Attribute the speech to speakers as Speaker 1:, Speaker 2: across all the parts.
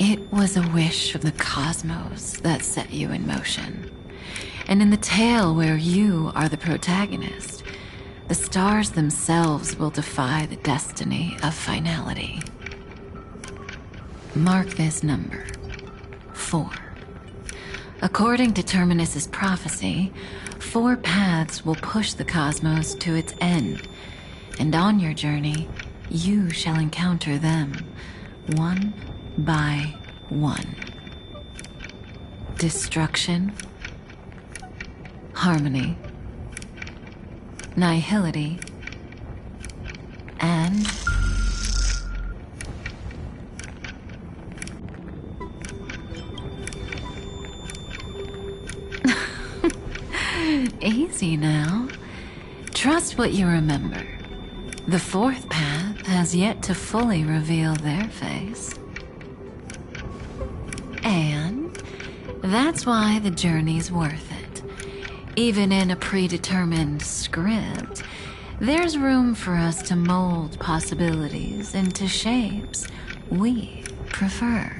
Speaker 1: It was a wish of the cosmos that set you in motion. And in the tale where you are the protagonist, the stars themselves will defy the destiny of finality. Mark this number, 4. According to Terminus's prophecy, 4 paths will push the cosmos to its end, and on your journey, you shall encounter them, one by one. Destruction, harmony, nihility, and easy now. Trust what you remember. The 4th path has yet to fully reveal their face. And that's why the journey's worth it. Even in a predetermined script, there's room for us to mold possibilities into shapes we prefer.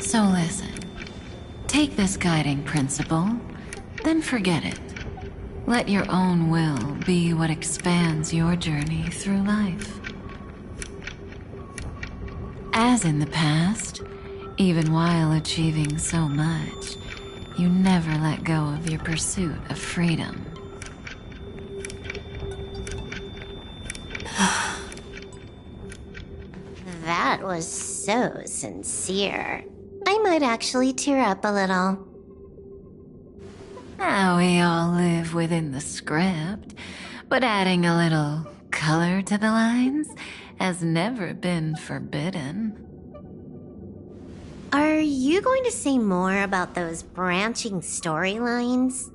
Speaker 1: So listen, take this guiding principle, then forget it. Let your own will be what expands your journey through life. As in the past, even while achieving so much, you never let go of your pursuit of freedom.
Speaker 2: That was so sincere. I might actually tear up a little.
Speaker 1: Now we all live within the script, but adding a little color to the lines has never been forbidden.
Speaker 2: Are you going to say more about those branching storylines?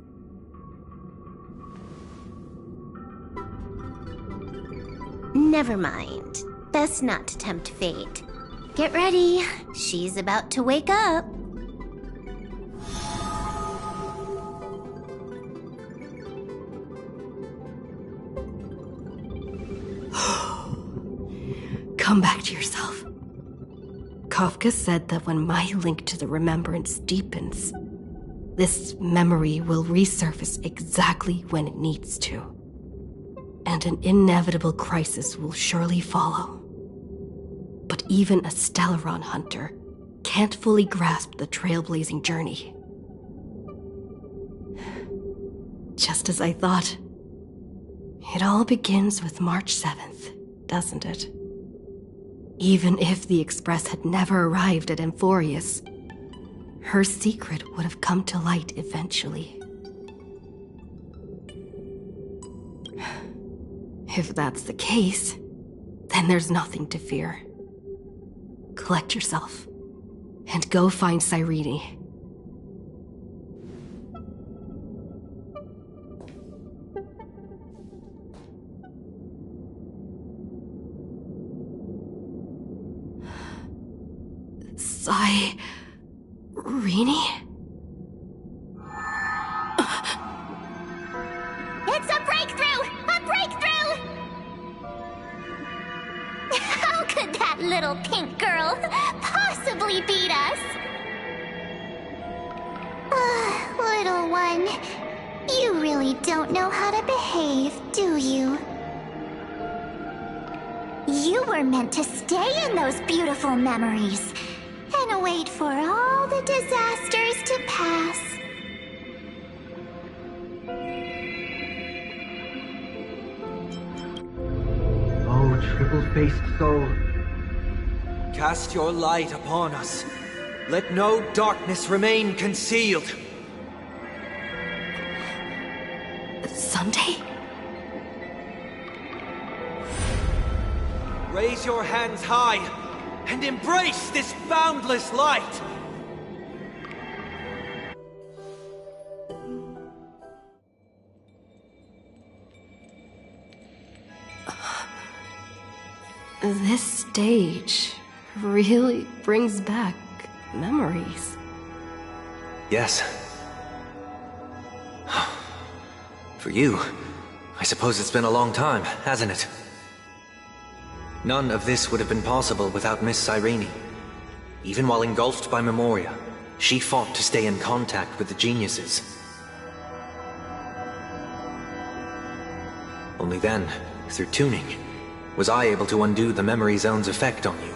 Speaker 2: Never mind. Best not to tempt fate. Get ready. She's about to wake up.
Speaker 3: Come back to yourself. Kafka said that when my link to the remembrance deepens, this memory will resurface exactly when it needs to. And an inevitable crisis will surely follow. But even a Stellaron hunter can't fully grasp the trailblazing journey. Just as I thought. It all begins with March 7th, doesn't it? Even if the Express had never arrived at Amphorius, her secret would have come to light eventually. If that's the case, then there's nothing to fear. Collect yourself, and go find Cyrene. Cyrene?
Speaker 2: It's a breakthrough! A breakthrough! How could that little pink girl possibly beat us? Little one, you really don't know how to behave, do you? You were meant to stay in those beautiful memories and wait for all the disasters to pass.
Speaker 4: Oh, triple-faced soul, cast your light upon us. Let no darkness remain concealed.
Speaker 3: Sunday?
Speaker 4: Raise your hands high and embrace this boundless light.
Speaker 3: This stage really brings back memories.
Speaker 4: Yes. For you, I suppose it's been a long time, hasn't it?
Speaker 5: None of this would have been possible without Miss Cyrene. Even while engulfed by Memoria, she fought to stay in contact with the geniuses. Only then, through tuning, was I able to undo the memory zone's effect on you.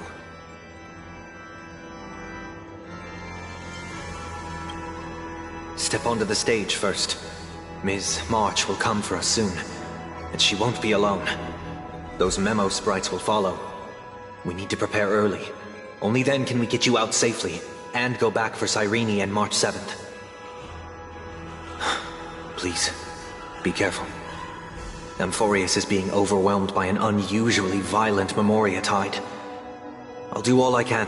Speaker 5: Step onto the stage first. Ms. March will come for us soon, and she won't be alone. Those memo sprites will follow. We need to prepare early. Only then can we get you out safely, and go back for Cyrene and March 7th. Please, be careful. Amphorius is being overwhelmed by an unusually violent Memoria tide. I'll do all I can,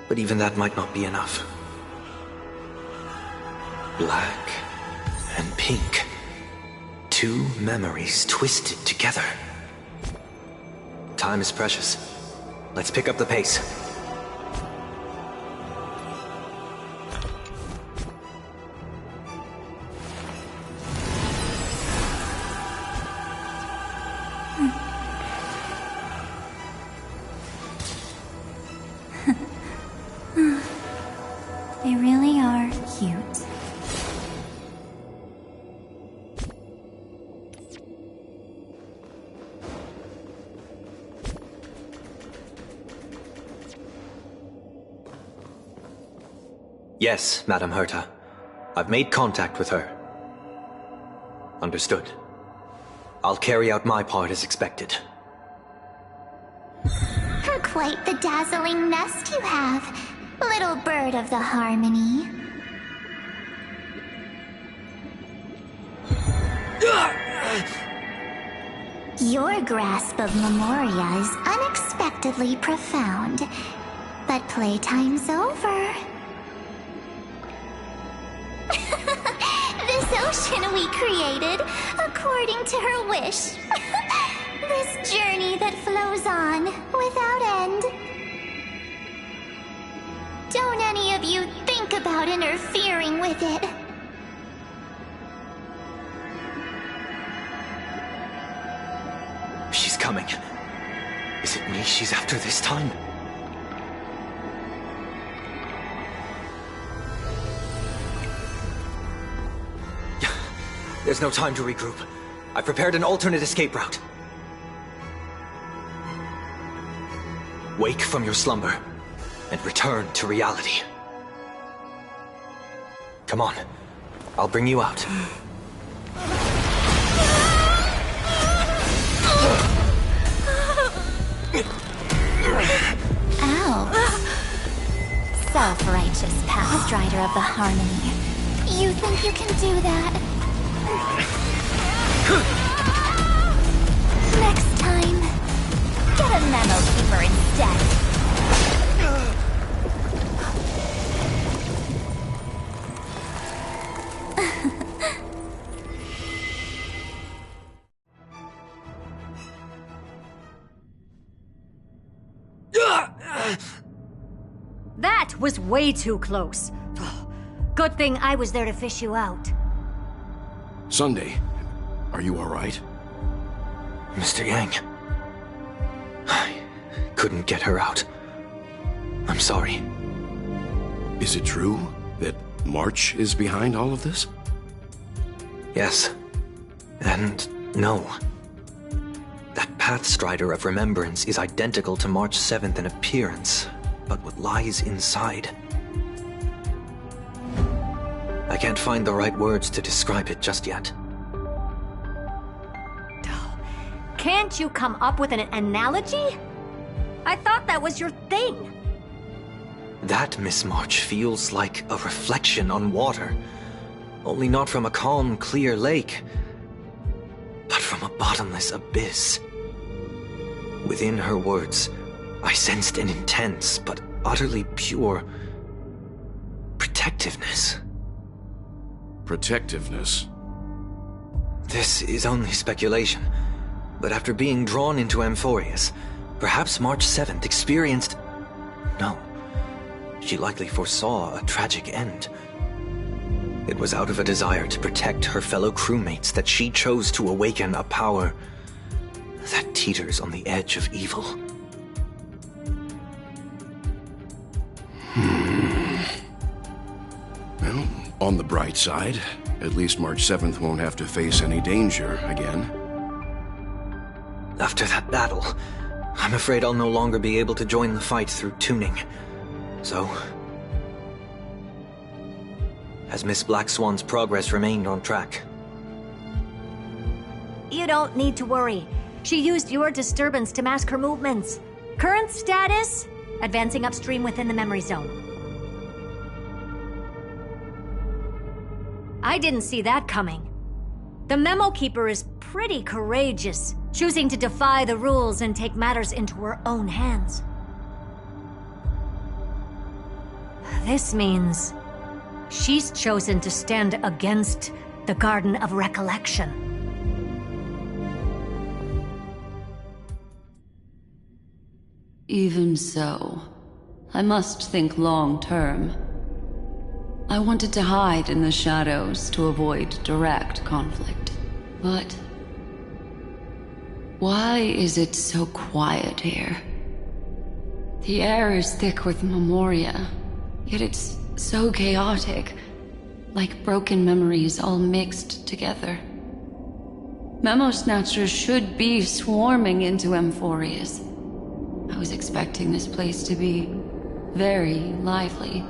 Speaker 5: but even that might not be enough. Black and pink. Two memories twisted together. Time is precious. Let's pick up the pace.
Speaker 2: They really are cute.
Speaker 5: Yes, Madam Herta. I've made contact with her. Understood. I'll carry out my part as expected.
Speaker 2: Quite the dazzling nest you have, little bird of the Harmony. Your grasp of Memoria is unexpectedly profound, but playtime's over. This ocean we created, according to her wish. This journey that flows on, without end. Don't any of you think about interfering with it.
Speaker 5: She's coming. Is it me she's after this time? There's no time to regroup. I've prepared an alternate escape route. Wake from your slumber and return to reality. Come on, I'll bring you out.
Speaker 2: Ow. Self-righteous Pathstrider of the Harmony. You think you can do that? Next time, get a Memo Keeper instead.
Speaker 6: That was way too close. Good thing I was there to fish you out.
Speaker 7: Sunday, are you all right?
Speaker 5: Mr. Yang. I couldn't get her out. I'm sorry.
Speaker 7: Is it true that March is behind all of this?
Speaker 5: Yes. And no. That Pathstrider of Remembrance is identical to March 7th in appearance, but what lies inside... I can't find the right words to describe it just yet.
Speaker 6: Can't you come up with an analogy? I thought that was your thing.
Speaker 5: That, Miss March, feels like a reflection on water. Only not from a calm, clear lake, but from a bottomless abyss. Within her words, I sensed an intense but utterly pure protectiveness.
Speaker 7: Protectiveness?
Speaker 5: This is only speculation, but after being drawn into Amphorius, perhaps March 7th experienced... No, she likely foresaw a tragic end. It was out of a desire to protect her fellow crewmates that she chose to awaken a power that teeters on the edge of evil.
Speaker 7: Well, on the bright side, at least March 7th won't have to face any danger again.
Speaker 5: After that battle, I'm afraid I'll no longer be able to join the fight through tuning. So, has Miss Black Swan's progress remained on track?
Speaker 6: You don't need to worry. She used your disturbance to mask her movements. Current status? Advancing upstream within the memory zone. I didn't see that coming. The Memo Keeper is pretty courageous, choosing to defy the rules and take matters into her own hands. This means she's chosen to stand against the Garden of Recollection.
Speaker 8: Even so, I must think long-term. I wanted to hide in the shadows to avoid direct conflict. But why is it so quiet here? The air is thick with memoria, yet it's so chaotic, like broken memories all mixed together. Memo Snatchers should be swarming into Amphorius. I was expecting this place to be very lively.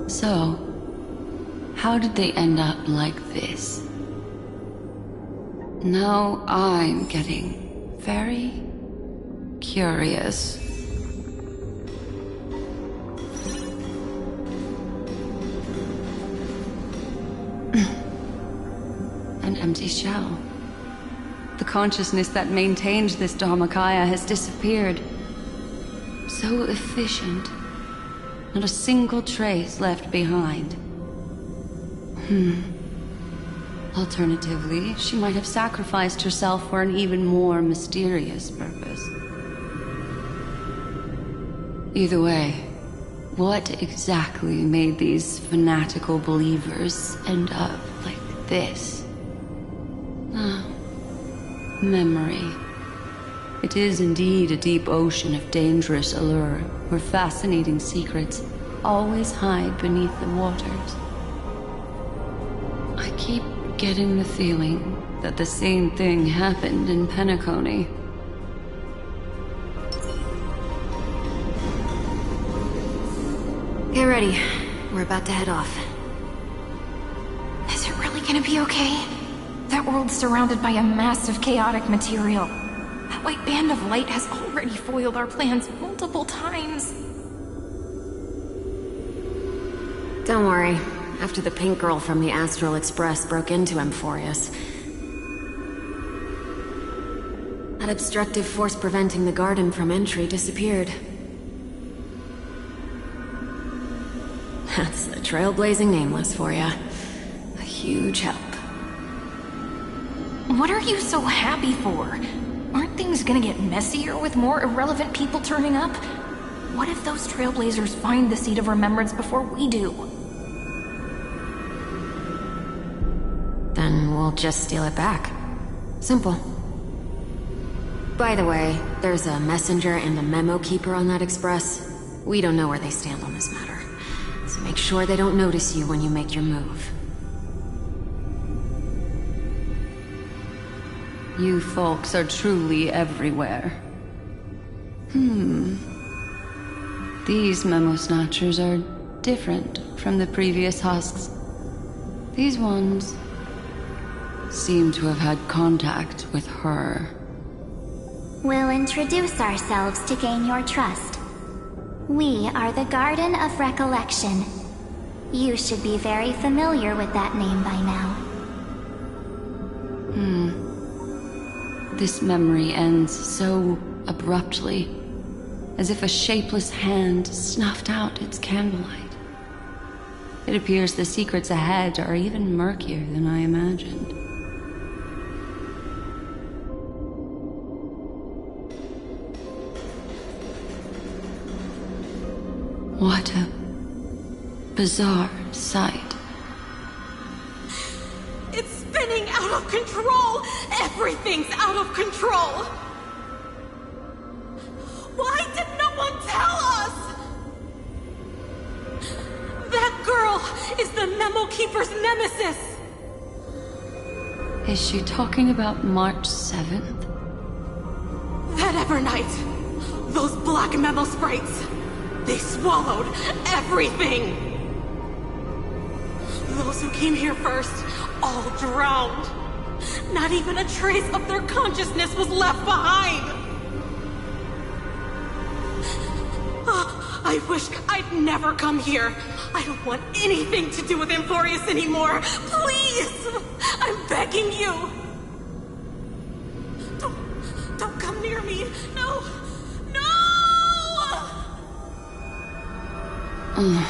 Speaker 8: So, how did they end up like this? Now I'm getting very curious. An empty shell. The consciousness that maintained this Dharmakaya has disappeared. So efficient. Not a single trace left behind. Alternatively, she might have sacrificed herself for an even more mysterious purpose. Either way, what exactly made these fanatical believers end up like this? Memory. It is indeed a deep ocean of dangerous allure, where fascinating secrets always hide beneath the waters. I keep getting the feeling that the same thing happened in Penacony.
Speaker 3: Get ready. We're about to head off.
Speaker 9: Is it really gonna be okay? That world's surrounded by a massive chaotic material. That white band of light has already foiled our plans multiple times.
Speaker 10: Don't worry. After the pink girl from the Astral Express broke into Amphorius, that obstructive force preventing the garden from entry disappeared. That's the trailblazing Nameless for ya. A huge help.
Speaker 9: What are you so happy for? Aren't things gonna get messier with more irrelevant people turning up? What if those trailblazers find the Seed of Remembrance before we do?
Speaker 10: Then we'll just steal it back. Simple. By the way, there's a messenger and a Memo Keeper on that express. We don't know where they stand on this matter. So make sure they don't notice you when you make your move.
Speaker 8: You folks are truly everywhere. These Memo Snatchers are different from the previous husks. These ones seem to have had contact with her.
Speaker 2: We'll introduce ourselves to gain your trust. We are the Garden of Recollection. You should be very familiar with that name by now.
Speaker 8: This memory ends so abruptly, as if a shapeless hand snuffed out its candlelight. It appears the secrets ahead are even murkier than I imagined. What a bizarre sight.
Speaker 9: getting out of control! Everything's out of control! Why did no one tell us? That girl is the Memo Keeper's nemesis!
Speaker 8: Is she talking about March 7th?
Speaker 9: That Evernight! Those black Memo sprites! They swallowed everything! Those who came here first, all drowned. Not even a trace of their consciousness was left behind! I wish I'd never come here. I don't want anything to do with Emporius anymore. Please! I'm begging you! Don't come near me. No! No!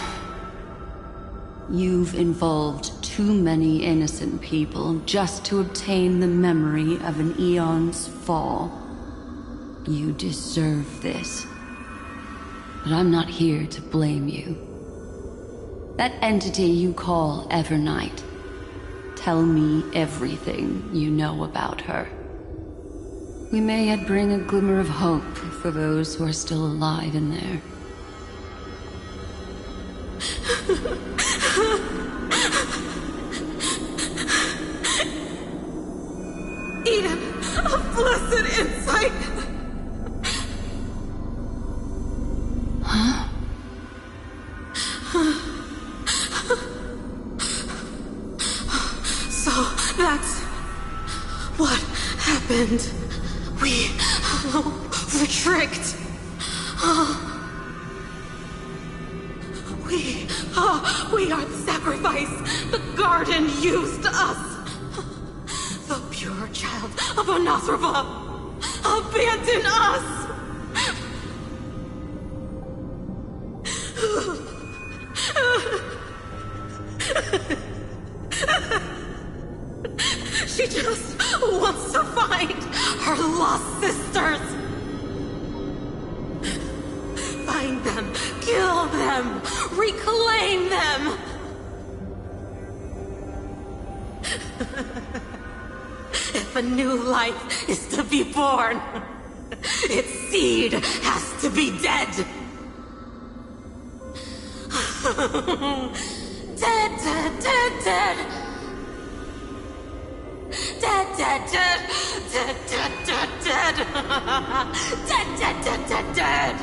Speaker 8: You've involved too many innocent people just to obtain the memory of an eon's fall. You deserve this. But I'm not here to blame you. That entity you call Evernight. Tell me everything you know about her. We may yet bring a glimmer of hope for those who are still alive in there.
Speaker 9: Eden, a blessed insight!
Speaker 8: Huh?
Speaker 9: So, that's what happened. We were tricked. We are the sacrifice the Garden used us. The pure child of Anasrava abandoned us. She just wants to find her lost sisters. Find them, kill them, reclaim them. If a new life is to be born, its seed has to be dead. Dead, dead, dead, dead. Dead, dead, dead, dead, dead, dead, dead. Dead, dead, dead, dead, dead.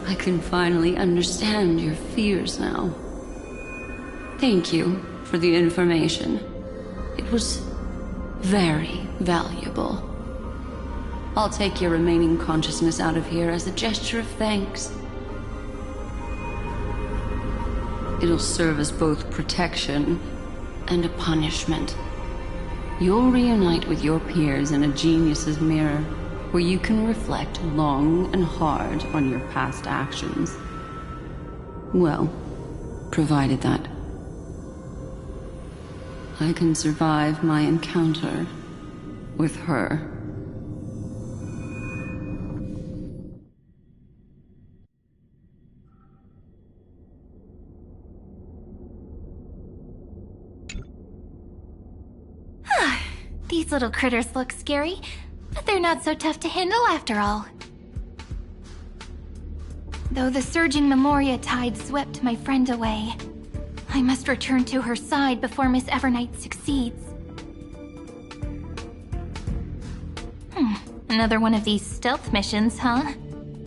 Speaker 8: I can finally understand your fears now. Thank you for the information. It was very valuable. I'll take your remaining consciousness out of here as a gesture of thanks. It'll serve as both protection and a punishment. You'll reunite with your peers in a genius's mirror, where you can reflect long and hard on your past actions. Well, provided that I can survive my encounter with her.
Speaker 2: These little critters look scary, but they're not so tough to handle after all. Though the surging Memoria tide swept my friend away, I must return to her side before Miss Evernight succeeds. Another one of these stealth missions, huh?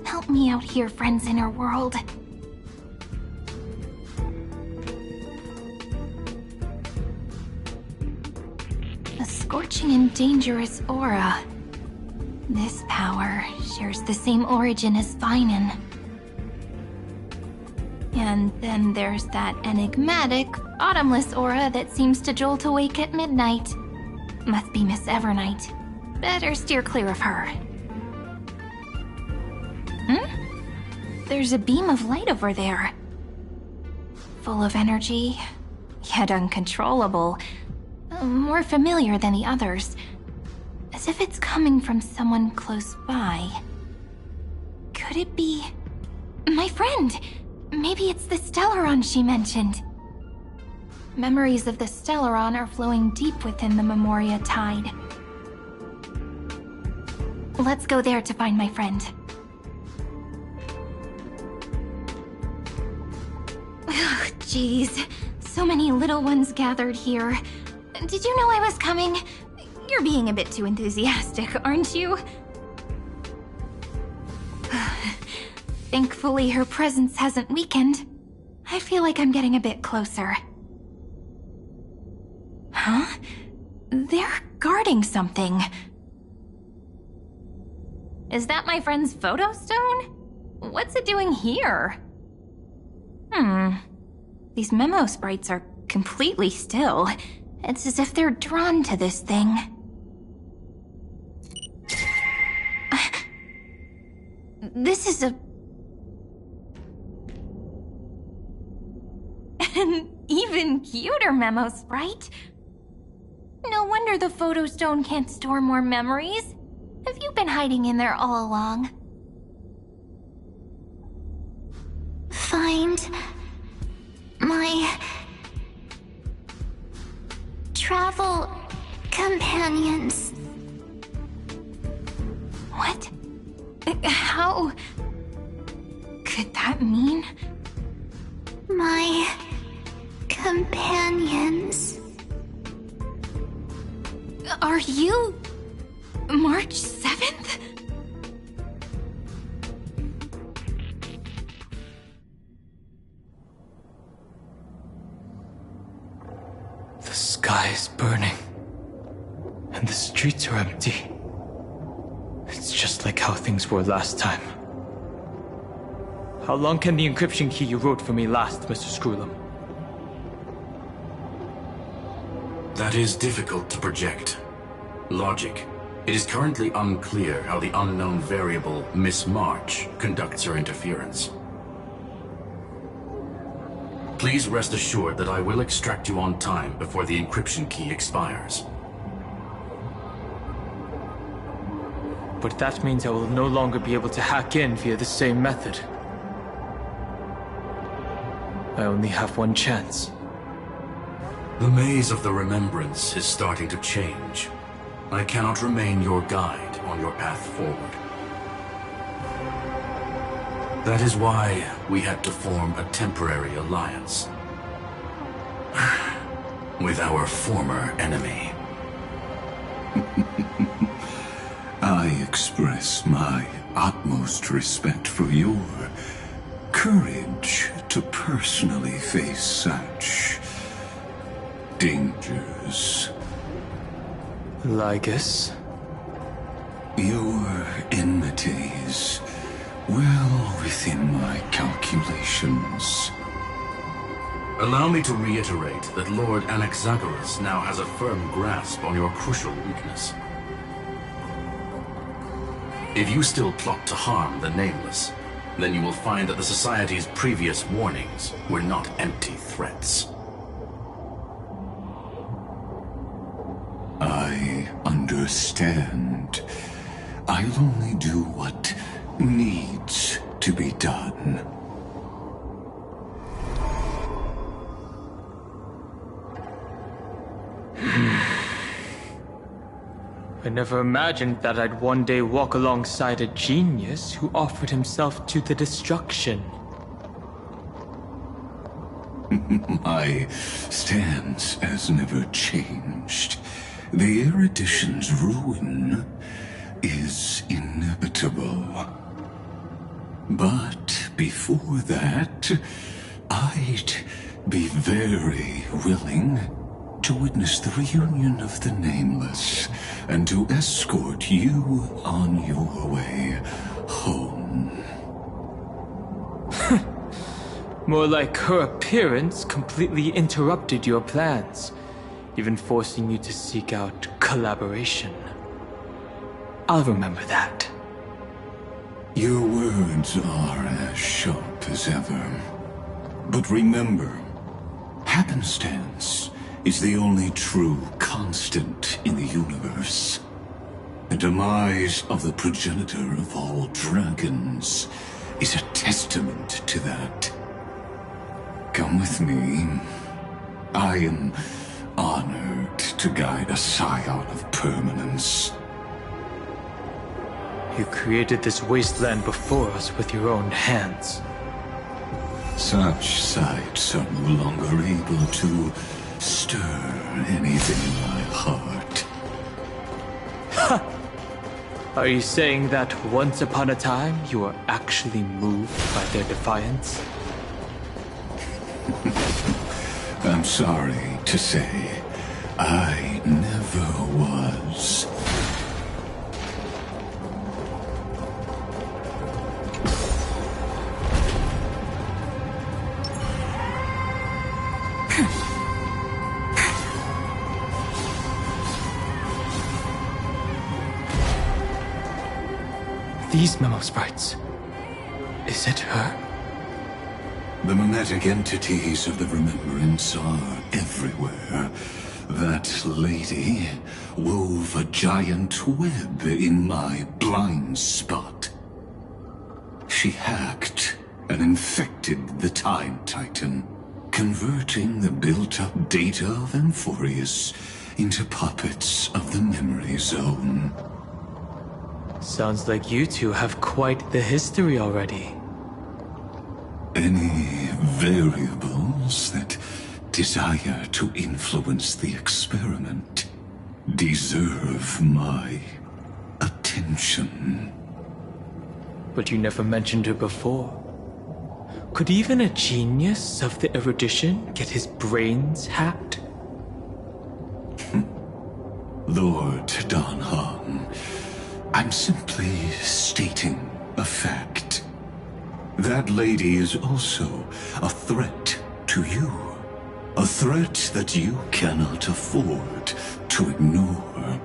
Speaker 2: Help me out here, friends in her world. A scorching and dangerous aura. This power shares the same origin as Finan. And then there's that enigmatic, autumnless aura that seems to jolt awake at midnight. Must be Miss Evernight. Better steer clear of her. There's a beam of light over there. Full of energy, yet uncontrollable. More familiar than the others. As if it's coming from someone close by. Could it be... my friend?
Speaker 9: Maybe it's the Stellaron she mentioned. Memories of the Stellaron are flowing deep within the Memoria Tide. Let's go there to find my friend. Ugh, jeez. So many little ones gathered here. Did you know I was coming? You're being a bit too enthusiastic, aren't you? Thankfully, her presence hasn't weakened. I feel like I'm getting a bit closer. Huh? They're guarding something. Is that my friend's photo stone? What's it doing here? These memo sprites are completely still. It's as if they're drawn to this thing. This is an even cuter memo sprite. No wonder the photo stone can't store more memories. Have you been hiding in there all along?
Speaker 2: Find my travel companions.
Speaker 9: What? How could that mean?
Speaker 2: My companions.
Speaker 9: Are you March 7th?
Speaker 4: The sky is burning, and the streets are empty. It's just like how things were last time. How long can the encryption key you wrote for me last, Mr. Screwlum?
Speaker 7: That is difficult to project. Logic. It is currently unclear how the unknown variable, Miss March, conducts her interference. Please rest assured that I will extract you on time before the encryption key expires.
Speaker 4: But that means I will no longer be able to hack in via the same method. I only have one chance.
Speaker 7: The maze of the Remembrance is starting to change. I cannot remain your guide on your path forward. That is why we had to form a temporary alliance with our former enemy.
Speaker 11: I express my utmost respect for your courage to personally face such dangers.
Speaker 4: Lygus?
Speaker 11: Your enmities well within my calculations.
Speaker 7: Allow me to reiterate that Lord Anaxagoras now has a firm grasp on your crucial weakness. If you still plot to harm the Nameless, then you will find that the Society's previous warnings were not empty threats.
Speaker 11: I understand. I'll only do what needs to be done.
Speaker 4: I never imagined that I'd one day walk alongside a genius who offered himself to the destruction.
Speaker 11: My stance has never changed. The erudition's ruin is inevitable. But before that, I'd be very willing to witness the reunion of the Nameless and to escort you on your way home.
Speaker 4: More like her appearance completely interrupted your plans, even forcing you to seek out collaboration. I'll remember that.
Speaker 11: Your words are as sharp as ever. But remember, happenstance is the only true constant in the universe. The demise of the progenitor of all dragons is a testament to that. Come with me. I am honored to guide a scion of permanence.
Speaker 4: You created this wasteland before us with your own hands.
Speaker 11: Such sights are no longer able to stir anything in my heart.
Speaker 4: Are you saying that once upon a time you were actually moved by their defiance?
Speaker 11: I'm sorry to say, I never was.
Speaker 4: These memo sprites. Is it her?
Speaker 11: The mimetic entities of the Remembrance are everywhere. That lady wove a giant web in my blind spot. She hacked and infected the Time Titan, converting the built-up data of Amphorius into puppets of the Memory Zone.
Speaker 4: Sounds like you two have quite the history already.
Speaker 11: Any variables that desire to influence the experiment deserve my attention.
Speaker 4: But you never mentioned her before. Could even a genius of the erudition get his brains hacked?
Speaker 11: Lord Dan Heng, I'm simply stating a fact. That lady is also a threat to you. A threat that you cannot afford to ignore.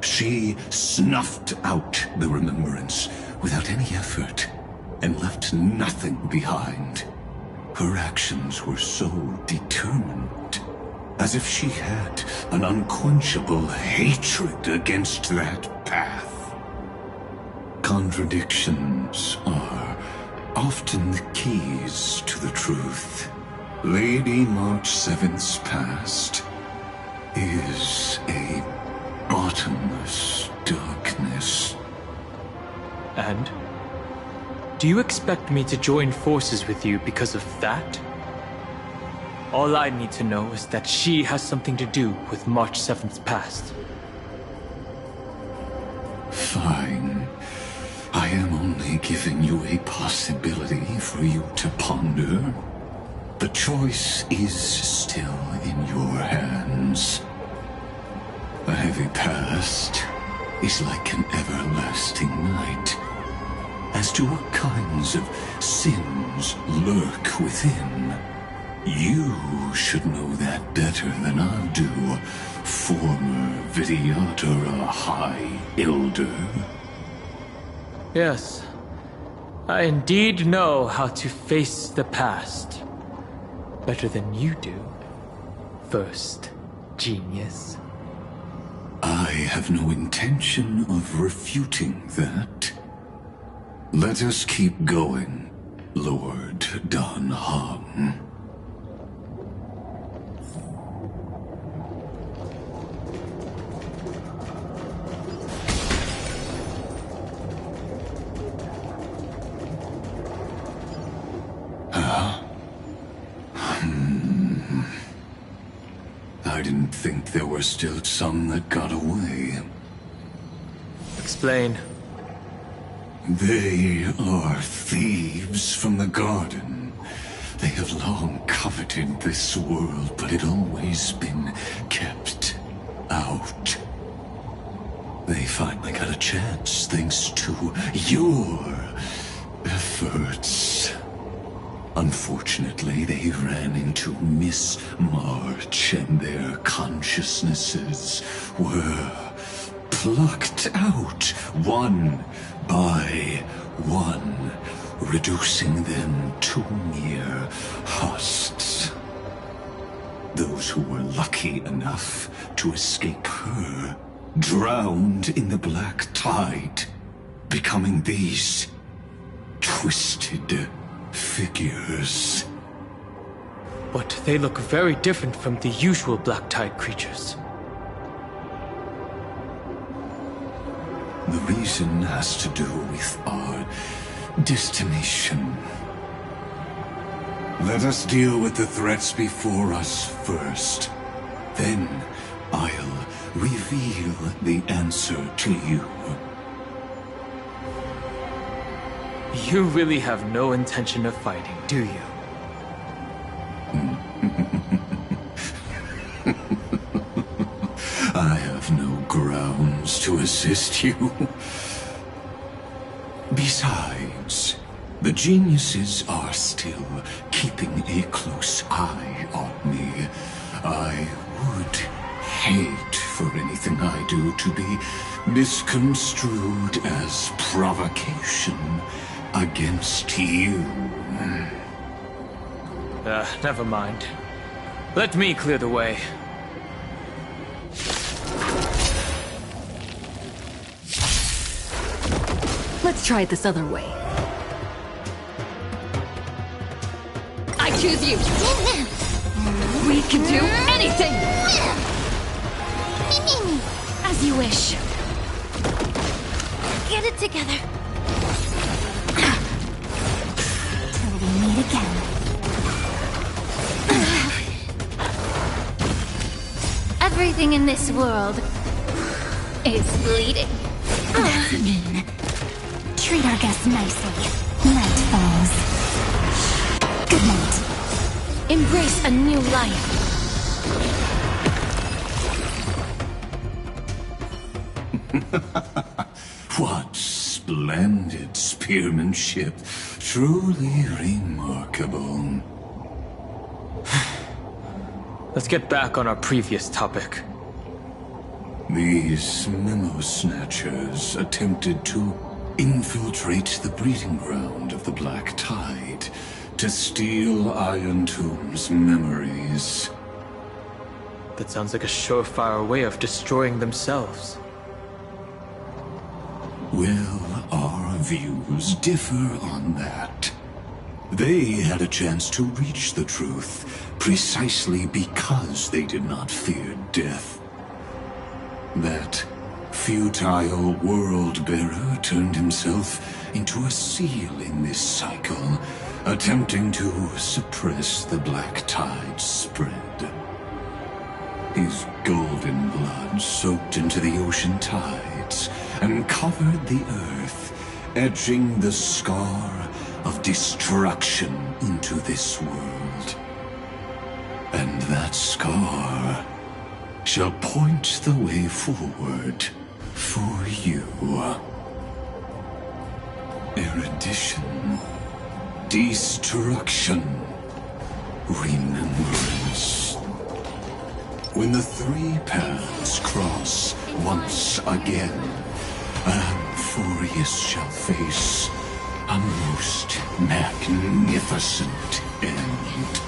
Speaker 11: She snuffed out the Remembrance without any effort and left nothing behind. Her actions were so determined, as if she had an unquenchable hatred against that path. Contradictions are often the keys to the truth. Lady March 7th's past is a bottomless darkness.
Speaker 4: And? Do you expect me to join forces with you because of that? All I need to know is that she has something to do with March 7th's past.
Speaker 11: Fine. I am only giving you a possibility for you to ponder. The choice is still in your hands. A heavy past is like an everlasting night. As to what kinds of sins lurk within, you should know that better than I do, former Vidyadhara High Elder.
Speaker 4: Yes, I indeed know how to face the past. Better than you do, first genius.
Speaker 11: I have no intention of refuting that. Let us keep going, Lord Dan Heng. I didn't think there were still some that got away.
Speaker 4: Explain.
Speaker 11: They are thieves from the garden. They have long coveted this world, but it always been kept out. They finally got a chance thanks to your efforts. Unfortunately, they ran into Miss March, and their consciousnesses were plucked out one by one, reducing them to mere husks. Those who were lucky enough to escape her drowned in the black tide, becoming these twisted figures.
Speaker 4: but they look very different from the usual Black Tide creatures.
Speaker 11: The reason has to do with our destination. Let us deal with the threats before us first. Then I'll reveal the answer to you.
Speaker 4: You really have no intention of fighting, do you?
Speaker 11: I have no grounds to assist you. Besides, the geniuses are still keeping a close eye on me. I would hate for anything I do to be misconstrued as provocation against you.
Speaker 4: Never mind. Let me clear the way.
Speaker 6: Let's try it this other way. I choose you! We can do anything! As you wish.
Speaker 2: Get it together. Till we meet again. Everything in this world is bleeding. That's mean. Treat our guests nicely. Night falls. Good night. Embrace a new life.
Speaker 11: What splendid spearmanship. Truly remarkable.
Speaker 4: Let's get back on our previous topic.
Speaker 11: These memo snatchers attempted to infiltrate the breeding ground of the Black Tide to steal Iron Tomb's memories.
Speaker 4: That sounds like a surefire way of destroying themselves.
Speaker 11: Well, our views differ on that. They had a chance to reach the truth precisely because they did not fear death. That futile world-bearer turned himself into a seal in this cycle, attempting to suppress the Black Tide's spread. His golden blood soaked into the ocean tides and covered the earth, etching the scar of destruction into this world. And that scar shall point the way forward for you. Erudition, destruction, remembrance. When the three paths cross once again, Amphorius shall face a most magnificent end.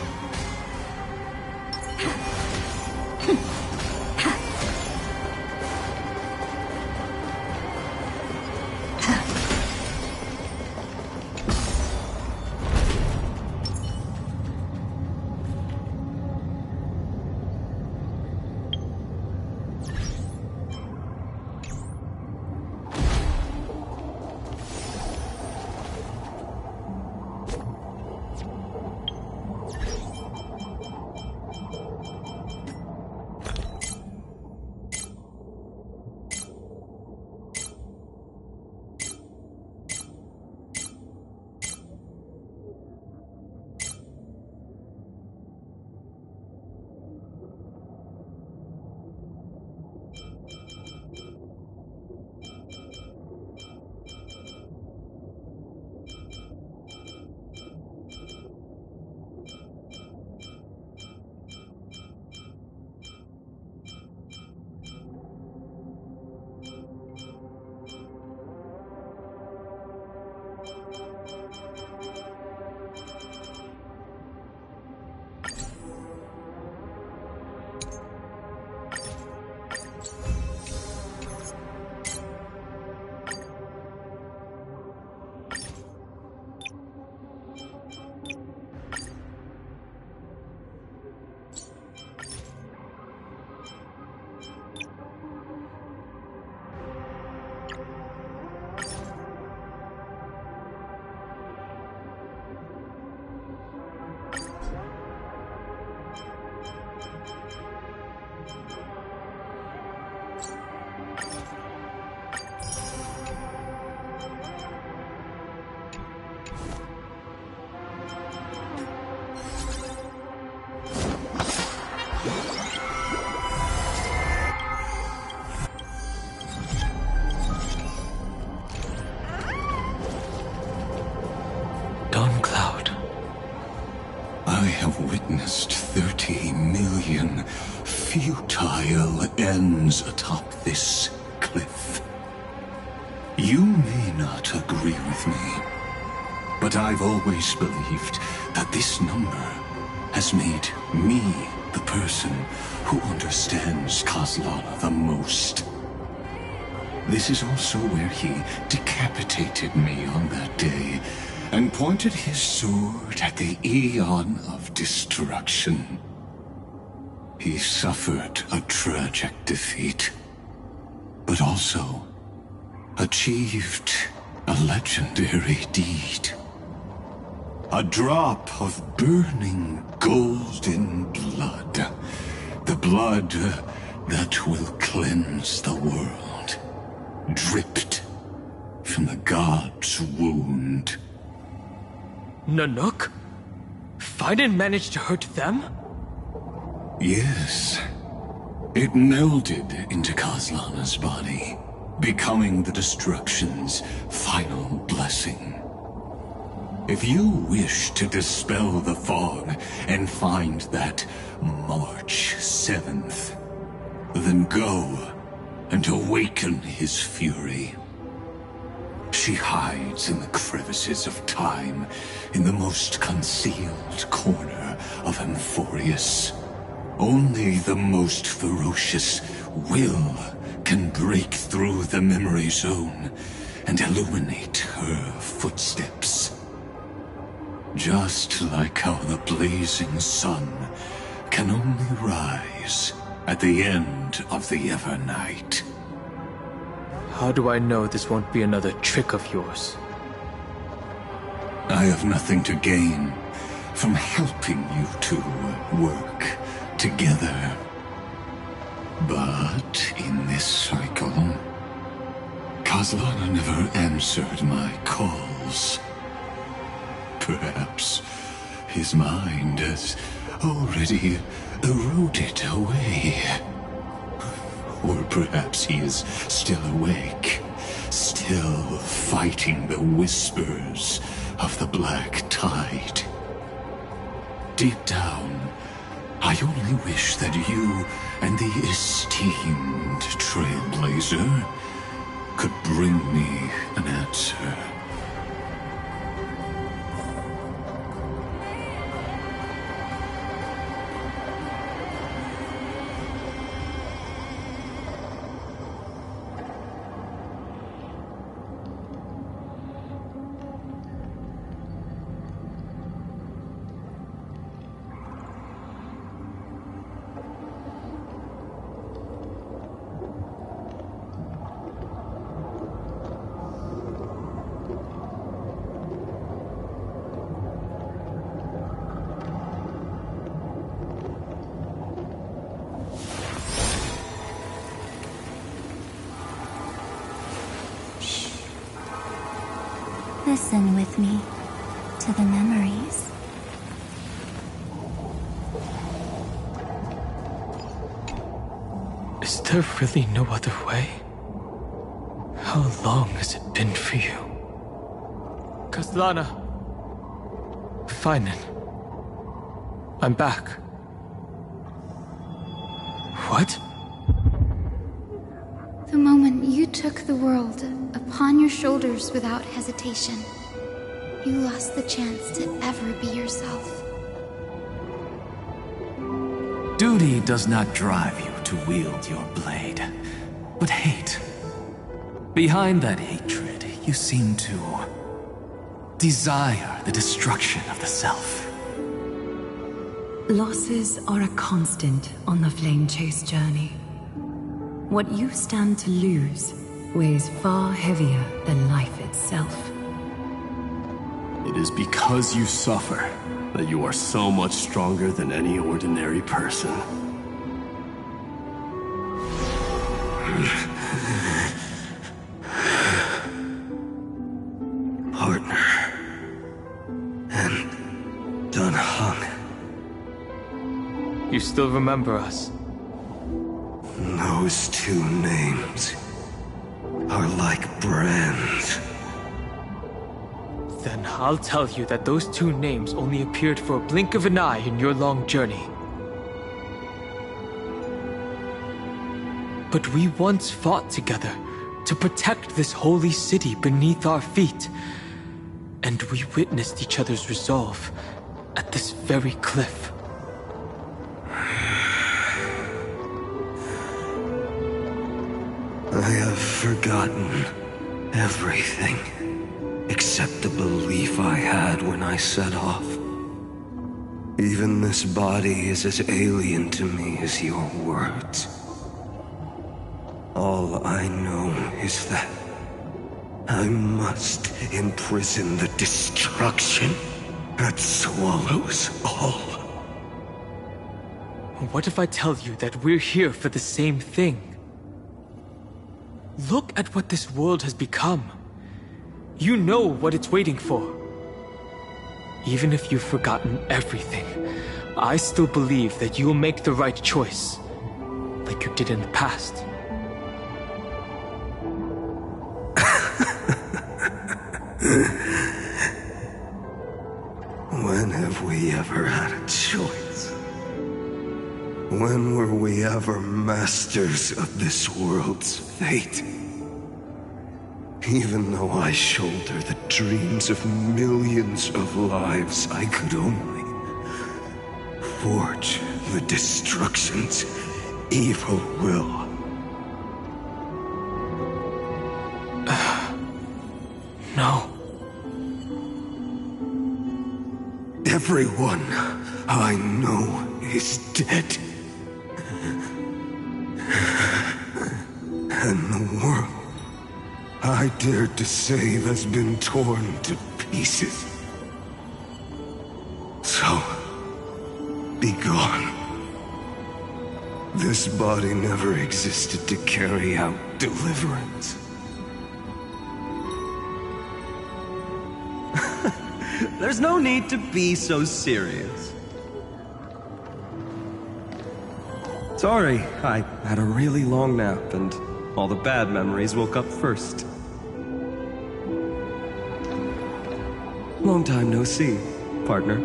Speaker 4: Dawn Cloud.
Speaker 11: I have witnessed 30 million futile ends atop this cliff. You may not agree with me, but I've always believed that this number has made me the person who understands Kozlana the most. This is also where he decapitated me on that day and pointed his sword at the Aeon of Destruction. He suffered a tragic defeat, but also achieved a legendary deed. A drop of burning golden blood. The blood that will cleanse the world. Dripped from the god's wound.
Speaker 4: Nanook? Fiden managed to hurt them?
Speaker 11: Yes. It melded into Kozlana's body, becoming the Destruction's final blessing. If you wish to dispel the fog and find that March 7th, then go and awaken his fury. She hides in the crevices of time, in the most concealed corner of Amphorius. Only the most ferocious will can break through the memory zone and illuminate her footsteps. Just like how the blazing sun can only rise at the end of the Evernight.
Speaker 4: How do I know this won't be another trick of yours?
Speaker 11: I have nothing to gain from helping you two work together. But in this cycle, Kozlana never answered my calls. Perhaps his mind has already eroded away. Or perhaps he is still awake, still fighting the whispers of the Black Tide. Deep down, I only wish that you and the esteemed Trailblazer could bring me an answer.
Speaker 2: Listen with me to the memories.
Speaker 4: Is there really no other way? How long has it been for you? Kozlana. Finen. I'm back. What?
Speaker 12: The moment you took the world upon your shoulders without hesitation, you lost the chance to ever be yourself.
Speaker 13: Duty does not drive you to wield your blade, but hate. Behind that hatred, you seem to desire the destruction of the self.
Speaker 14: Losses are a constant on the Flame Chase journey. What you stand to lose weighs far heavier than life itself.
Speaker 15: It is because you suffer that you are so much stronger than any ordinary person.
Speaker 5: Partner. And Dunhong.
Speaker 4: You still remember us.
Speaker 16: Those two names are like brands.
Speaker 4: Then I'll tell you that those two names only appeared for a blink of an eye in your long journey. But we once fought together to protect this holy city beneath our feet. And we witnessed each other's resolve at this very cliff.
Speaker 16: I have forgotten everything except the belief I had when I set off. Even this body is as alien to me as your words. All I know is that I must imprison the destruction that swallows all.
Speaker 4: What if I tell you that we're here for the same thing? Look at what this world has become. You know what it's waiting for. Even if you've forgotten everything, I still believe that you'll make the right choice, like you did in the past.
Speaker 16: When have we ever had a choice? When were we ever masters of this world's fate? Even though I shoulder the dreams of millions of lives, I could only forge the destruction's evil will.
Speaker 4: No.
Speaker 16: Everyone I know is dead. And the world I dared to save has been torn to pieces. So, be gone. This body never existed to carry out deliverance.
Speaker 17: There's no need to be so serious. Sorry, I had a really long nap and all the bad memories woke up first. Long time no see, partner.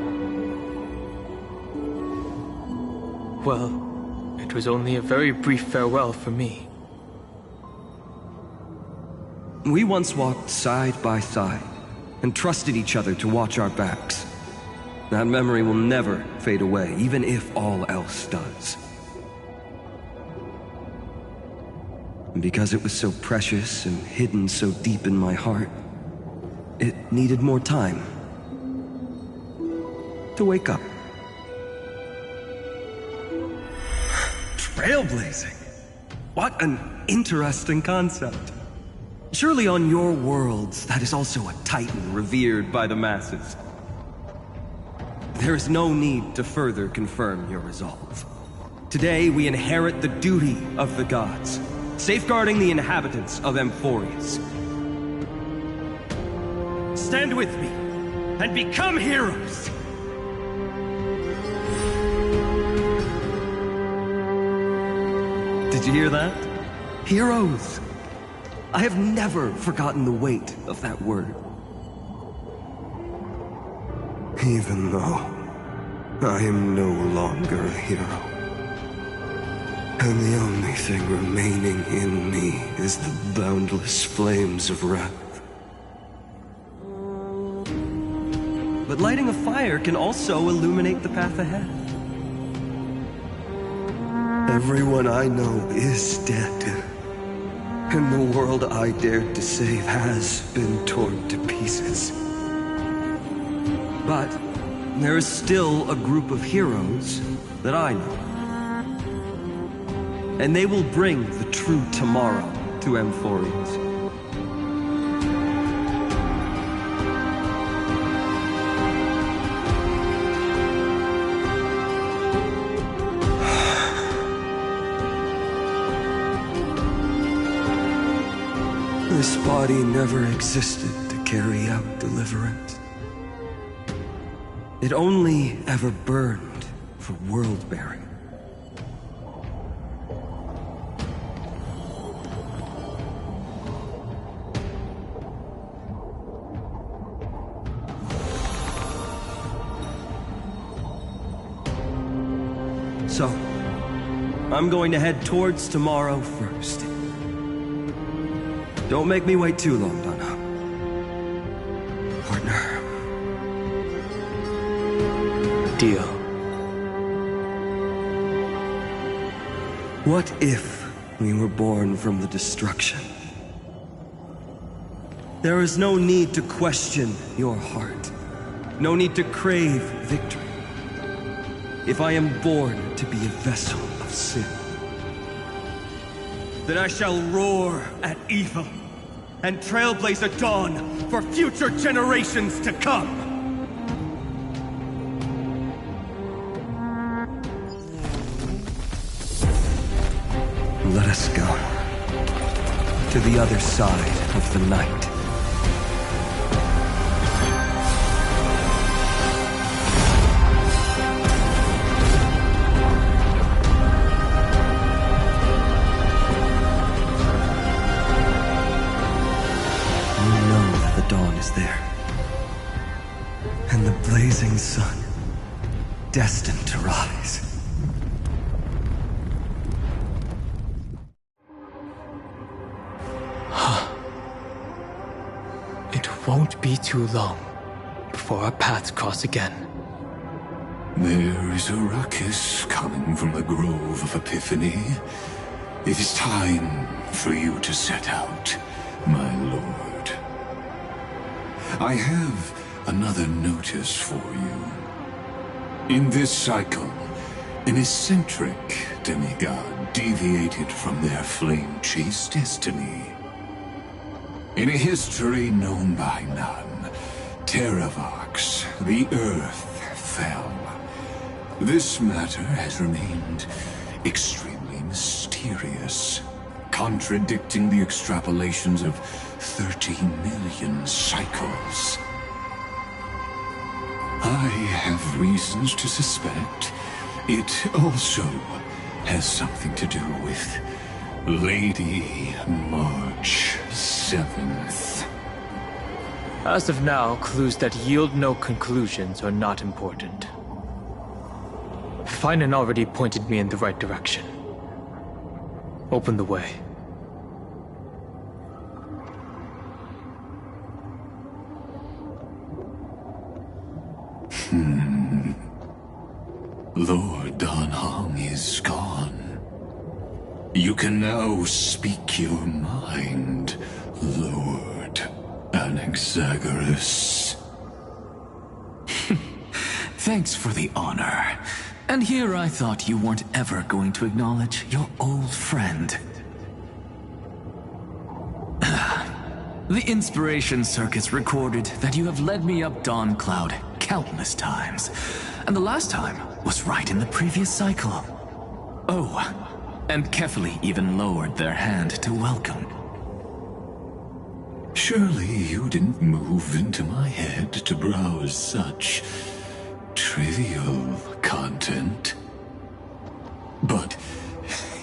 Speaker 4: Well, it was only a very brief farewell for me.
Speaker 17: We once walked side by side and trusted each other to watch our backs. That memory will never fade away, even if all else does. And because it was so precious and hidden so deep in my heart, it needed more time to wake up. Trailblazing? What an interesting concept. Surely on your worlds, that is also a titan revered by the masses. There is no need to further confirm your resolve. Today, we inherit the duty of the gods, safeguarding the inhabitants of Amphorius. Stand with me, and become heroes! Did you hear that? Heroes! I have never forgotten the weight of that word.
Speaker 16: Even though I am no longer a hero. And the only thing remaining in me is the boundless flames of wrath.
Speaker 17: But lighting a fire can also illuminate the path ahead.
Speaker 16: Everyone I know is dead. And the world I dared to save has been torn to pieces.
Speaker 17: But there is still a group of heroes that I know. And they will bring the true tomorrow to Amphorius.
Speaker 16: This body never existed to carry out deliverance.
Speaker 17: It only ever burned for world-bearing. So, I'm going to head towards tomorrow first. Don't make me wait too long, Donna. Partner.
Speaker 4: Deal.
Speaker 17: What if we were born from the destruction? There is no need to question your heart. No need to crave victory. If I am born to be a vessel of sin, then I shall roar at evil and trailblaze a dawn for future generations to come. Let us go to the other side of the night. There. And the blazing sun, destined to rise.
Speaker 4: It won't be too long before our paths cross again.
Speaker 11: There is a ruckus coming from the Grove of Epiphany. It is time for you to set out, my lord. I have another notice for you. In this cycle, an eccentric demigod deviated from their flame-chased destiny. In a history known by none, Terravox, the Earth, fell. This matter has remained extremely mysterious, contradicting the extrapolations of 13 million cycles. I have reasons to suspect it also has something to do with Lady March 7th.
Speaker 4: As of now, clues that yield no conclusions are not important. Finan already pointed me in the right direction. Open the way.
Speaker 11: Lord Dan Heng is gone. You can now speak your mind, Lord Anaxagoras.
Speaker 13: Thanks for the honor. And here I thought you weren't ever going to acknowledge your old friend. The Inspiration Circuits recorded that you have led me up Dawn Cloud countless times. And the last time was right in the previous cycle. Oh, and Kefali even lowered their hand to welcome.
Speaker 11: Surely you didn't move into my head to browse such trivial content. But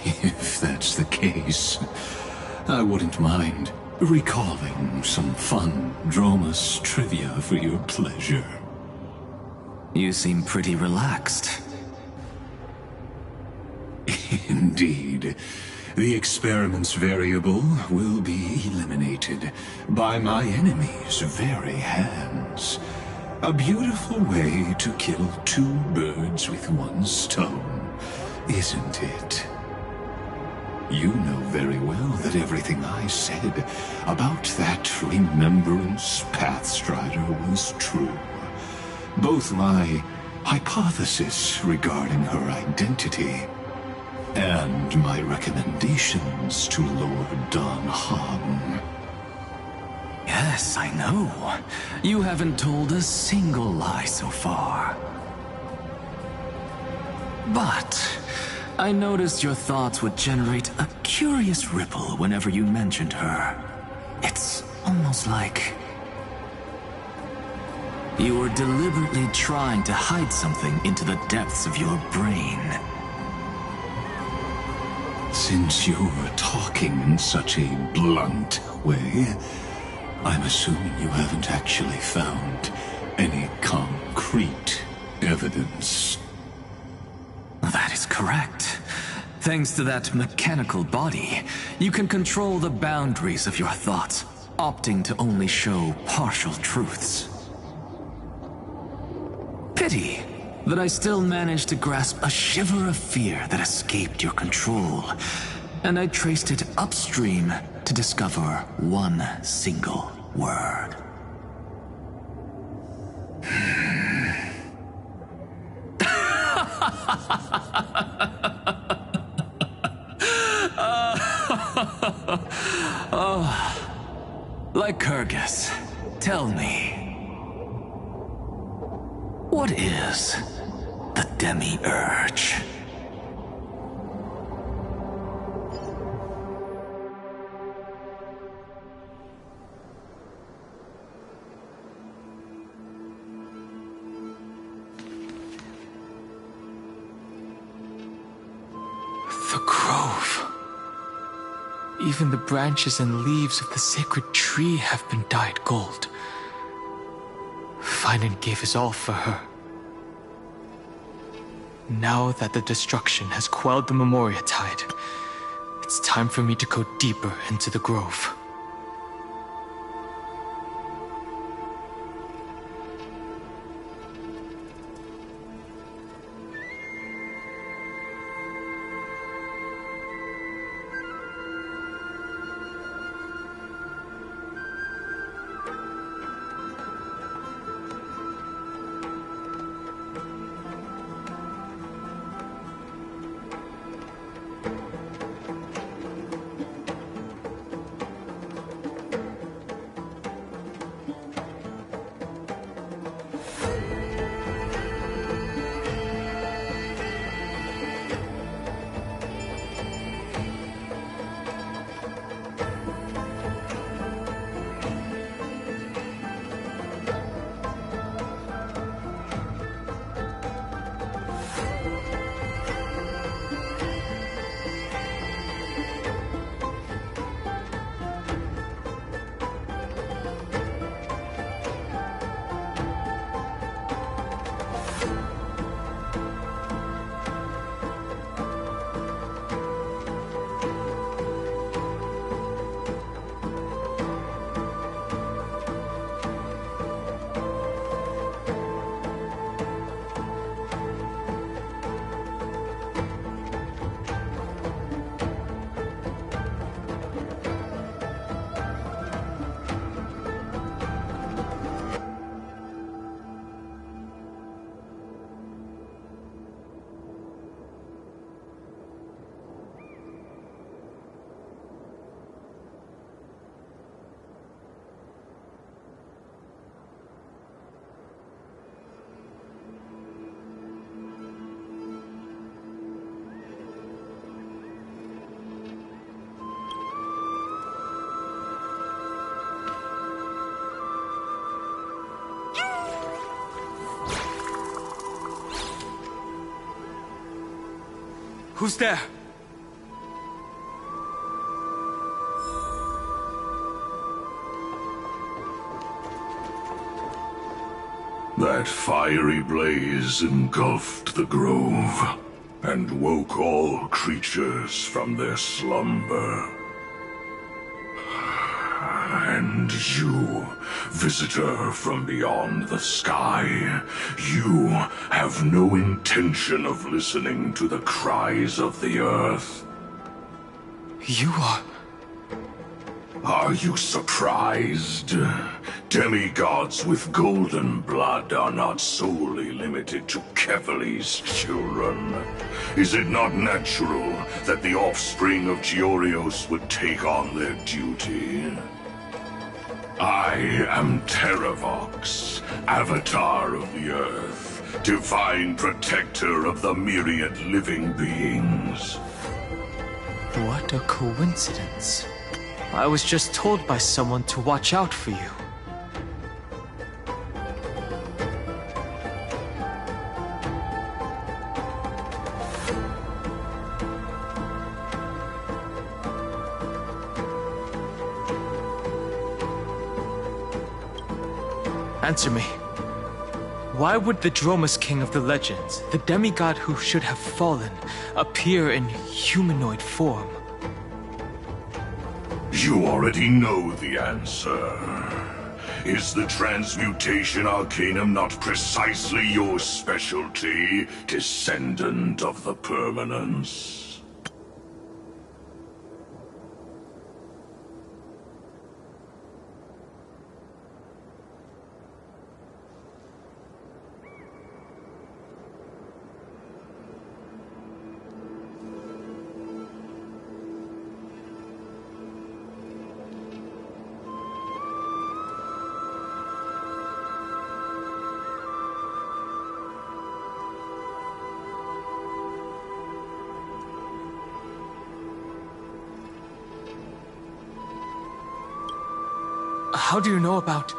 Speaker 11: if that's the case, I wouldn't mind recalling some fun Dromus trivia for your pleasure.
Speaker 13: You seem pretty relaxed.
Speaker 11: Indeed. The experiment's variable will be eliminated by my enemy's very hands. A beautiful way to kill two birds with one stone, isn't it? You know very well that everything I said about that Remembrance Pathstrider was true. Both my hypothesis regarding her identity and my recommendations to Lord Dan Heng.
Speaker 13: Yes, I know. You haven't told a single lie so far. But I noticed your thoughts would generate a curious ripple whenever you mentioned her. It's almost like You were deliberately trying to hide something into the depths of your brain.
Speaker 11: Since you're talking in such a blunt way, I'm assuming you haven't actually found any concrete evidence.
Speaker 13: That is correct. Thanks to that mechanical body, you can control the boundaries of your thoughts, opting to only show partial truths. Pity that I still managed to grasp a shiver of fear that escaped your control, and I traced it upstream to discover one single word. Lycurgus, tell me, what is the Demiurge?
Speaker 4: The grove. Even the branches and leaves of the sacred tree have been dyed gold. Finan gave his all for her. Now that the destruction has quelled the Memoria tide, it's time for me to go deeper into the grove. Who's there?
Speaker 11: That fiery blaze engulfed the grove and woke all creatures from their slumber. And you, visitor from beyond the sky, you have no intention of listening to the cries of the earth.
Speaker 4: You are...
Speaker 11: Are you surprised? Demigods with golden blood are not solely limited to Kefali's children. Is it not natural that the offspring of Georios would take on their duty? I am Terravox, Avatar of the Earth, divine protector of the myriad living beings.
Speaker 4: What a coincidence. I was just told by someone to watch out for you. Answer me. Why would the Dromus King of the legends, the demigod who should have fallen, appear in humanoid form?
Speaker 18: You already know the answer. Is the transmutation arcanum not precisely your specialty, descendant of the Permanence?
Speaker 4: How do you know about...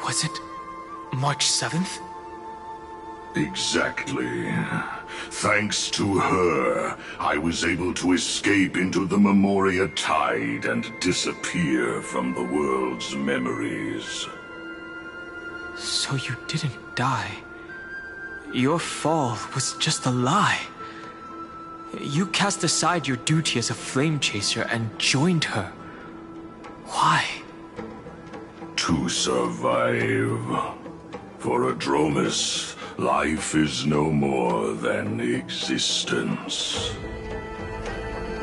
Speaker 4: Was it March 7th?
Speaker 18: Exactly. Thanks to her, I was able to escape into the Memoria Tide and disappear from the world's memories.
Speaker 4: So you didn't die. Your fall was just a lie. You cast aside your duty as a flame chaser and joined her. Why?
Speaker 18: To survive. For a Dromus, life is no more than existence.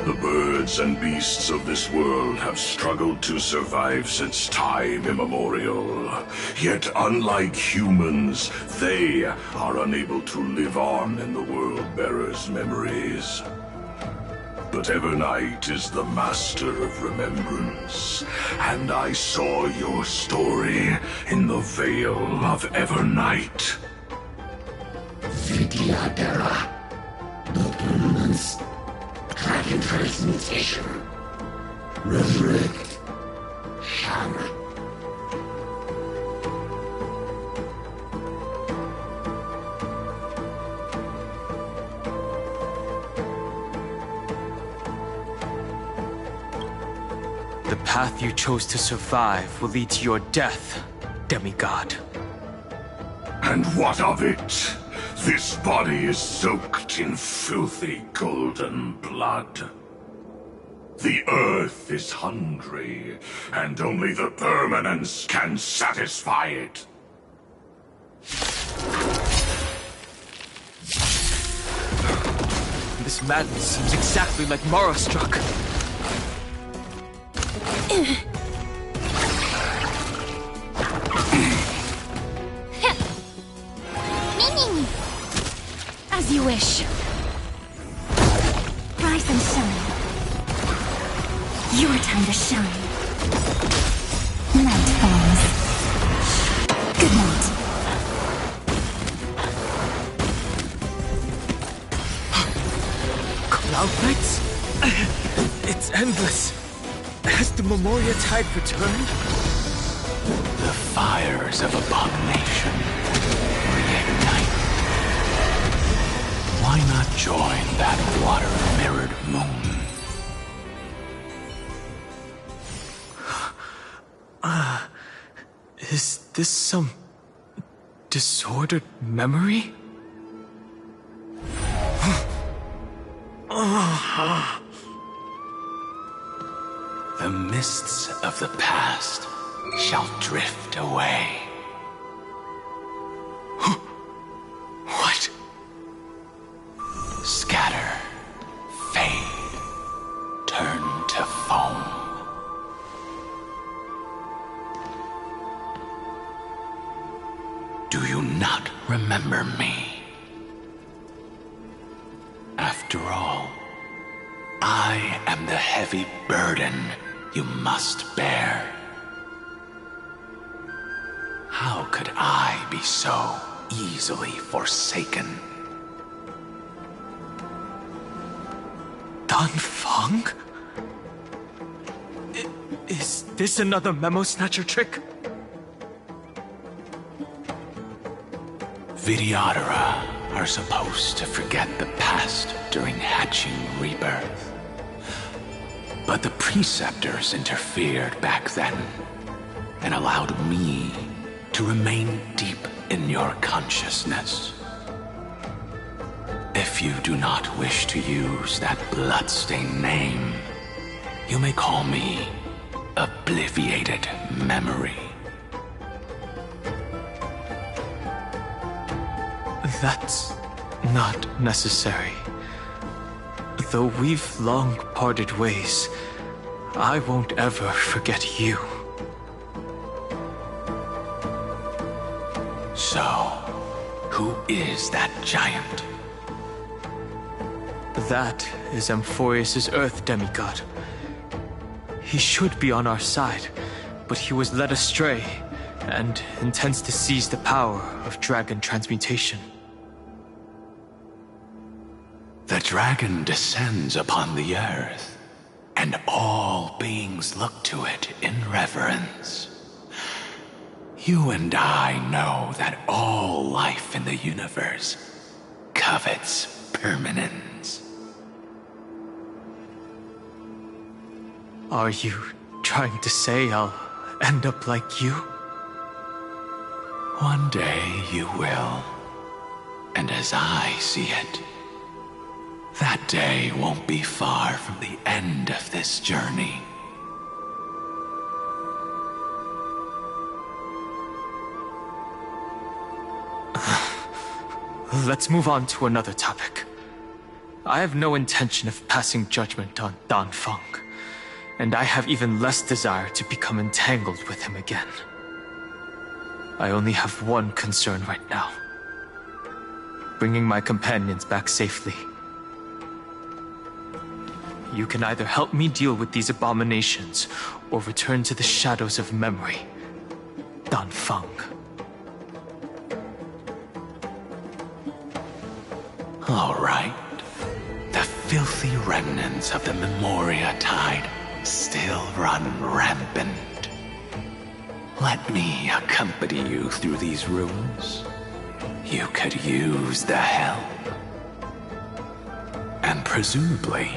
Speaker 18: The birds and beasts of this world have struggled to survive since time immemorial. Yet unlike humans, they are unable to live on in the World-Bearer's memories. But Evernight is the master of remembrance, and I saw your story in the Veil of Evernight.
Speaker 11: Vidyadhara, the Permanence, Dragon Transmutation, Resurrect, Shara.
Speaker 4: The path you chose to survive will lead to your death, demigod.
Speaker 18: And what of it? This body is soaked in filthy golden blood. The Earth is hungry, and only the Permanence can satisfy it.
Speaker 4: This madness seems exactly like Mara struck.
Speaker 2: As you wish. Rise and shine. Your time to shine. Night falls. Good night.
Speaker 4: Cloud Knights? It's endless. Has the Memoria Tide returned?
Speaker 13: The fires of abomination reignite. Why not join that water-mirrored moon?
Speaker 4: Is this some disordered memory?
Speaker 13: The mists of the past shall drift away.
Speaker 4: What?
Speaker 13: Scatter, fade, turn to foam. Do you not remember me? After all, I am the heavy burden you must bear. How could I be so easily forsaken?
Speaker 4: Dan Feng? Is this another Memo Snatcher trick?
Speaker 13: Vidyadhara are supposed to forget the past during hatching rebirth. But the Preceptors interfered back then and allowed me
Speaker 7: to remain deep in your consciousness. If you do not wish to use that bloodstained name, you may call me Obliviated Memory.
Speaker 4: That's not necessary. Though we've long parted ways, I won't ever forget you.
Speaker 7: So, who is that giant?
Speaker 4: That is Amphorius' Earth demigod. He should be on our side, but he was led astray and intends to seize the power of dragon transmutation.
Speaker 7: The dragon descends upon the earth, and all beings look to it in reverence. You and I know that all life in the universe covets permanence.
Speaker 4: Are you trying to say I'll end up like you?
Speaker 7: One day you will. And as I see it, that day won't be far from the end of this journey.
Speaker 4: Let's move on to another topic. I have no intention of passing judgment on Dan Feng, and I have even less desire to become entangled with him again. I only have one concern right now: bringing my companions back safely. You can either help me deal with these abominations, or return to the shadows of memory. Dan Feng.
Speaker 7: All right. The filthy remnants of the Memoria Tide still run rampant. Let me accompany you through these ruins. You could use the help. And presumably,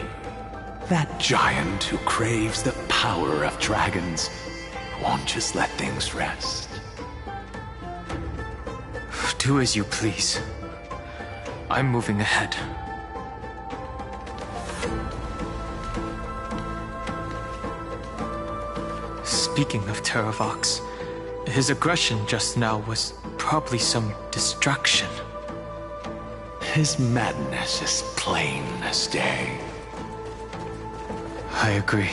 Speaker 7: that giant who craves the power of dragons won't just let things rest.
Speaker 4: Do as you please. I'm moving ahead. Speaking of Terravox, his aggression just now was probably some distraction.
Speaker 7: His madness is plain as day.
Speaker 4: I agree.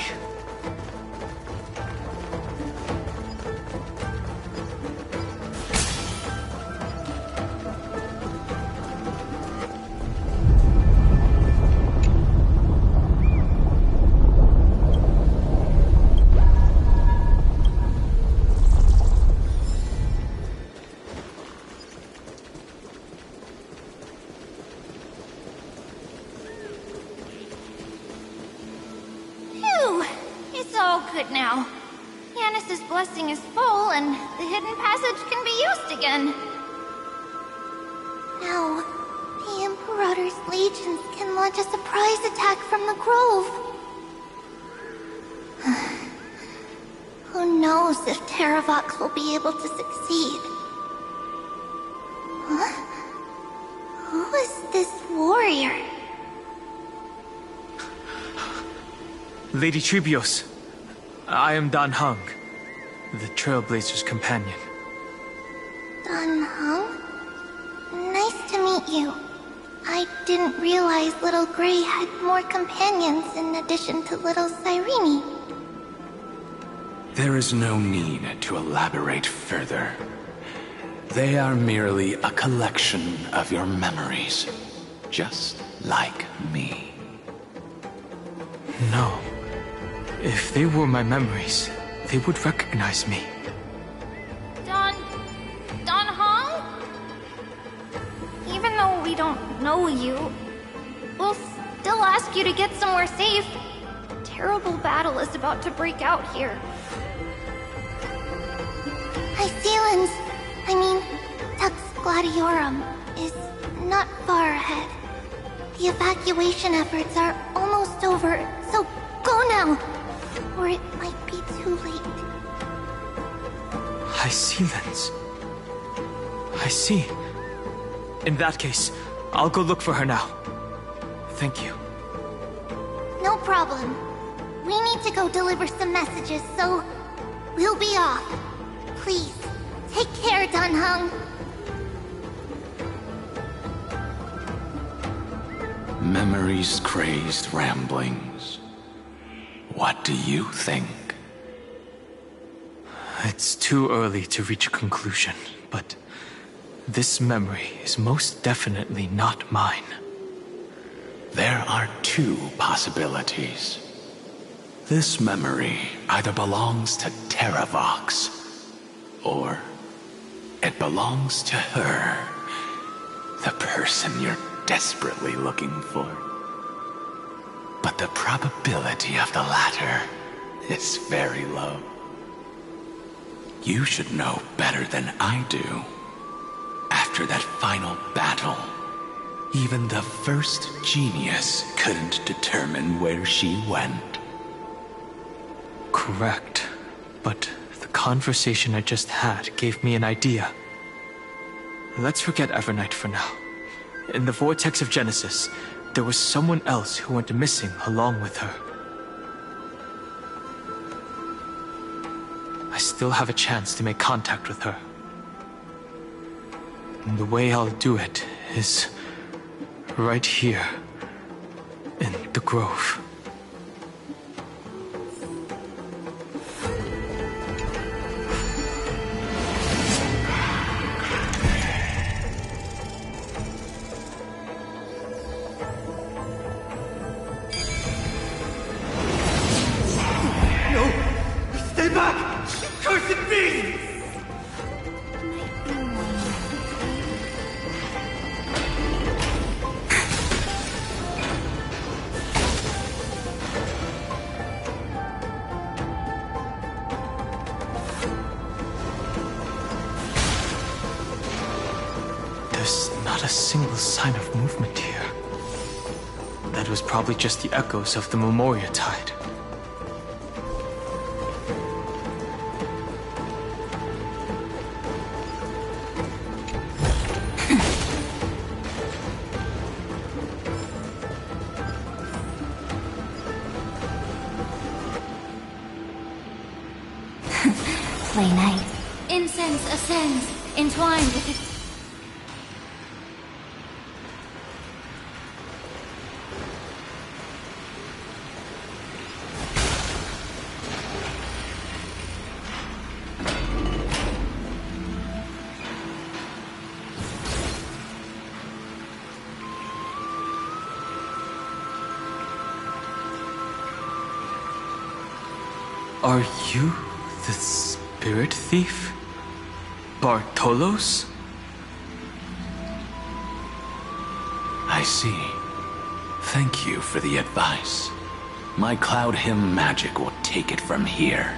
Speaker 2: Now, Yanis's blessing is full, and the hidden passage can be used again. Now, the Imperator's legions can launch a surprise attack from the grove. Who knows if Terravox will be able to succeed? Huh? Who is this warrior?
Speaker 4: Lady Trebios. I am Dan Heng, the Trailblazer's companion.
Speaker 2: Dan Heng? Nice to meet you. I didn't realize Little Grey had more companions in addition to Little Cyrene.
Speaker 7: There is no need to elaborate further. They are merely a collection of your memories, just like me.
Speaker 4: No. If they were my memories, they would recognize me.
Speaker 2: Dan Heng? Even though we don't know you, we'll still ask you to get somewhere safe. A terrible battle is about to break out here. Icelands, Tux Gladiorum, is not far ahead. The evacuation efforts are almost over, so go now! Or it might be too late.
Speaker 4: Icelands? I see. In that case, I'll go look for her now. Thank you.
Speaker 2: No problem. We need to go deliver some messages, so we'll be off. Please, take care, Dan Heng.
Speaker 7: Memories crazed ramblings. What do you think?
Speaker 4: It's too early to reach a conclusion, but this memory is most definitely not mine.
Speaker 7: There are two possibilities. This memory either belongs to Terravox, or it belongs to her, the person you're desperately looking for. But the probability of the latter is very low. You should know better than I do. After that final battle, even the first genius couldn't determine where she went.
Speaker 4: Correct. But the conversation I just had gave me an idea. Let's forget Evernight for now. In the Vortex of Genesis, there was someone else who went missing along with her. I still have a chance to make contact with her. And the way I'll do it is right here in the grove. Not a single sign of movement here. That was probably just the echoes of the Memoria tide.
Speaker 2: Play nice.
Speaker 6: Incense ascends, entwined with its...
Speaker 4: Are you the spirit thief? Bartolos?
Speaker 7: I see. Thank you for the advice. My Cloud Hymn magic will take it from here.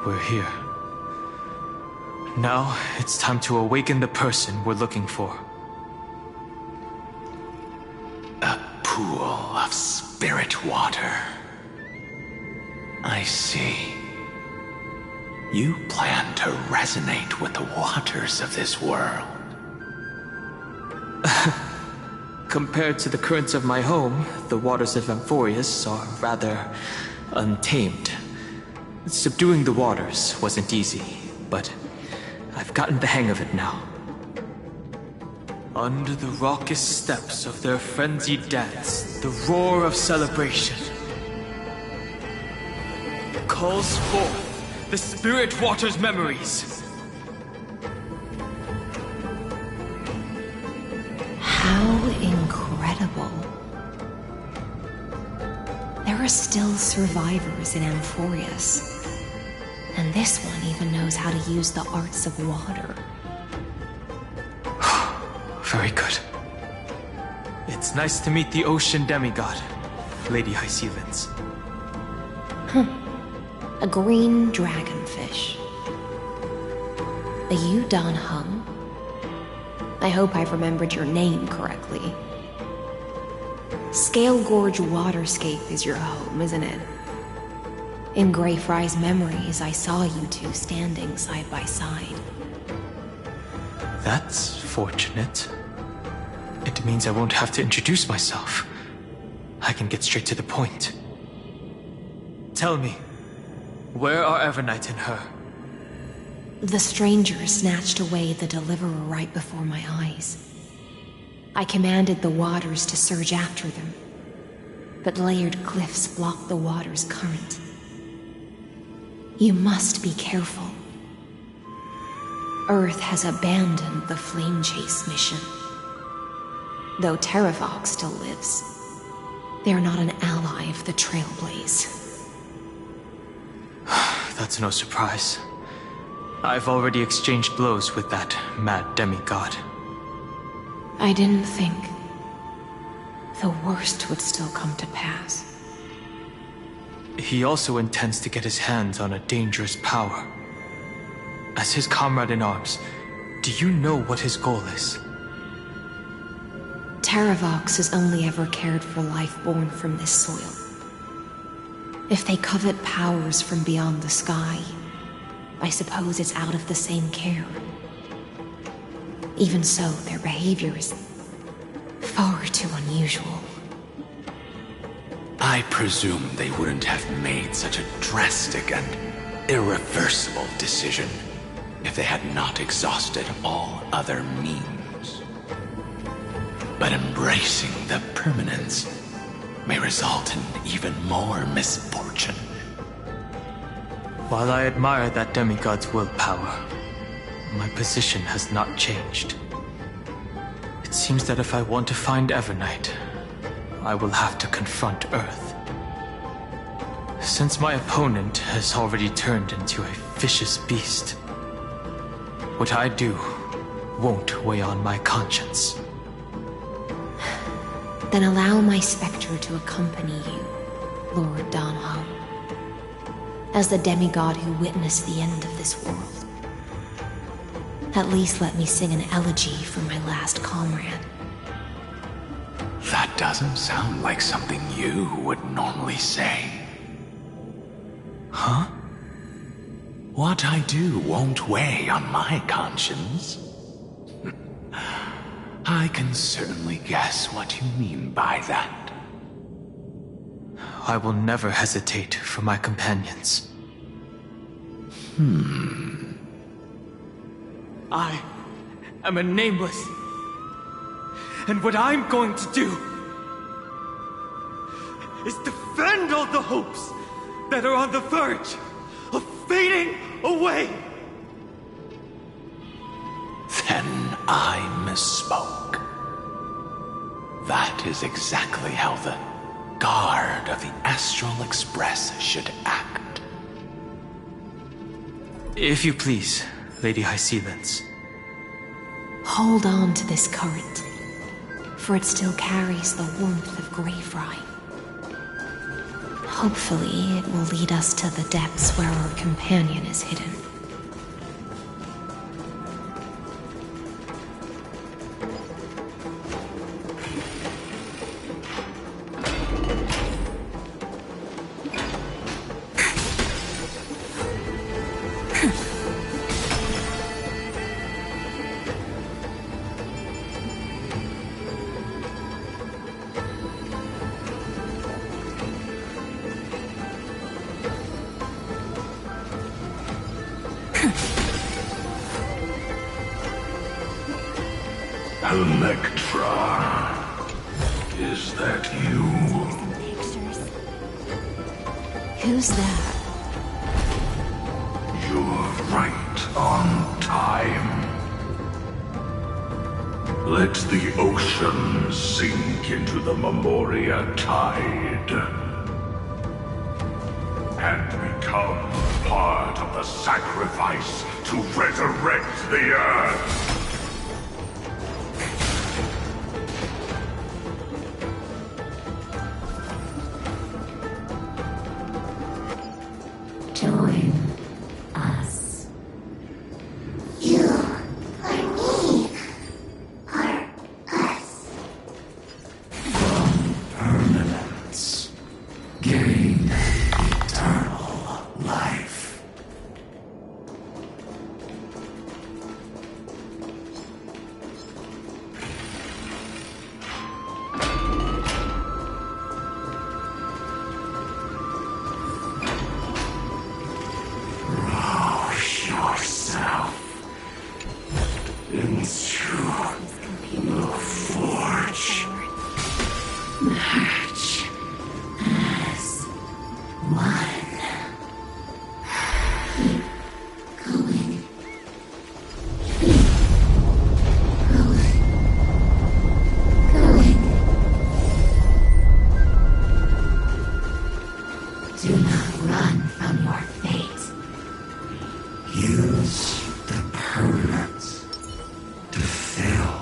Speaker 4: we're here. Now, it's time to awaken the person we're looking for.
Speaker 7: A pool of spirit water. I see. You plan to resonate with the waters of this world.
Speaker 4: Compared to the currents of my home, the waters of Amphorius are rather untamed. Subduing the waters wasn't easy, but I've gotten the hang of it now. Under the raucous steps of their frenzied dance, the roar of celebration calls forth the spirit water's memories.
Speaker 3: How incredible. There are still survivors in Amphorius. And this one even knows how to use the arts of water.
Speaker 4: Very good. It's nice to meet the ocean demigod, Lady Hyacinths.
Speaker 3: A green dragonfish. Are you Dan Heng? I hope I've remembered your name correctly. Scale Gorge Waterscape is your home, isn't it? In Greyfry's memories, I saw you two standing side by side.
Speaker 4: That's fortunate. It means I won't have to introduce myself. I can get straight to the point. Tell me, where are Evernight and her?
Speaker 3: The stranger snatched away the deliverer right before my eyes. I commanded the waters to surge after them, but layered cliffs blocked the water's current. You must be careful. Earth has abandoned the Flame Chase mission. Though Terravox still lives, they are not an ally of the Trailblaze.
Speaker 4: That's no surprise. I've already exchanged blows with that mad demigod.
Speaker 3: I didn't think the worst would still come to pass.
Speaker 4: He also intends to get his hands on a dangerous power. As his comrade in arms, do you know what his goal is?
Speaker 3: Terravox has only ever cared for life born from this soil. If they covet powers from beyond the sky, I suppose it's out of the same care. Even so, their behavior is far too unusual.
Speaker 7: I presume they wouldn't have made such a drastic and irreversible decision if they had not exhausted all other means. But embracing the permanence may result in even more misfortune.
Speaker 4: While I admire that demigod's willpower, my position has not changed. It seems that if I want to find Evernight, I will have to confront Earth. Since my opponent has already turned into a vicious beast, what I do won't weigh on my conscience.
Speaker 3: Then allow my specter to accompany you, Lord Dan Heng, as the demigod who witnessed the end of this world. At least let me sing an elegy for my last comrade.
Speaker 7: That doesn't sound like something you would normally say. Huh? What I do won't weigh on my conscience. I can certainly guess what you mean by that.
Speaker 4: I will never hesitate for my companions. I am a nameless. And what I'm going to do is defend all the hopes that are on the verge of fading away.
Speaker 7: Then I misspoke. That is exactly how the guard of the Astral Express should act.
Speaker 4: If you please, Lady Hyacinths.
Speaker 3: Hold on to this current, for it still carries the warmth of Greyfry. Hopefully, it will lead us to the depths where our companion is hidden.
Speaker 18: Electra, is that you?
Speaker 3: Who's that?
Speaker 18: You're right on time. Let the ocean sink into the Memoria tide and become part of the sacrifice to resurrect the Earth.
Speaker 2: Join us. You are me. Are us.
Speaker 11: From permanence, gain eternal life. Rouse yourself into the forge. Merge as one. Keep going. Do not run from your fate. Use the permanence to fill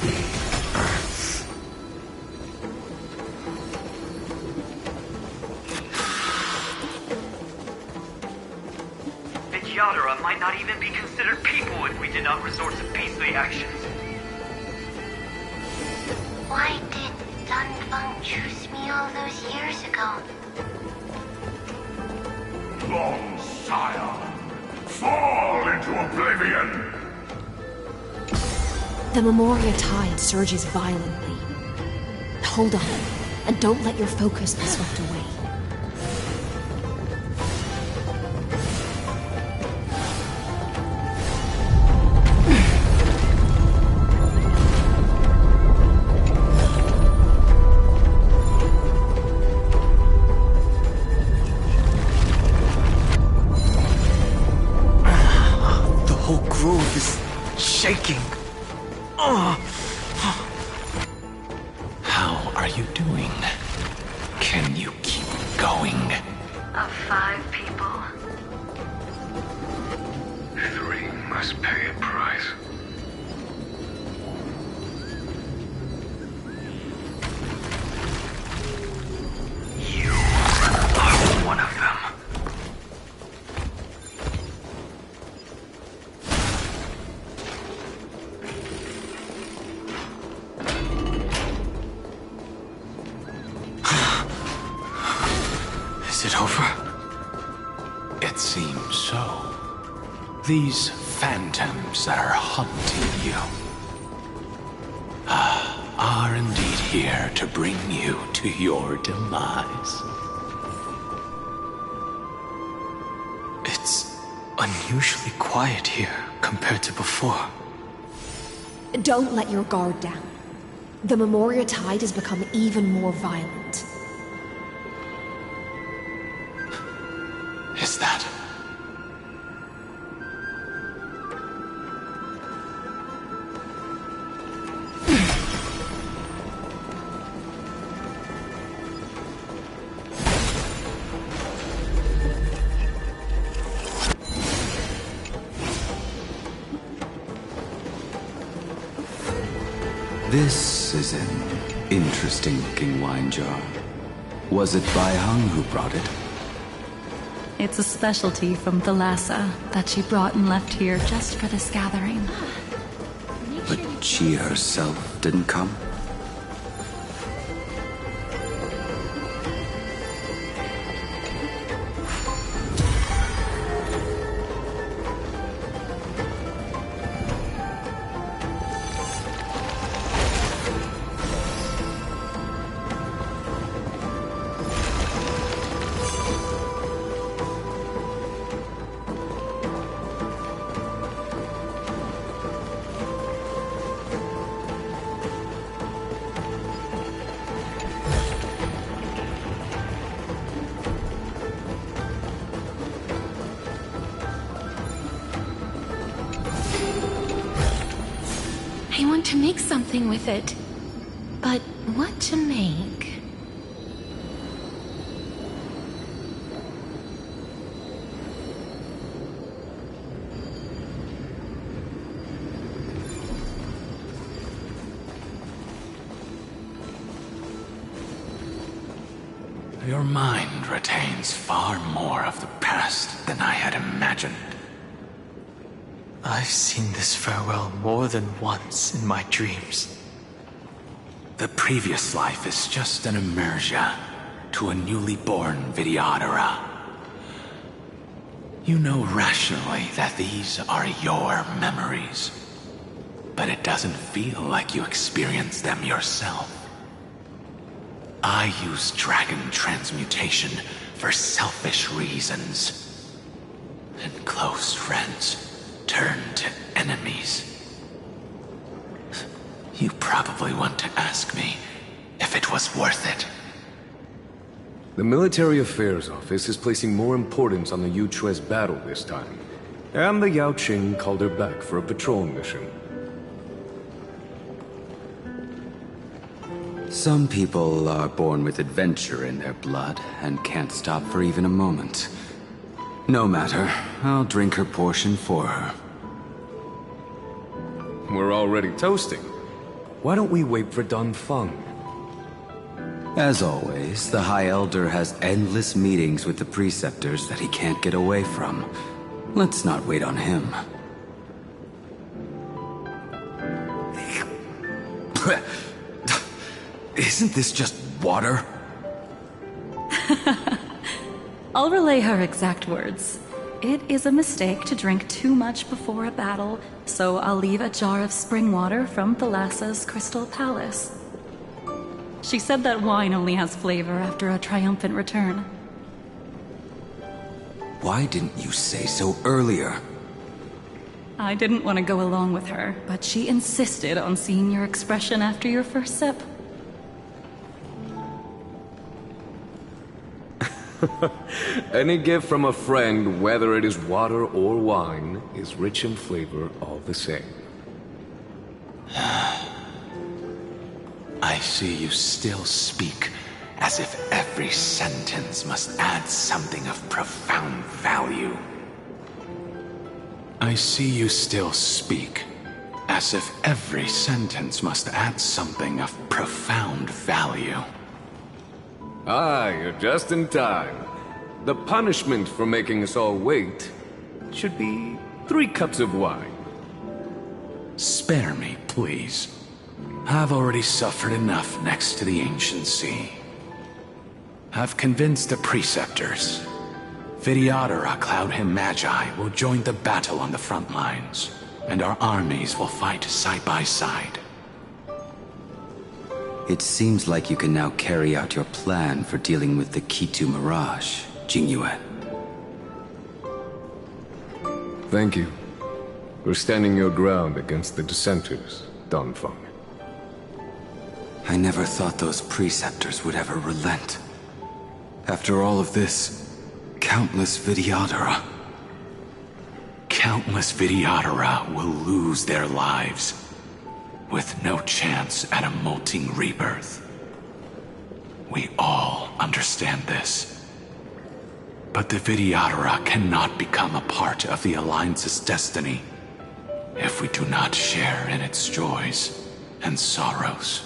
Speaker 11: the earth.
Speaker 19: The Yadara might not even be considered people if we did not resort to beastly actions.
Speaker 2: Why did Dunfeng choose me all those years ago?
Speaker 18: Long Scion, fall into oblivion!
Speaker 3: The Memoria tide surges violently. Hold on, and don't let your focus be swept away.
Speaker 5: The whole grove is shaking.
Speaker 7: How are you doing? Can you keep going?
Speaker 19: Of 5 people.
Speaker 18: 3 must pay a price.
Speaker 19: You are one of them.
Speaker 5: Is it over?
Speaker 7: It seems so. These phantoms that are haunting you are indeed here to bring you to your demise.
Speaker 5: It's unusually quiet here compared to before.
Speaker 3: Don't let your guard down. The Memoria tide has become even more violent.
Speaker 7: Is that?
Speaker 20: This is an interesting looking wine jar. Was it Baihang who brought it?
Speaker 21: It's a specialty from Thalassa that she brought and left here just for this gathering.
Speaker 20: But she herself didn't come?
Speaker 1: I want to make something with it. But what to make?
Speaker 7: Your mind retains far more of the past than I had imagined.
Speaker 4: I've seen this farewell more than once in my dreams.
Speaker 7: The previous life is just an immersia to a newly born Vidyadhara. You know rationally that these are your memories, but it doesn't feel like you experienced them yourself. I use dragon transmutation for selfish reasons, and close friends turn to enemies. You probably want to ask me if it was worth it.
Speaker 22: The Military Affairs Office is placing more importance on the Yuchue's battle this time. And the Yaoqing called her back for a patrol mission.
Speaker 20: Some people are born with adventure in their blood and can't stop for even a moment. No matter, I'll drink her portion for her.
Speaker 22: We're already toasting. Why don't we wait for Dongfeng?
Speaker 20: As always, the High Elder has endless meetings with the Preceptors that he can't get away from. Let's not wait on him. Isn't this just water?
Speaker 21: I'll relay her exact words. It is a mistake to drink too much before a battle, so I'll leave a jar of spring water from Thalassa's Crystal Palace. She said that wine only has flavor after a triumphant return.
Speaker 20: Why didn't you say so earlier?
Speaker 21: I didn't want to go along with her, but she insisted on seeing your expression after your first sip.
Speaker 22: Any gift from a friend, whether it is water or wine, is rich in flavor all the same.
Speaker 7: I see you still speak as if every sentence must add something of profound value. I see you still speak as if every sentence must add something of profound value.
Speaker 22: Ah, you're just in time. The punishment for making us all wait should be 3 cups of wine.
Speaker 7: Spare me, please. I've already suffered enough next to the Ancient Sea. I've convinced the Preceptors. Vidyadhara Cloudhim Magi will join the battle on the front lines, and our armies will fight side by side.
Speaker 20: It seems like you can now carry out your plan for dealing with the Kitu Mirage, Jingyue.
Speaker 22: Thank you for standing your ground against the dissenters, Dongfeng.
Speaker 20: I never thought those Preceptors would ever relent. After all of this, countless Vidyadhara.
Speaker 7: Countless Vidyadhara will lose their lives, with no chance at a molting rebirth. We all understand this. But the Vidyadhara cannot become a part of the Alliance's destiny if we do not share in its joys and sorrows.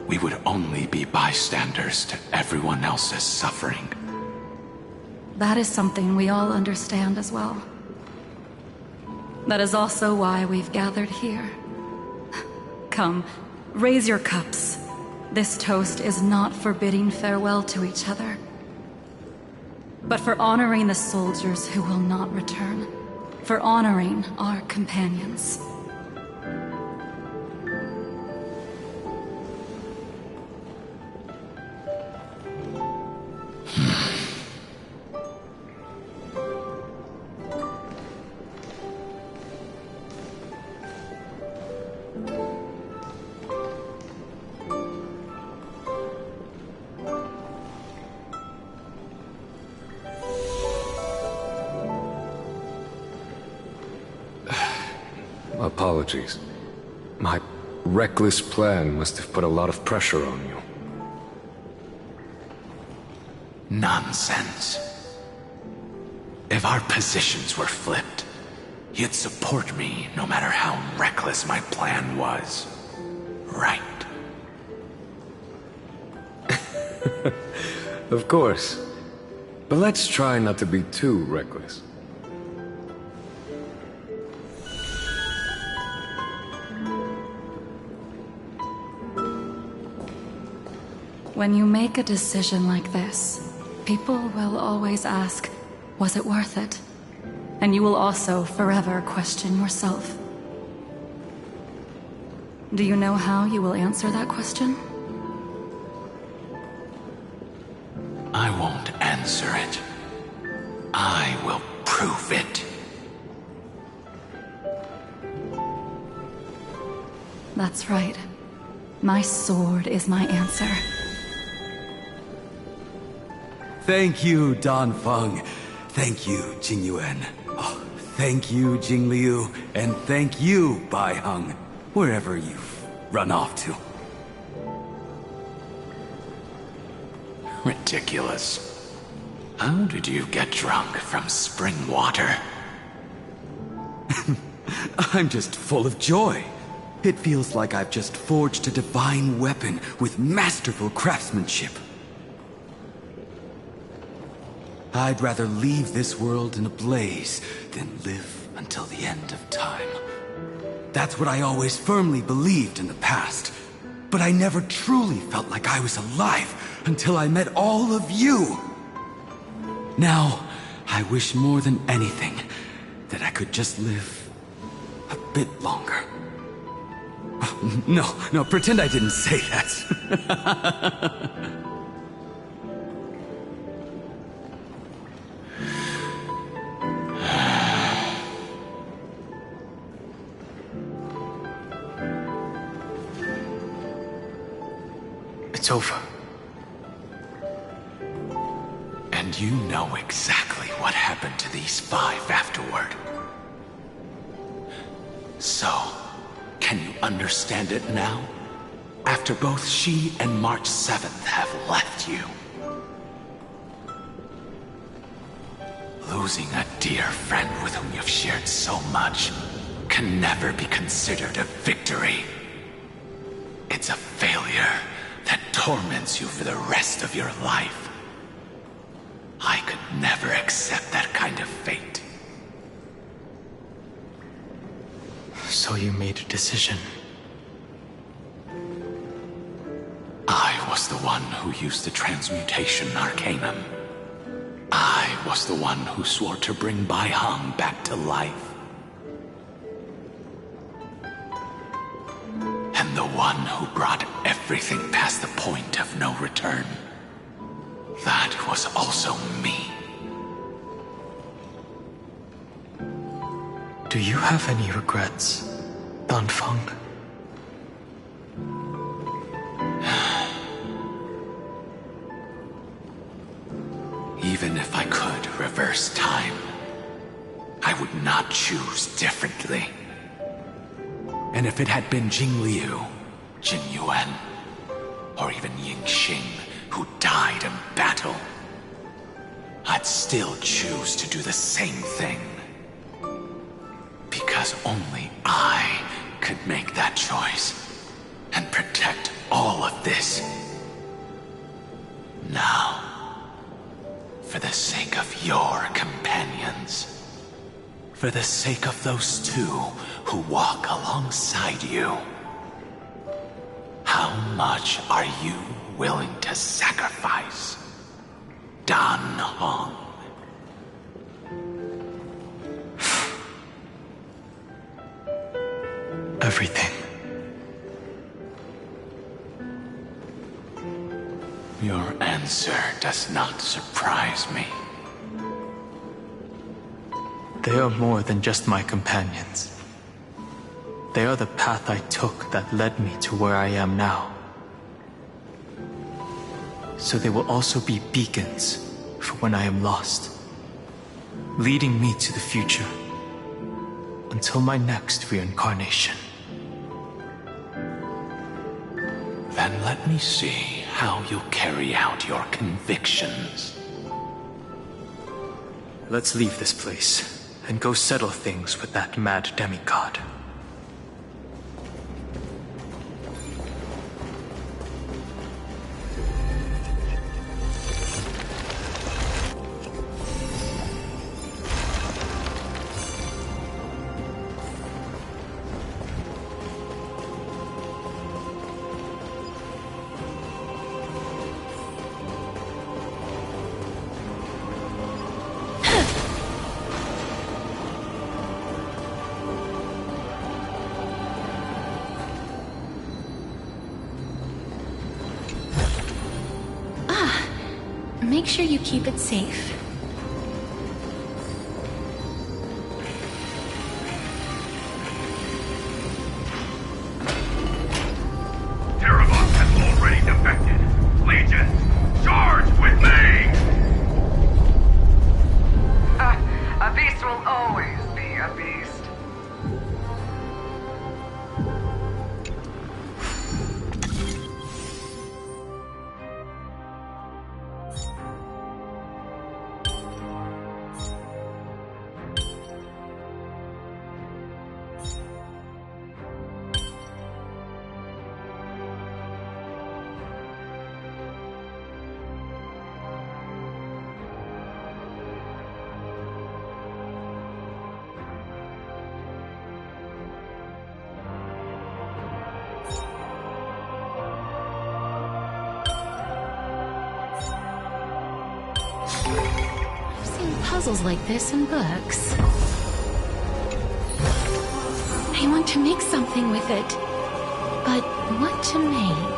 Speaker 7: we would only be bystanders to everyone else's suffering.
Speaker 21: That is something we all understand as well. That is also why we've gathered here. Come, raise your cups. This toast is not for bidding farewell to each other, but for honoring the soldiers who will not return, for honoring our companions.
Speaker 22: Apologies. My reckless plan must have put a lot of pressure on you.
Speaker 7: Nonsense. If our positions were flipped, you'd support me no matter how reckless my plan was. Right?
Speaker 22: Of course. But let's try not to be too reckless.
Speaker 21: When you make a decision like this, people will always ask, was it worth it? And you will also forever question yourself. Do you know how you will answer that question?
Speaker 7: I won't answer it. I will prove it.
Speaker 21: That's right. My sword is my answer.
Speaker 13: Thank you, Dongfeng. Thank you, Jing Yuan. Oh, thank you, Jing Liu. And thank you, Bai Heng, wherever you've run off to.
Speaker 7: Ridiculous. How did you get drunk from spring water?
Speaker 13: I'm just full of joy. It feels like I've just forged a divine weapon with masterful craftsmanship. I'd rather leave this world in a blaze than live until the end of time. That's what I always firmly believed in the past. But I never truly felt like I was alive until I met all of you. Now, I wish more than anything that I could just live a bit longer. No, pretend I didn't say that.
Speaker 4: It's over.
Speaker 7: And you know exactly what happened to these 5 afterward. So, can you understand it now? After both she and March 7th have left you. Losing a dear friend with whom you've shared so much can never be considered a victory. It's a failure that torments you for the rest of your life. I could never accept that kind of fate.
Speaker 4: So you made a decision.
Speaker 7: I was the one who used the transmutation arcanum. I was the one who swore to bring Bai Heng back to life. And the one who brought everything past the point of no return. That was also me.
Speaker 4: Do you have any regrets, Dongfeng?
Speaker 7: Even if I could reverse time, I would not choose differently. And if it had been Jing Liu, Jin Yuan, or even Ying Xing who died in battle, I'd still choose to do the same thing. Because only I could make that choice and protect all of this. Now, for the sake of your companions, for the sake of those two who walk alongside you, how much are you willing to sacrifice, Dan Heng?
Speaker 4: Everything.
Speaker 7: Your answer does not surprise me.
Speaker 4: They are more than just my companions. They are the path I took that led me to where I am now. So they will also be beacons for when I am lost, leading me to the future until my next reincarnation.
Speaker 7: Then let me see how you'll carry out your convictions.
Speaker 4: Let's leave this place and go settle things with that mad demigod.
Speaker 9: Make sure you keep it safe.
Speaker 18: Terravox has already defected. Legion, charge with me!
Speaker 8: A beast will always be a beast.
Speaker 12: Puzzles like this in books. I want to make something with it, but what to make?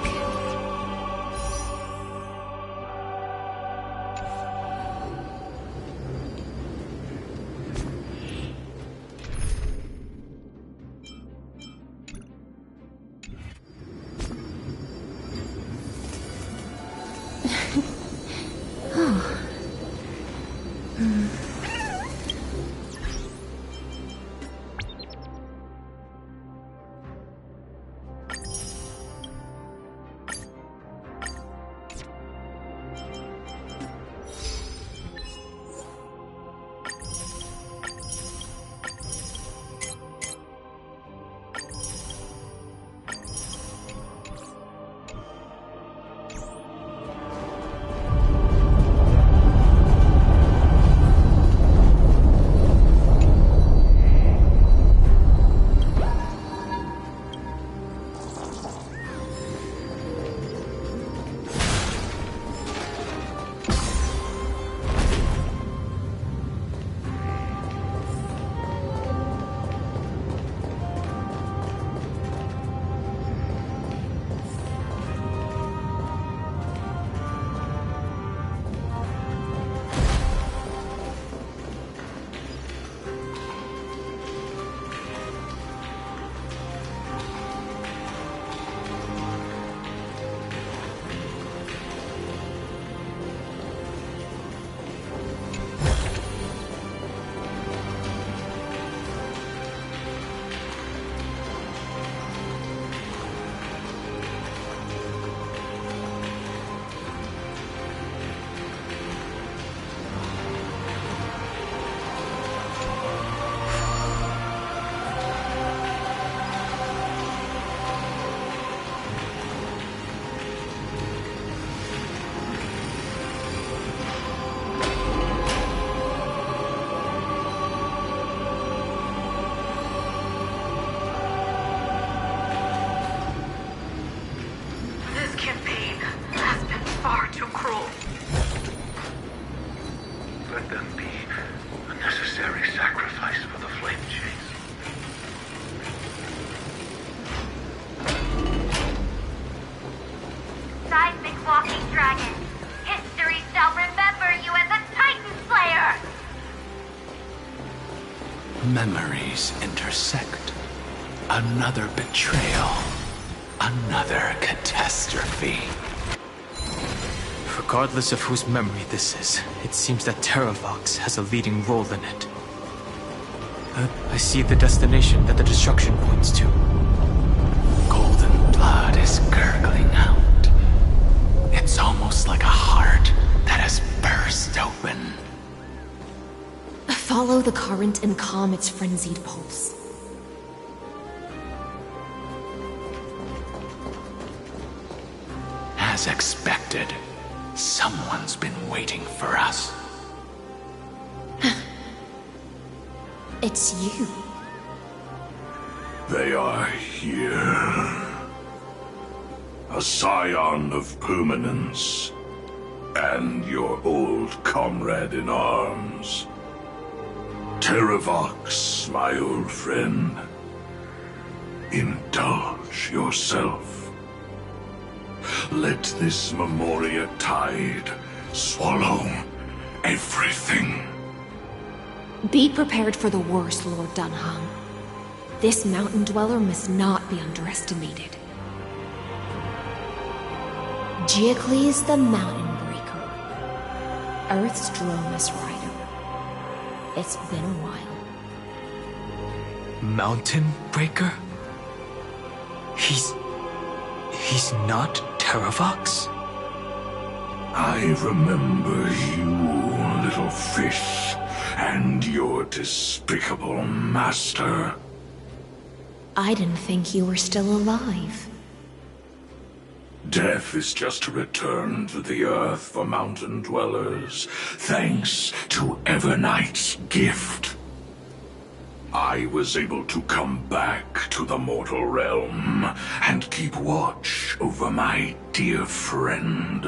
Speaker 18: Let them be a necessary sacrifice for the flame chase.
Speaker 2: Seismic walking dragon. History shall remember you as a Titan Slayer!
Speaker 7: Memories intersect. Another betrayal. Another catastrophe.
Speaker 4: Regardless of whose memory this is, it seems that Terravox has a leading role in it. I see the destination that the destruction points to.
Speaker 7: Golden blood is gurgling out. It's almost like a heart that has burst open.
Speaker 3: Follow the current and calm its frenzied pulse.
Speaker 7: As expected, someone's been waiting for us.
Speaker 3: It's you.
Speaker 18: They are here. A scion of permanence. And your old comrade in arms. Terravox, my old friend. Indulge yourself. Let this Memoria tide swallow everything.
Speaker 3: Be prepared for the worst, Lord Dunham. This mountain dweller must not be underestimated. Geocles the Mountain Breaker. Earth's Dromus Rider. It's been a while.
Speaker 4: Mountain Breaker? He's not Terravox?
Speaker 18: I remember you, little fish, and your despicable master.
Speaker 3: I didn't think you were still alive.
Speaker 18: Death is just a return to the earth for mountain dwellers, thanks to Evernight's gift. I was able to come back to the mortal realm and keep watch over my dear friend,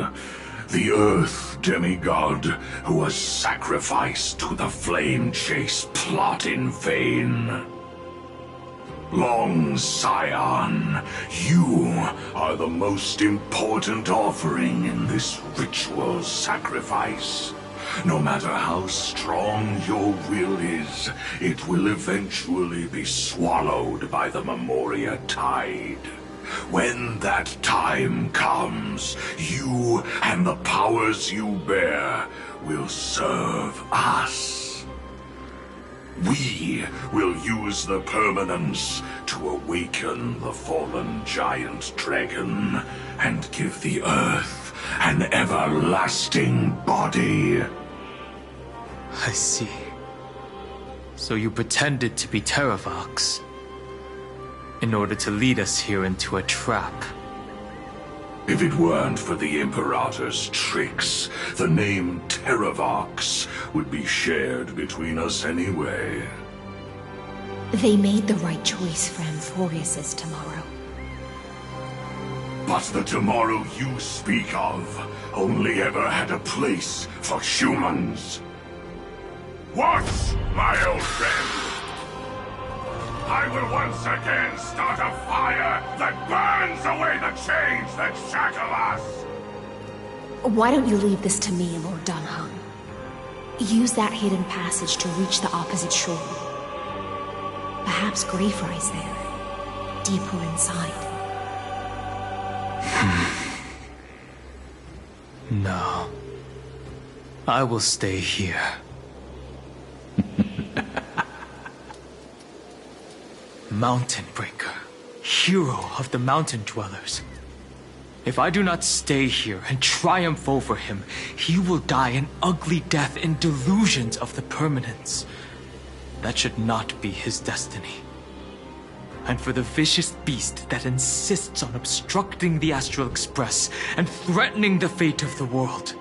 Speaker 18: the Earth demigod who was sacrificed to the flame chase plot in vain. Long Scion, you are the most important offering in this ritual sacrifice. No matter how strong your will is, it will eventually be swallowed by the Memoria tide. When that time comes, you and the powers you bear will serve us. We will use the permanence to awaken the fallen giant dragon and give the earth an everlasting body.
Speaker 4: I see. So you pretended to be Terravox in order to lead us here into a trap.
Speaker 18: If it weren't for the Imperator's tricks, the name Terravox would be shared between us anyway.
Speaker 3: They made the right choice for Amphorius's tomorrow.
Speaker 18: But the tomorrow you speak of only ever had a place for humans. What, my old friend? I will once again start a fire that burns away the chains that shackle us!
Speaker 3: Why don't you leave this to me, Lord Dunham? Use that hidden passage to reach the opposite shore. Perhaps Greyfry's there, deeper inside.
Speaker 4: No. I will stay here. Mountain Breaker, hero of the mountain dwellers. If I do not stay here and triumph over him, he will die an ugly death in delusions of the permanence. That should not be his destiny. And for the vicious beast that insists on obstructing the Astral Express and threatening the fate of the world.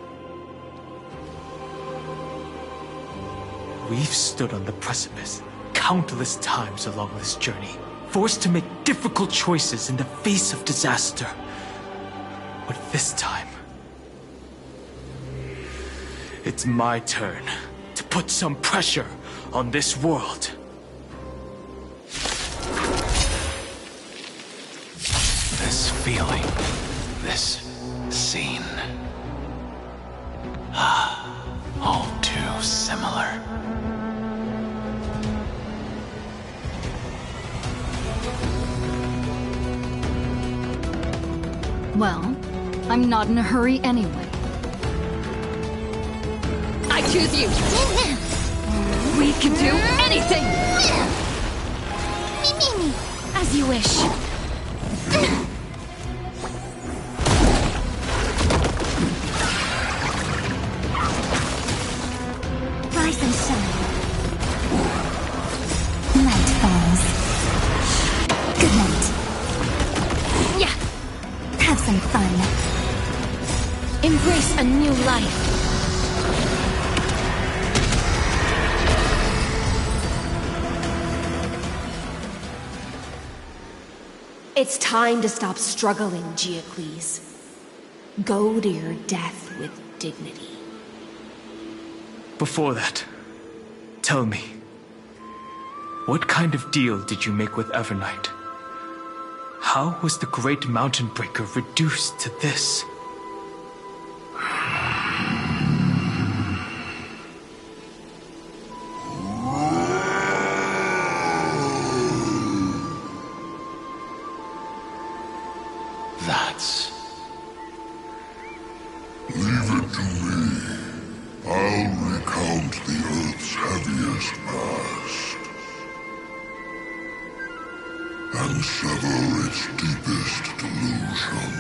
Speaker 4: We've stood on the precipice countless times along this journey, forced to make difficult choices in the face of disaster. But this time, it's my turn. put some pressure on this world.
Speaker 7: This feeling, this scene. All too similar.
Speaker 9: Well, I'm not in a hurry anyway. I choose you! We can do anything! As you wish.
Speaker 2: Rise and shine. Night falls. Good night.
Speaker 9: Yeah.
Speaker 2: Have some fun.
Speaker 9: Embrace a new life.
Speaker 3: It's time to stop struggling, Geocles. Go to your death with dignity.
Speaker 4: Before that, tell me, what kind of deal did you make with Evernight? How was the Great Mountain Breaker reduced to this?
Speaker 7: That's...
Speaker 18: Leave it to me. I'll recount the Earth's heaviest past and sever its deepest delusion.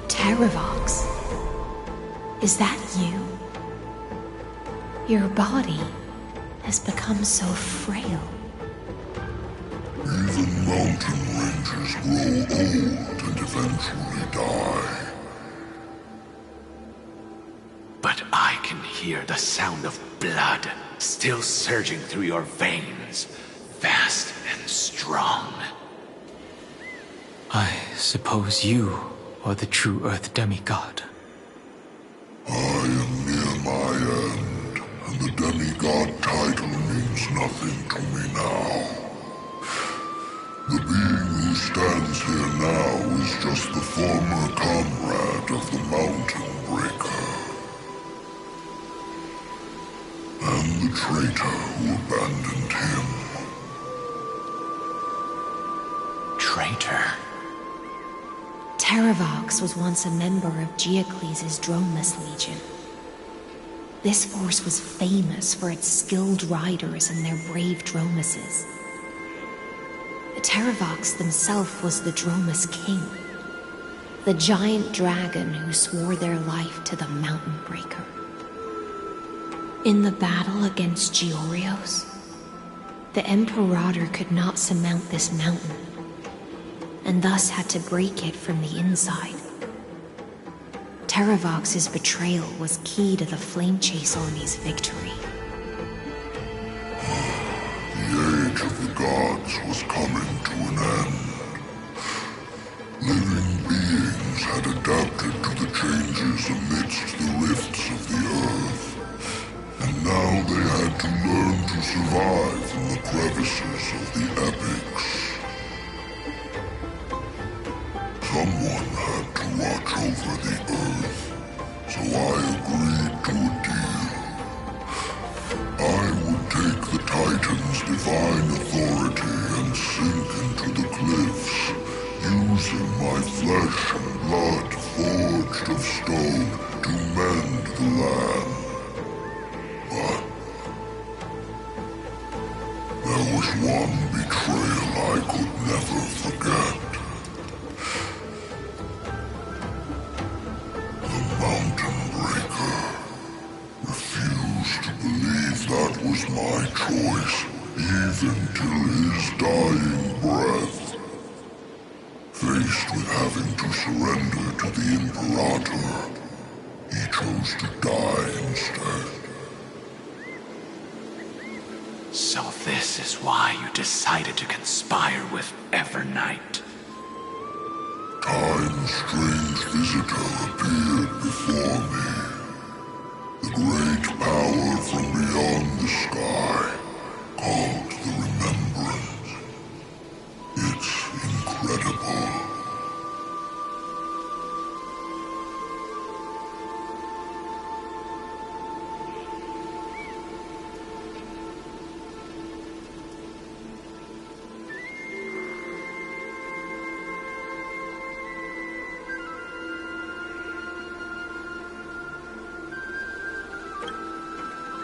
Speaker 3: Terravox, is that you? Your body has become so frail.
Speaker 18: Even mountain ranges grow old and eventually die.
Speaker 7: But I can hear the sound of blood still surging through your veins, fast and strong.
Speaker 4: I suppose you are the true Earth demigod.
Speaker 18: I am near my end, and the demigod title means nothing to me now. The being who stands here now is just the former comrade of the Mountain Breaker. And the traitor who abandoned him.
Speaker 7: Traitor?
Speaker 3: Terravox was once a member of Geocles' Dromus Legion. This force was famous for its skilled riders and their brave Dromuses. Terravox himself was the Dromus King, the giant dragon who swore their life to the Mountain Breaker. In the battle against Georios, the Imperator could not surmount this mountain, and thus had to break it from the inside. Terravox's betrayal was key to the Flame Chase Army's victory.
Speaker 18: The age of the gods was coming to an end. Living beings had adapted to the changes amidst the rifts of the earth, and now they had to learn to survive in the crevices of the epics. Someone had to watch over the earth, so I agreed to a deal. my flesh and blood forged of stone to mend the land. But there was one betrayal I could never forget. The Mountain Breaker refused to believe that was my choice, even till his dying breath. Faced with having to surrender to the Imperator, he chose to die instead.
Speaker 7: So this is why you decided to conspire with Evernight.
Speaker 18: Time's strange visitor appeared before me. The great power from beyond the sky, called the Remembrance. It's incredible.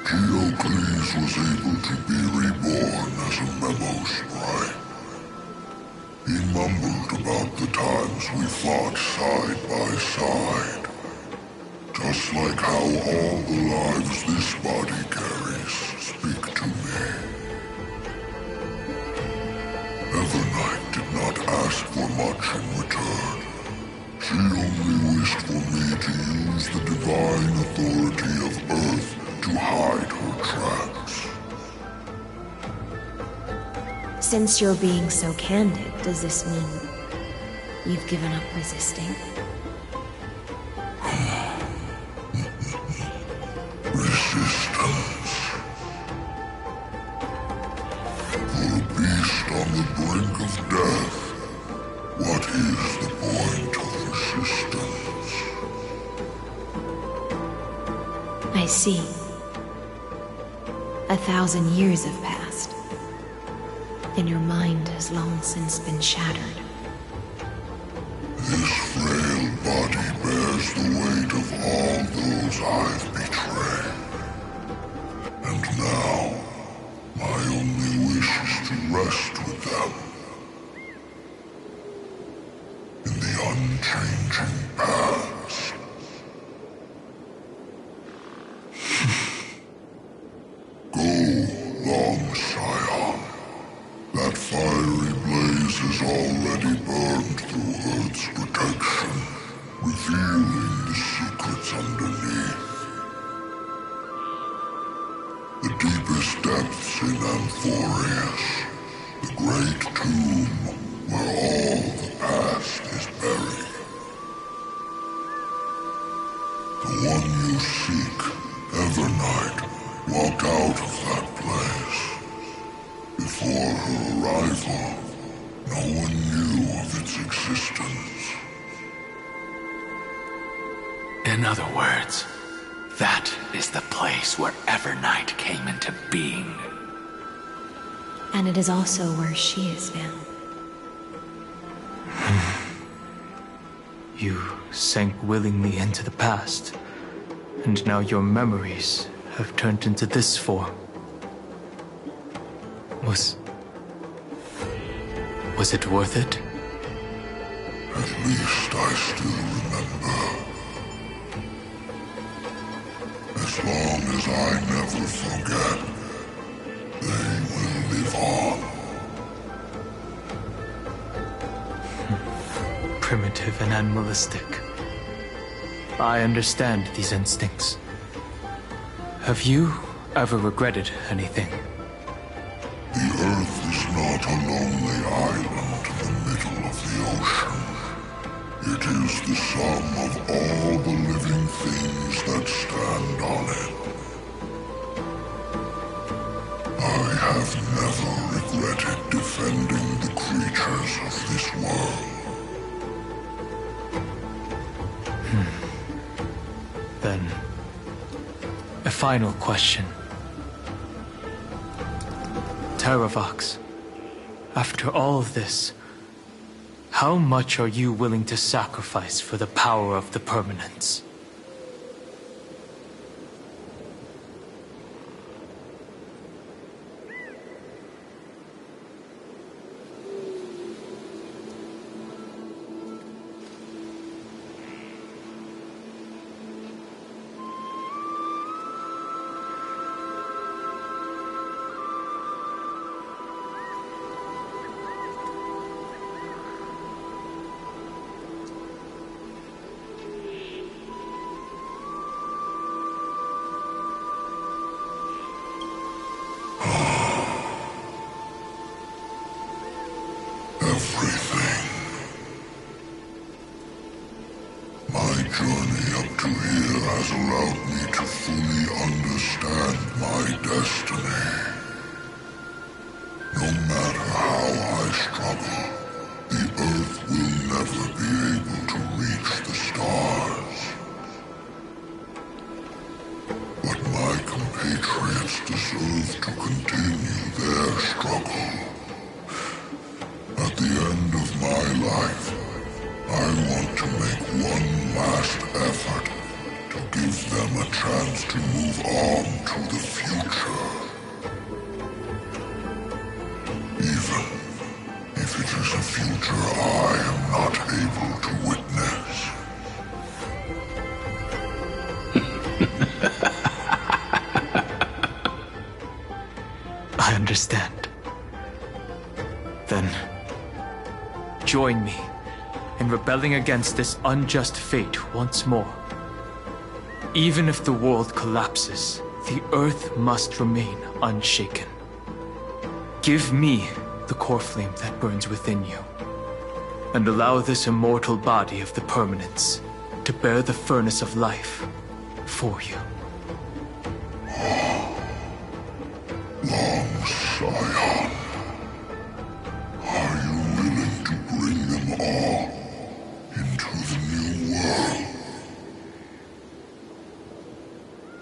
Speaker 18: Geocles was able to be reborn as a memo sprite. He mumbled about the times we fought side by side. Just like how all the lives this body carries speak to me. Evernight did not ask for much in return. She only wished for me to use the divine authority of Earth to hide her tracks.
Speaker 3: Since you're being so candid, does this mean you've given up resisting?
Speaker 18: Resistance. For a beast on the brink of death, what is the point of resistance?
Speaker 3: I see. 1,000 years have passed, and your mind has long since been shattered.
Speaker 18: This frail body bears the weight of all those I've betrayed. And now, my only wish is to rest with them. In the unchanging past. Go, Long Scion. That fiery blaze has already burned through Earth's protection, revealing the secrets underneath. The deepest depths in Amphorius, the great tomb where all the past is buried. The one you seek, Evernight, walked out of that place. Before her arrival, no one knew of its existence.
Speaker 7: In other words, that is the place where Evernight came into being.
Speaker 3: And it is also where she is now.
Speaker 4: You sank willingly into the past, and now your memories have turned into this form. Was it worth it?
Speaker 18: At least I still remember. As long as I never forget, they will live on.
Speaker 4: Primitive and animalistic. I understand these instincts. Have you ever regretted anything?
Speaker 18: The Earth is not a lonely island in the middle of the ocean. It is the sum of all the living things that stand on it. I have never regretted defending the creatures of this world.
Speaker 4: Then, a final question. Terravox, after all of this, How much are you willing to sacrifice for the power of the Permanence? I understand. Then, join me in rebelling against this unjust fate once more. Even if the world collapses, the Earth must remain unshaken. Give me the core flame that burns within you, and allow this immortal body of the Permanence to bear the furnace of life for you.
Speaker 18: Long Scion, are you willing to bring them all into the new world?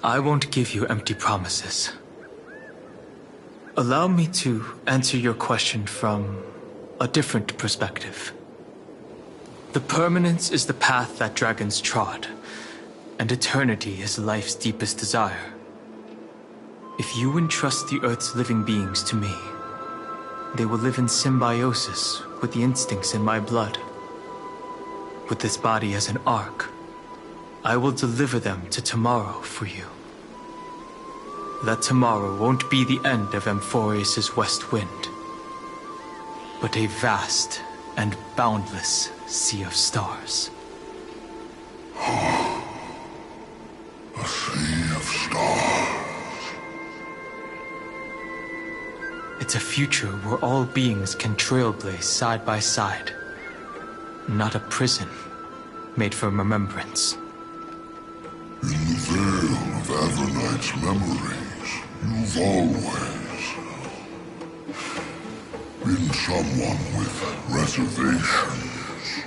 Speaker 4: I won't give you empty promises. Allow me to answer your question from a different perspective. The Permanence is the path that dragons trod, and eternity is life's deepest desire. If you entrust the Earth's living beings to me, they will live in symbiosis with the instincts in my blood. With this body as an ark, I will deliver them to tomorrow for you. That tomorrow won't be the end of Amphorius' west wind, but a vast and boundless sea of stars.
Speaker 18: A sea of stars.
Speaker 4: It's a future where all beings can trailblaze side by side, not a prison made for remembrance.
Speaker 18: In the veil of Avernight's memories, you've always been someone with reservations.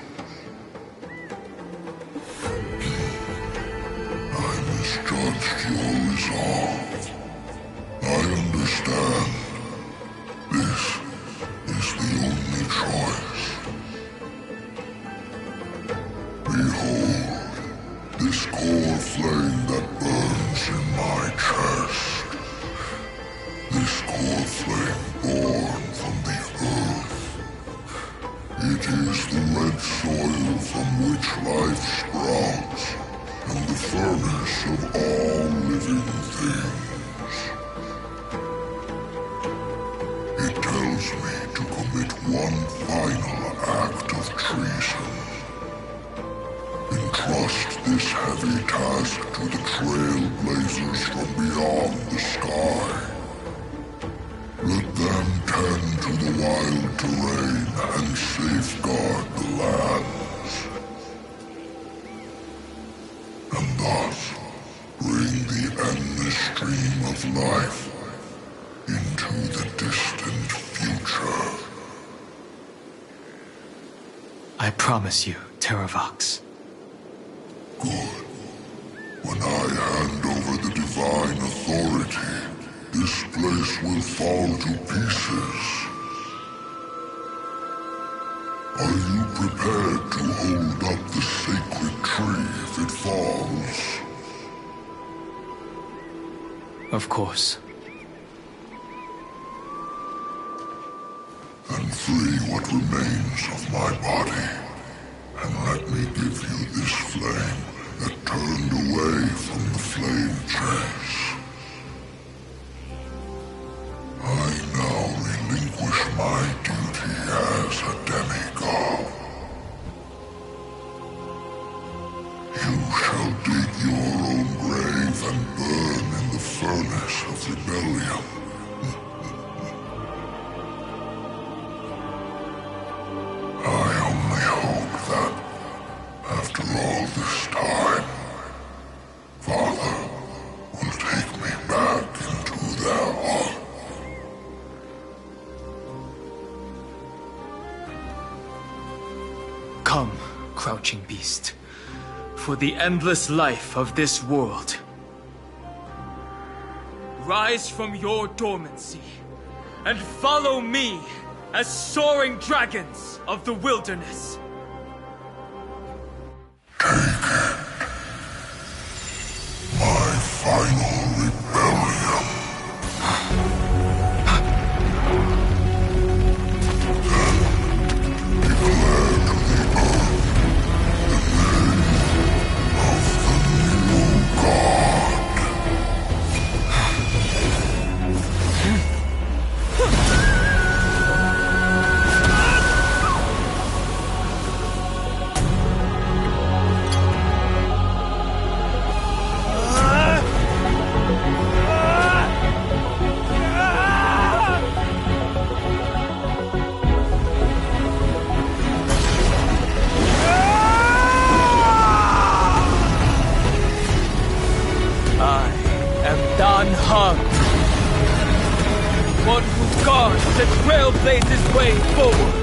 Speaker 18: I misjudged your resolve. I understand. This is the only choice. Behold, this core flame that burns in my chest. This core flame born from the earth. It is the red soil from which life sprouts, and the furnace of all living things. It tells me to commit one final act of treason. Entrust this heavy task to the trailblazers from beyond the sky. Let them tend to the wild terrain and safeguard the lands. And thus, bring the endless stream of life into the distant future.
Speaker 4: I promise you, Terravox.
Speaker 18: Good. When I hand over the divine authority, this place will fall to pieces. Are you prepared to hold up the sacred tree if it falls?
Speaker 4: Of course.
Speaker 18: Then free what remains of my body, and let me give you this flame that turned away from the flame chase. I now relinquish my duty as a demigod. You shall dig your own grave and burn in the furnace of rebellion. I only hope that, after all this time, Father will take me back into their heart.
Speaker 4: Come, crouching beast, for the endless life of this world. Rise from your dormancy, and follow me as soaring dragons of the wilderness.
Speaker 18: My final rebellion. Then declare to the earth the name of the new god.
Speaker 4: One who guards and trailblazes way forward.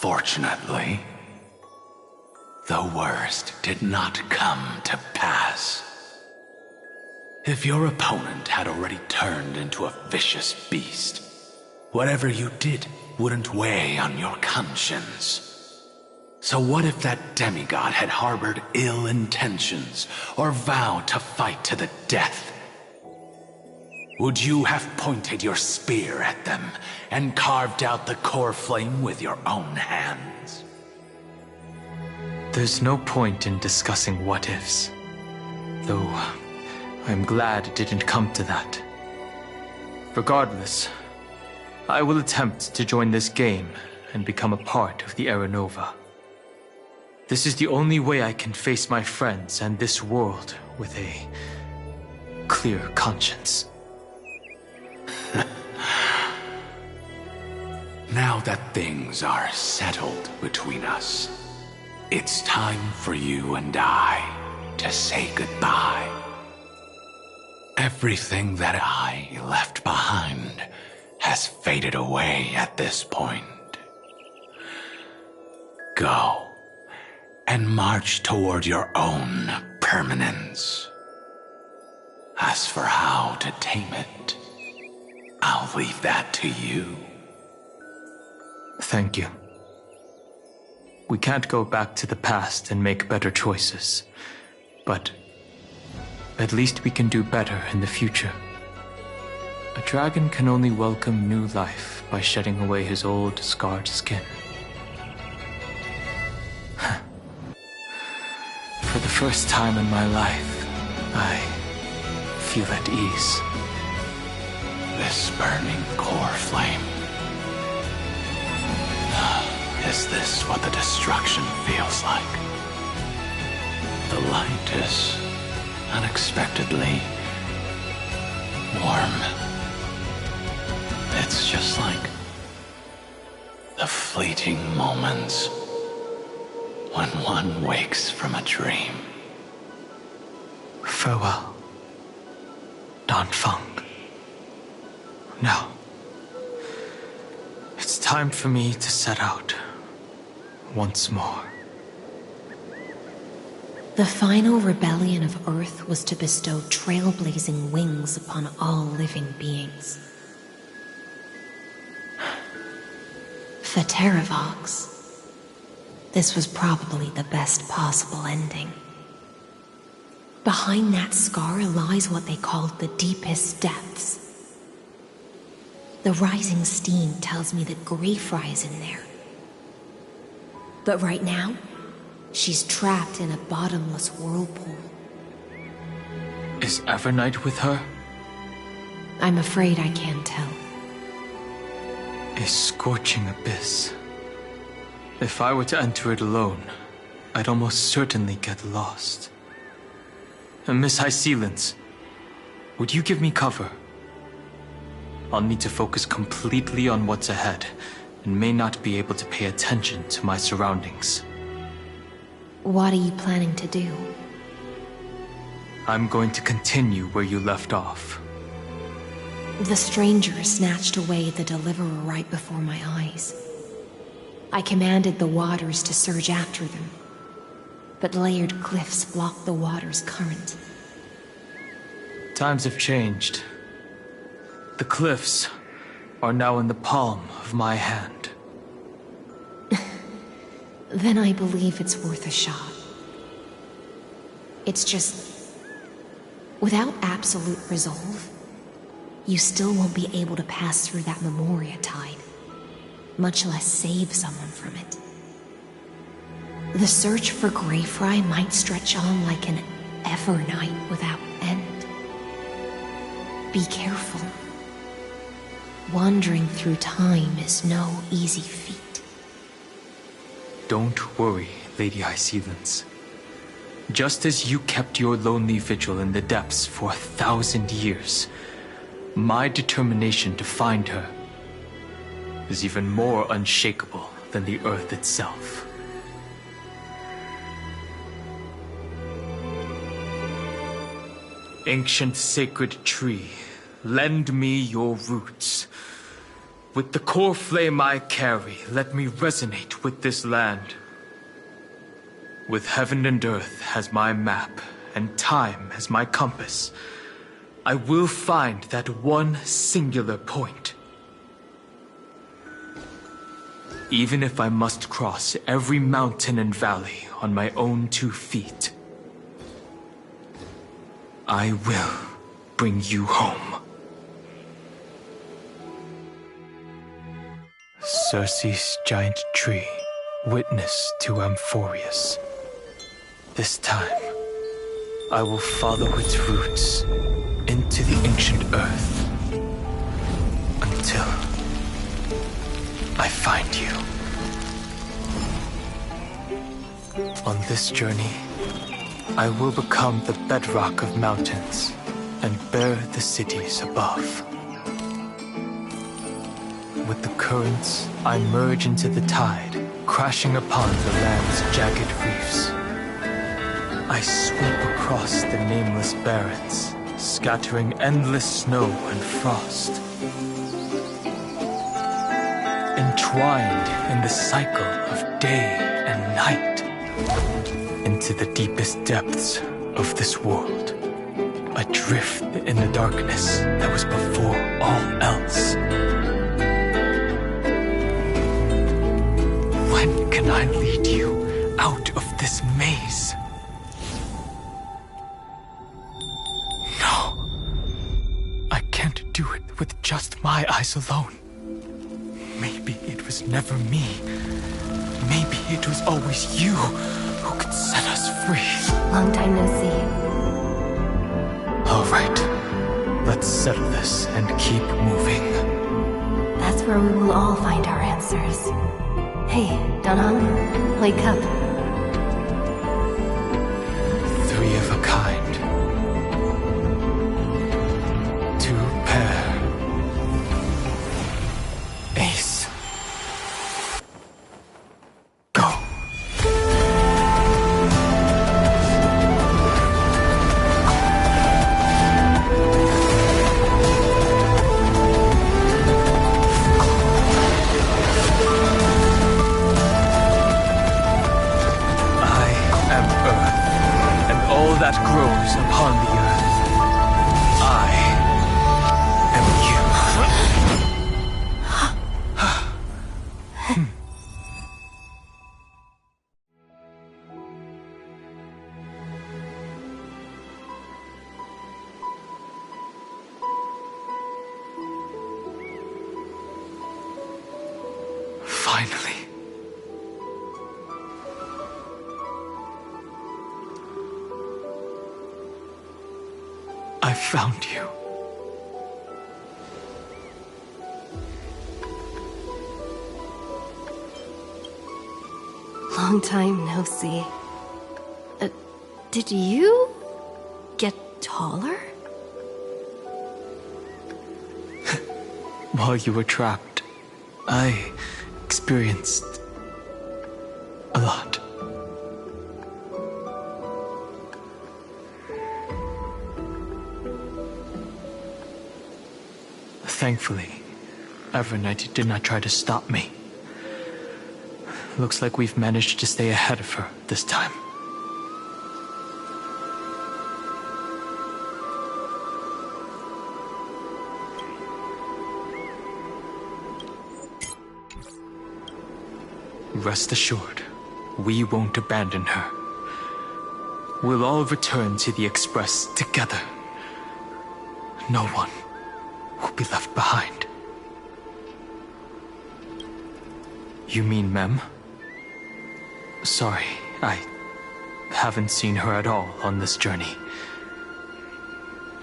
Speaker 7: Fortunately, the worst did not come to pass. If your opponent had already turned into a vicious beast, whatever you did wouldn't weigh on your conscience. So what if that demigod had harbored ill intentions or vowed to fight to the death? Would you have pointed your spear at them and carved out the core flame with your own hands?
Speaker 4: There's no point in discussing what-ifs. Though, I'm glad it didn't come to that. Regardless, I will attempt to join this game and become a part of the Era Nova. This is the only way I can face my friends and this world with a clear conscience.
Speaker 7: Now that things are settled between us, it's time for you and I to say goodbye. Everything that I left behind has faded away at this point. Go and march toward your own permanence. As for how to tame it, I'll leave that to you.
Speaker 4: Thank you. We can't go back to the past and make better choices, but at least we can do better in the future. A dragon can only welcome new life by shedding away his old, scarred skin. For the first time in my life, I feel at ease.
Speaker 7: This burning core flame. Is this what the destruction feels like? The light is unexpectedly warm. It's just like the fleeting moments when one wakes from a dream.
Speaker 4: Farewell, Dan Feng. Now, it's time for me to set out once more.
Speaker 3: The final rebellion of Earth was to bestow trailblazing wings upon all living beings. For Terravox, this was probably the best possible ending. Behind that scar lies what they called the deepest depths. The rising steam tells me that Greyfry is in there. But right now, she's trapped in a bottomless whirlpool.
Speaker 4: Is Evernight with her?
Speaker 3: I'm afraid I can't tell.
Speaker 4: A scorching abyss. If I were to enter it alone, I'd almost certainly get lost. And Miss Hysealence, would you give me cover? I'll need to focus completely on what's ahead, and may not be able to pay attention to my surroundings.
Speaker 3: What are you planning to do?
Speaker 4: I'm going to continue where you left off.
Speaker 3: The stranger snatched away the deliverer right before my eyes. I commanded the waters to surge after them, but layered cliffs blocked the water's current.
Speaker 4: Times have changed. The cliffs are now in the palm of my hand.
Speaker 3: Then I believe it's worth a shot. It's just, without absolute resolve, you still won't be able to pass through that Memoria tide, much less save someone from it. The search for Greyfry might stretch on like an Evernight without end. Be careful. Wandering through time is no easy feat.
Speaker 4: Don't worry, Lady Hysealence. Just as you kept your lonely vigil in the depths for 1,000 years, my determination to find her is even more unshakable than the earth itself. Ancient sacred tree, lend me your roots. With the core flame I carry, let me resonate with this land. With heaven and earth as my map, and time as my compass, I will find that one singular point. Even if I must cross every mountain and valley on my own 2 feet, I will bring you home. Circe's giant tree, witness to Amphorius. This time, I will follow its roots into the ancient earth until I find you. On this journey, I will become the bedrock of mountains and bear the cities above. With the currents, I merge into the tide, crashing upon the land's jagged reefs. I sweep across the nameless barrens, scattering endless snow and frost. Entwined in the cycle of day and night, into the deepest depths of this world, adrift in the darkness that was before all else. When can I lead you out of this maze? No. I can't do it with just my eyes alone. Maybe it was never me. Maybe it was always you who could set us free.
Speaker 3: Long time no see.
Speaker 4: All right. Let's settle this and keep moving.
Speaker 3: That's where we will all find our answers. Hey, Danheng, wake up.
Speaker 4: 3 of a kind. 2 pair. that grows upon the earth. I am you. Finally. I found you.
Speaker 3: Long time no see. Did you get taller?
Speaker 4: While you were trapped, I experienced a lot. Thankfully, Evernight did not try to stop me. Looks like we've managed to stay ahead of her this time. Rest assured, we won't abandon her. We'll all return to the Express together. No one will be left behind. You mean Mem? Sorry, I haven't seen her at all on this journey.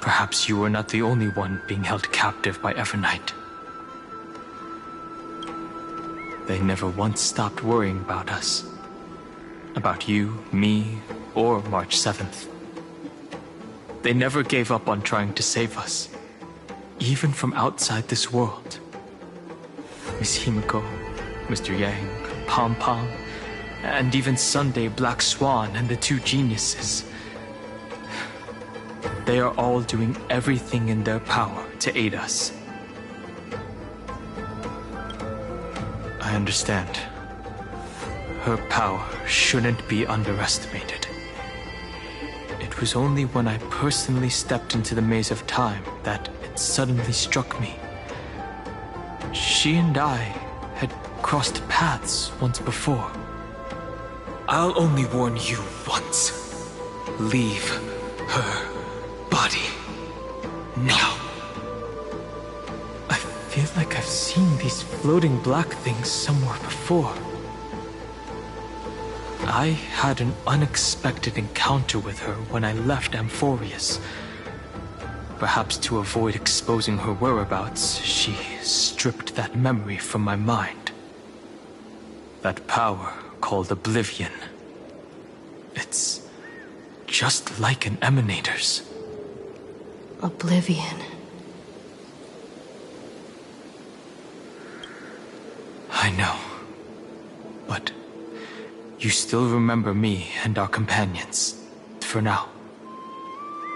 Speaker 4: Perhaps you were not the only one being held captive by Evernight. They never once stopped worrying about us. About you, me, or March 7th. They never gave up on trying to save us. Even from outside this world. Miss Himiko, Mr. Yang, Pom Pom, and even Sunday Black Swan and the two geniuses. They are all doing everything in their power to aid us. I understand. Her power shouldn't be underestimated. It was only when I personally stepped into the maze of time that it suddenly struck me. She and I had crossed paths once before. I'll only warn you once. Leave her body now. I feel like I've seen these floating black things somewhere before. I had an unexpected encounter with her when I left Amphorius. Perhaps to avoid exposing her whereabouts, she stripped that memory from my mind. That power called Oblivion. It's just like an Emanator's.
Speaker 3: Oblivion.
Speaker 4: I know. But you still remember me and our companions, for now.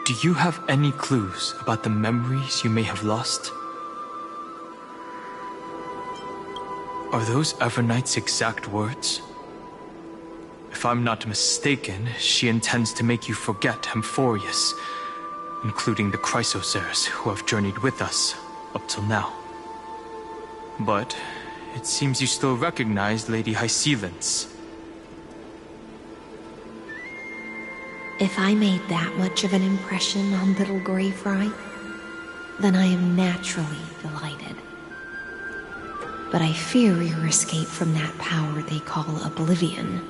Speaker 4: Do you have any clues about the memories you may have lost? Are those Evernight's exact words? If I'm not mistaken, she intends to make you forget Amphorius, including the Chrysosaurs who have journeyed with us up till now. But it seems you still recognize Lady Hycelens.
Speaker 3: If I made that much of an impression on little Graveright, then I am naturally delighted. But I fear your escape from that power they call Oblivion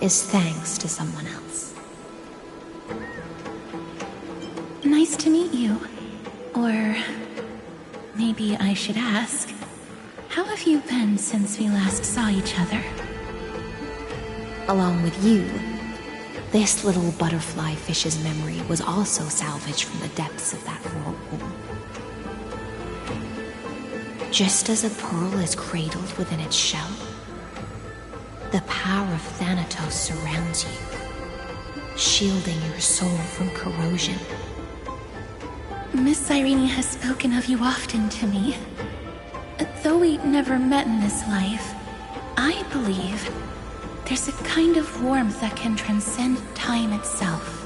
Speaker 3: is thanks to someone else.
Speaker 12: Nice to meet you. Or maybe I should ask, how have you been since we last saw each other?
Speaker 3: Along with you, this little butterfly fish's memory was also salvaged from the depths of that whirlpool. Just as a pearl is cradled within its shell, the power of Thanatos surrounds you, shielding your soul from corrosion.
Speaker 12: Miss Irene has spoken of you often to me. Though we never met in this life, I believe There's a kind of warmth that can transcend time itself.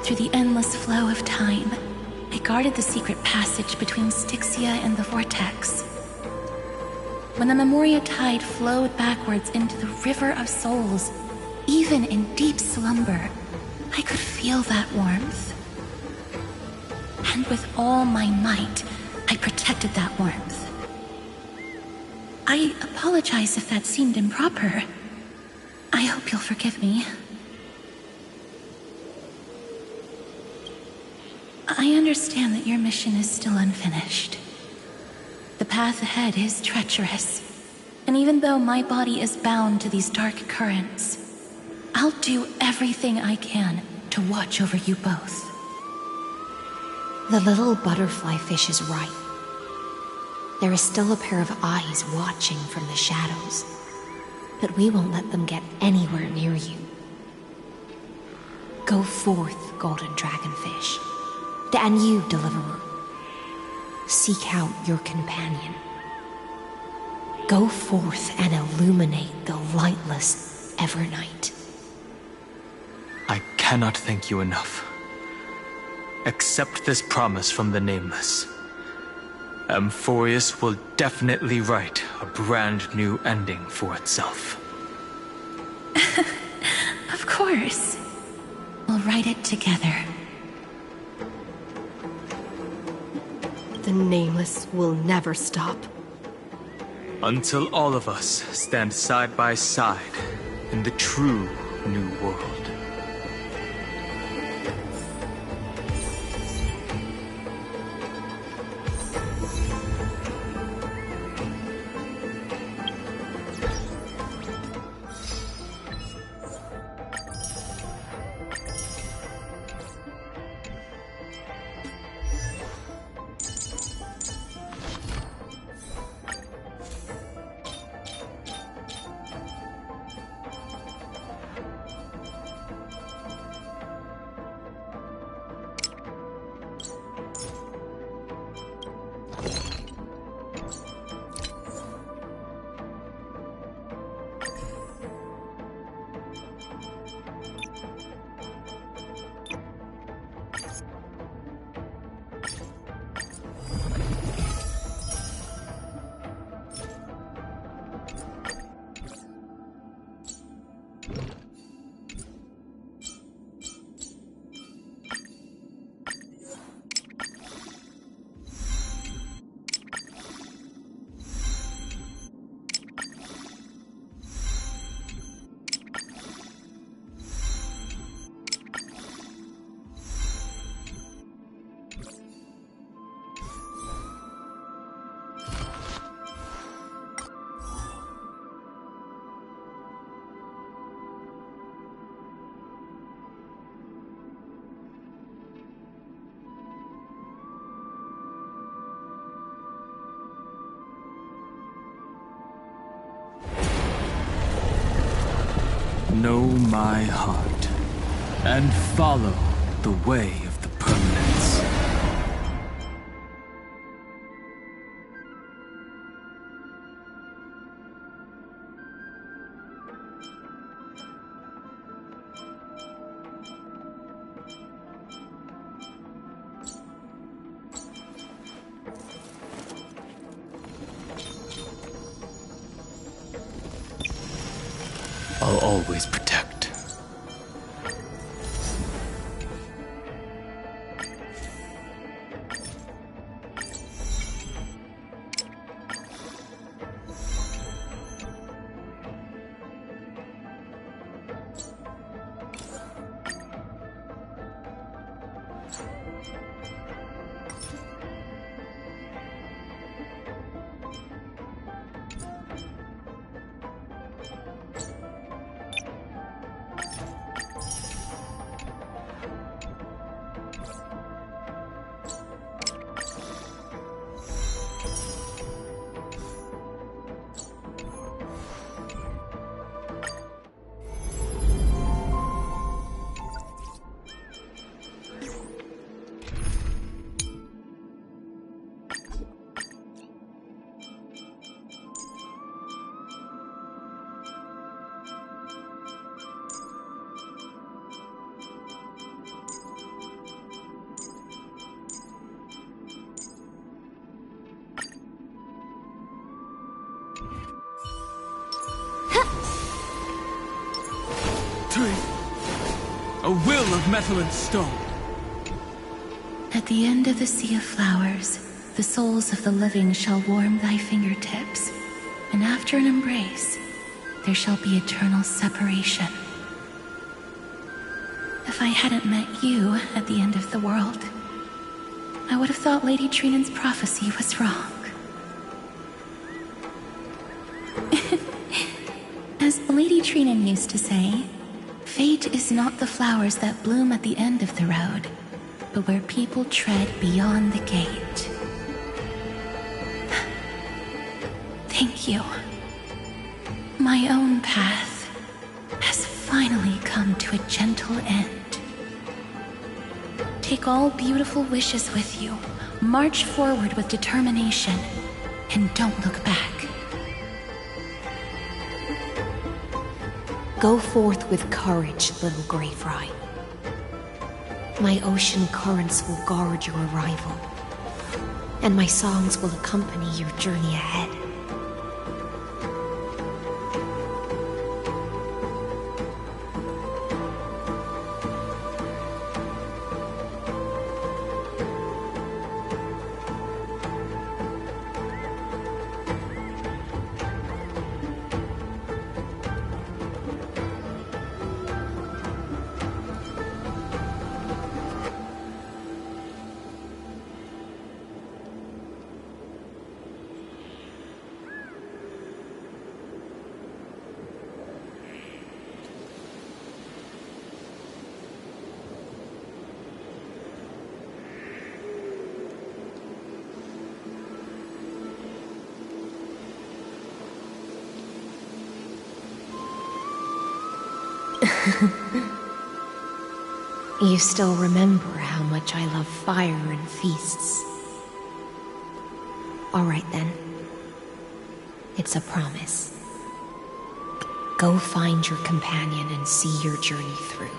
Speaker 12: Through the endless flow of time, I guarded the secret passage between Styxia and the Vortex. When the Memoria tide flowed backwards into the River of Souls, even in deep slumber, I could feel that warmth. And with all my might, I protected that warmth. I apologize if that seemed improper. I hope you'll forgive me. I understand that your mission is still unfinished. The path ahead is treacherous, and even though my body is bound to these dark currents, I'll do everything I can to watch over you both.
Speaker 3: The little butterfly fish is right. There is still a pair of eyes watching from the shadows, but we won't let them get anywhere near you. Go forth, golden dragonfish, and you, deliverer. Seek out your companion. Go forth and illuminate the lightless Evernight.
Speaker 4: I cannot thank you enough. Accept this promise from the Nameless. Amphorius will definitely write a brand new ending for itself.
Speaker 12: Of course. We'll write it together.
Speaker 3: The Nameless will never stop.
Speaker 4: Until all of us stand side by side in the true New World. Know my heart, and follow the way of the Permanence. I'll always protect. A will of metal and stone.
Speaker 12: At the end of the sea of flowers, the souls of the living shall warm thy fingertips, and after an embrace, there shall be eternal separation. If I hadn't met you at the end of the world, I would have thought Lady Trinan's prophecy was wrong. As Lady Trinan used to say, fate is not the flowers that bloom at the end of the road, but where people tread beyond the gate. Thank you. My own path has finally come to a gentle end. Take all beautiful wishes with you, march forward with determination, and don't look back.
Speaker 3: Go forth with courage, little Greyfry. My ocean currents will guard your arrival, and my songs will accompany your journey ahead. You still remember how much I love fire and feasts. All right then. It's a promise. Go find your companion and see your journey through.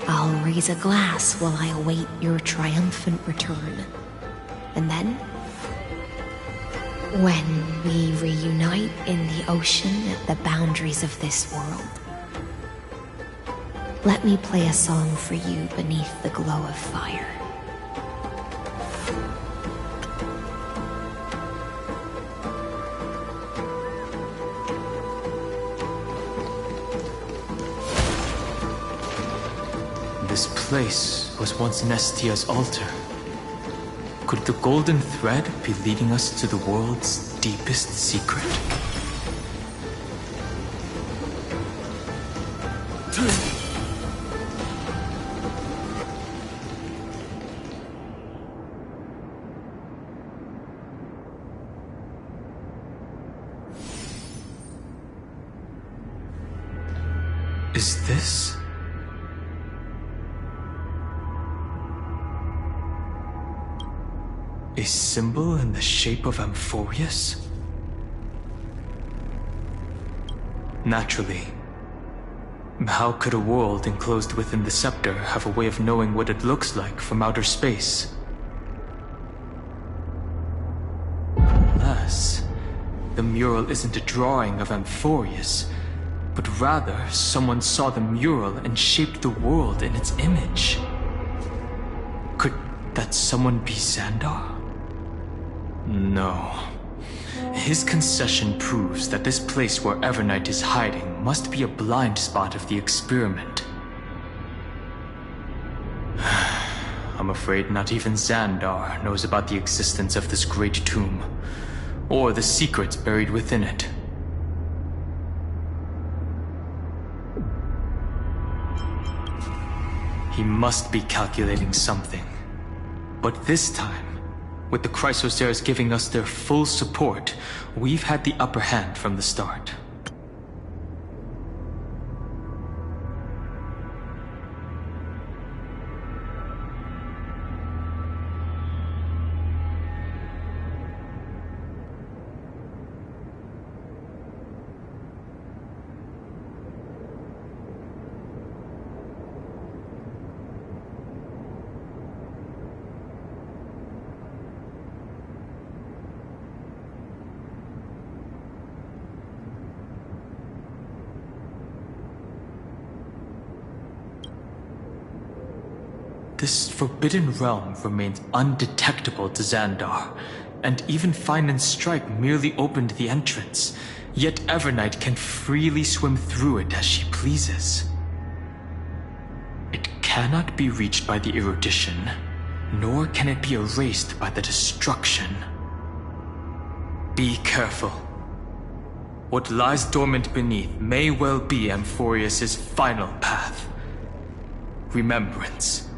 Speaker 3: I'll raise a glass while I await your triumphant return. And then, when we reunite in the ocean at the boundaries of this world, let me play a song for you beneath the glow of fire.
Speaker 4: This place was once Nestia's altar. Could the golden thread be leading us to the world's deepest secret? Is this... a symbol in the shape of Amphorius? Naturally. How could a world enclosed within the scepter have a way of knowing what it looks like from outer space? Unless the mural isn't a drawing of Amphorius, but rather someone saw the mural and shaped the world in its image. Could that someone be Xandar? No. His concession proves that this place where Evernight is hiding must be a blind spot of the experiment. I'm afraid not even Xandar knows about the existence of this great tomb, or the secrets buried within it. He must be calculating something. But this time, with the Chrysoceres giving us their full support, we've had the upper hand from the start. This forbidden realm remains undetectable to Xandar, and even Fine and Strike merely opened the entrance, yet Evernight can freely swim through it as she pleases. It cannot be reached by the erudition, nor can it be erased by the destruction. Be careful. What lies dormant beneath may well be Amphorius' final path. Remembrance.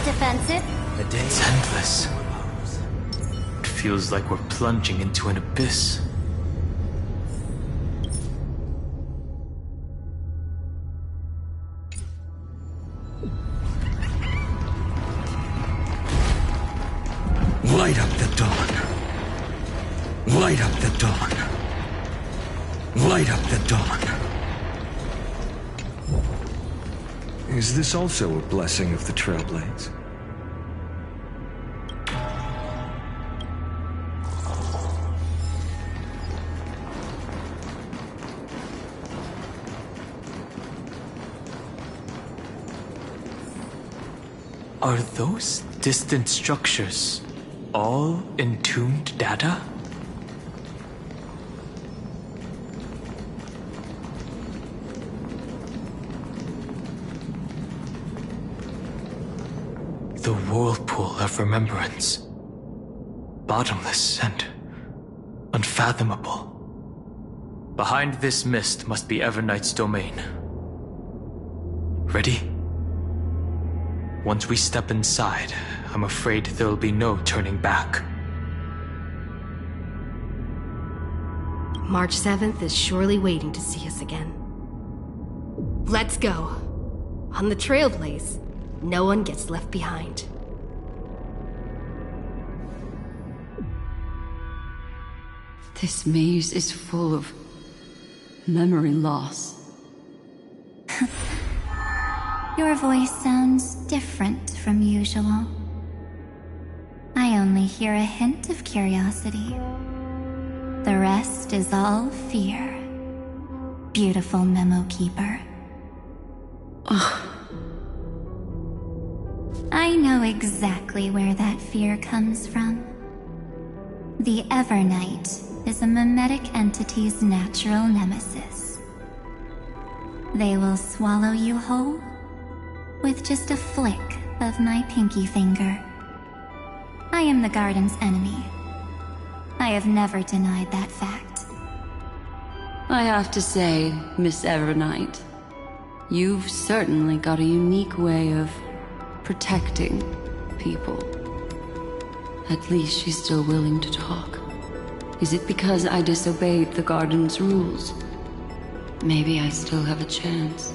Speaker 2: Defensive.
Speaker 4: The day's endless. It feels like we're plunging into an abyss.
Speaker 16: Light up the dawn. Light up the dawn. Light up the dawn. Is this also a blessing of the Trailblades?
Speaker 4: Are those distant structures all entombed data? The whirlpool of remembrance. Bottomless and unfathomable. Behind this mist must be Evernight's domain. Ready? Once we step inside, I'm afraid there'll be no turning back.
Speaker 3: March 7th is surely waiting to see us again. Let's go. On the Trailblaze, no one gets left behind.
Speaker 21: This maze is full of memory loss.
Speaker 2: Your voice sounds different from usual. I only hear a hint of curiosity. The rest is all fear. Beautiful Memo Keeper. I know exactly where that fear comes from. The Evernight is a mimetic entity's natural nemesis. They will swallow you whole with just a flick of my pinky finger. I am the garden's enemy. I have never denied that fact.
Speaker 21: I have to say, Miss Evernight, you've certainly got a unique way of protecting people. At least she's still willing to talk. Is it because I disobeyed the garden's rules? Maybe I still have a chance.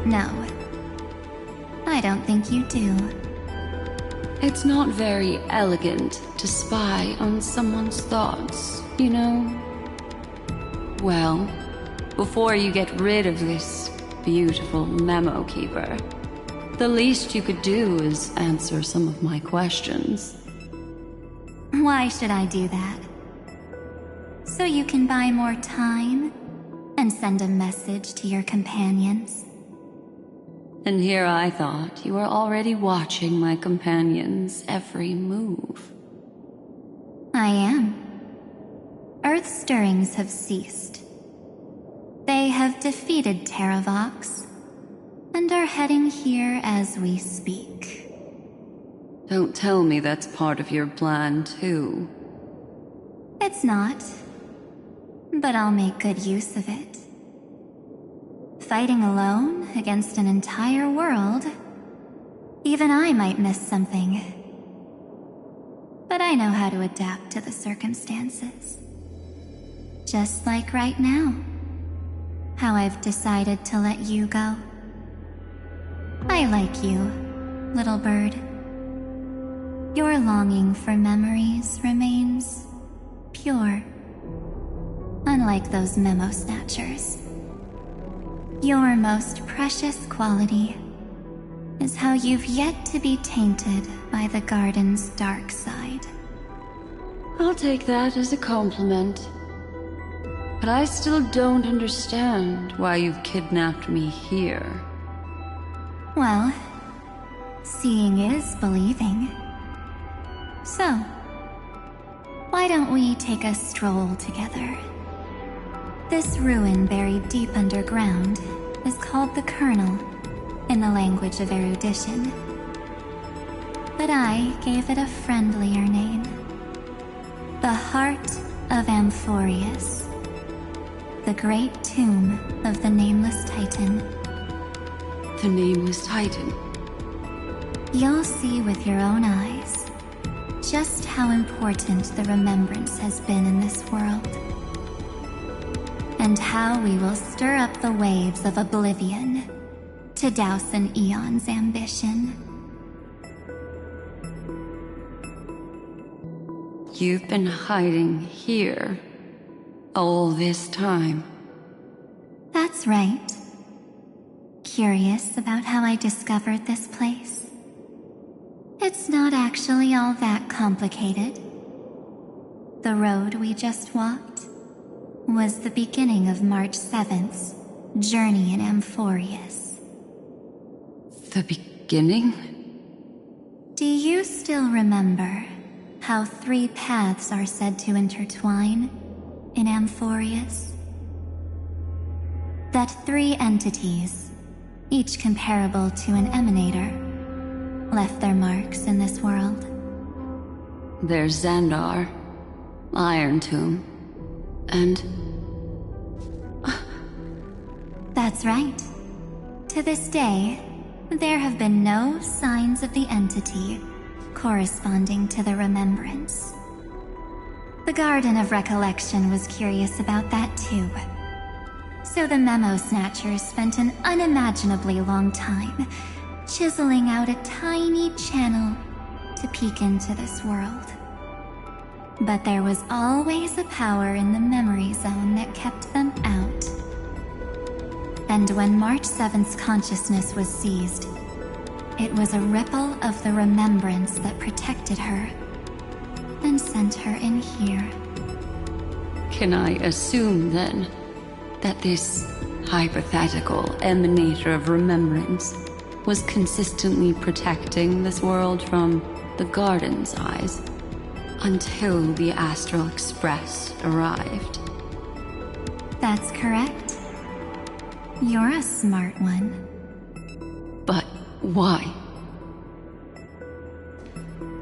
Speaker 2: No. I don't think you do.
Speaker 21: It's not very elegant to spy on someone's thoughts, you know? Well, before you get rid of this beautiful memo keeper, the least you could do is answer some of my questions.
Speaker 2: Why should I do that? So you can buy more time and send a message to your companions?
Speaker 21: And here I thought you were already watching my companions' every move.
Speaker 2: I am. Earth's stirrings have ceased. They have defeated Terravox and are heading here as we speak.
Speaker 21: Don't tell me that's part of your plan, too.
Speaker 2: It's not, but I'll make good use of it. Fighting alone against an entire world, even I might miss something. But I know how to adapt to the circumstances. Just like right now, how I've decided to let you go. I like you, little bird. Your longing for memories remains pure, unlike those memo snatchers. Your most precious quality is how you've yet to be tainted by the garden's dark side.
Speaker 21: I'll take that as a compliment. But I still don't understand why you've kidnapped me here.
Speaker 2: Well, seeing is believing. So, why don't we take a stroll together? This ruin buried deep underground is called the Kernel in the language of erudition. But I gave it a friendlier name. The Heart of Amphorius. The great tomb of the Nameless Titan.
Speaker 21: The Nameless Titan?
Speaker 2: You'll see with your own eyes just how important the remembrance has been in this world. And how we will stir up the waves of oblivion to douse an eon's ambition.
Speaker 21: You've been hiding here all this time.
Speaker 2: That's right. Curious about how I discovered this place? It's not actually all that complicated. The road we just walked was the beginning of March 7th's journey in Amphorius.
Speaker 21: The beginning?
Speaker 2: Do you still remember how 3 paths are said to intertwine in Amphorius? That 3 entities, each comparable to an emanator, left their marks in this world.
Speaker 21: There's Xandar, Iron Tomb, and...
Speaker 2: That's right. To this day, there have been no signs of the entity corresponding to the remembrance. The Garden of Recollection was curious about that too. So the Memo Snatchers spent an unimaginably long time chiseling out a tiny channel to peek into this world. But there was always a power in the memory zone that kept them out. And when March 7th's consciousness was seized, it was a ripple of the remembrance that protected her and sent her in here.
Speaker 21: Can I assume, then, that this hypothetical emanator of remembrance was consistently protecting this world from the Garden's eyes until the Astral Express arrived?
Speaker 2: That's correct. You're a smart one.
Speaker 21: But why?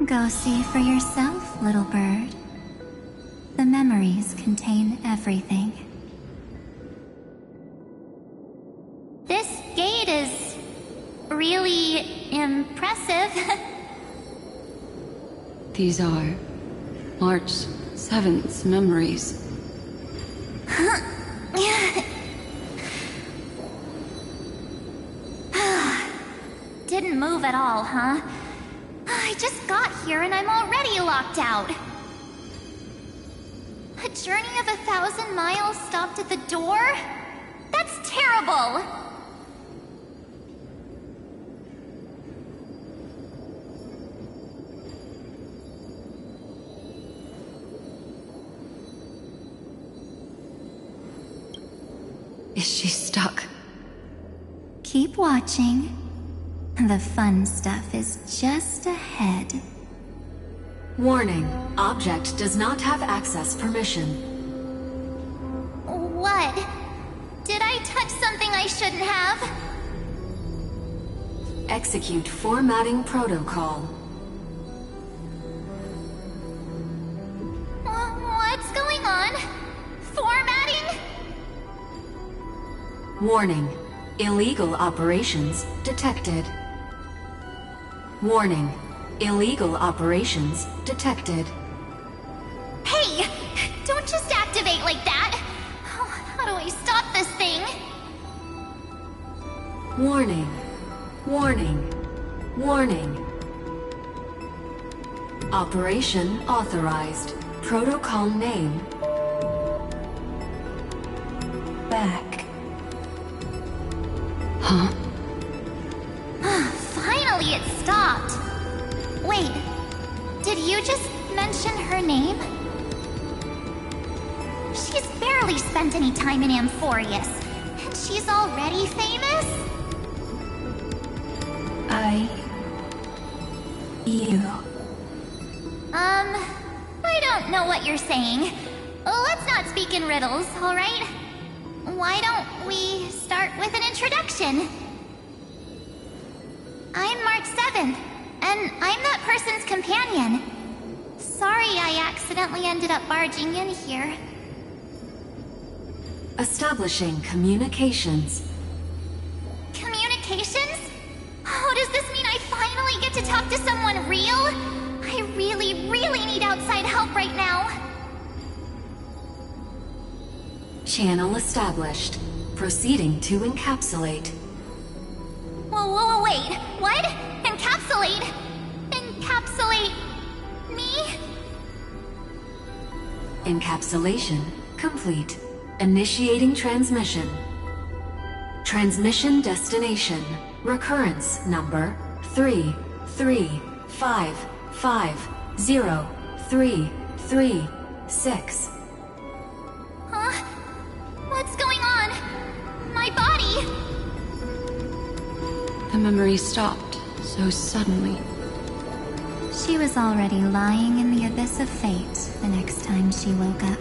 Speaker 2: Go see for yourself, little bird. The memories contain everything. This gate is really Impressive.
Speaker 21: These are March 7th's memories.
Speaker 2: Didn't move at all, huh? I just got here and I'm already locked out. A journey of 1,000 miles stopped at the door? That's terrible!
Speaker 21: Is she stuck?
Speaker 2: Keep watching. The fun stuff is just ahead.
Speaker 6: Warning. Object does not have access permission.
Speaker 2: What? Did I touch something I shouldn't have?
Speaker 6: Execute formatting protocol.
Speaker 2: What's going on? Formatting?
Speaker 6: Warning. Illegal operations detected. Warning. Illegal operations detected.
Speaker 2: Hey! Don't just activate like that! How do I stop this thing?
Speaker 6: Warning. Warning. Warning. Operation authorized. Protocol name.
Speaker 21: Back. Huh?
Speaker 2: Finally it stopped! Wait, did you just mention her name? She's barely spent any time in Amphorius, and she's already famous? I don't know what you're saying. Let's not speak in riddles, alright? Why don't we start with an introduction? I'm March 7th, and I'm that person's companion. Sorry I accidentally ended up barging in here.
Speaker 6: Establishing communications.
Speaker 2: Communications? Oh, does this mean I finally get to talk to someone real? I really need outside help right now.
Speaker 6: Channel established. Proceeding to encapsulate.
Speaker 2: Whoa, wait. What? Encapsulate? Encapsulate me?
Speaker 6: Encapsulation complete. Initiating transmission. Transmission destination. Recurrence number 335503336.
Speaker 2: Huh? What's going on? My body!
Speaker 21: The memory stopped so suddenly.
Speaker 2: She was already lying in the abyss of fate the next time she woke up.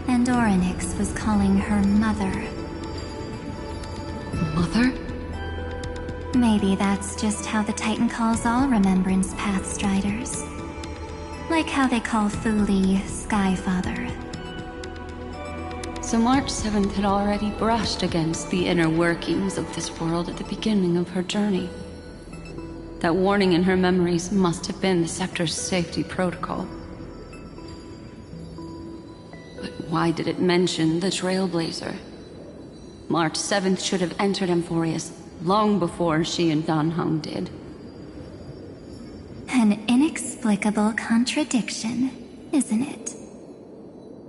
Speaker 2: And Orynyx was calling her mother.
Speaker 21: Mother?
Speaker 2: Maybe that's just how the Titan calls all Remembrance Pathstriders. Like how they call Thule Skyfather.
Speaker 21: So March 7th had already brushed against the inner workings of this world at the beginning of her journey. That warning in her memories must have been the Scepter's safety protocol. But why did it mention the Trailblazer? March 7th should have entered Amphorius long before she and Dan Heng did.
Speaker 2: An inexplicable contradiction, isn't it?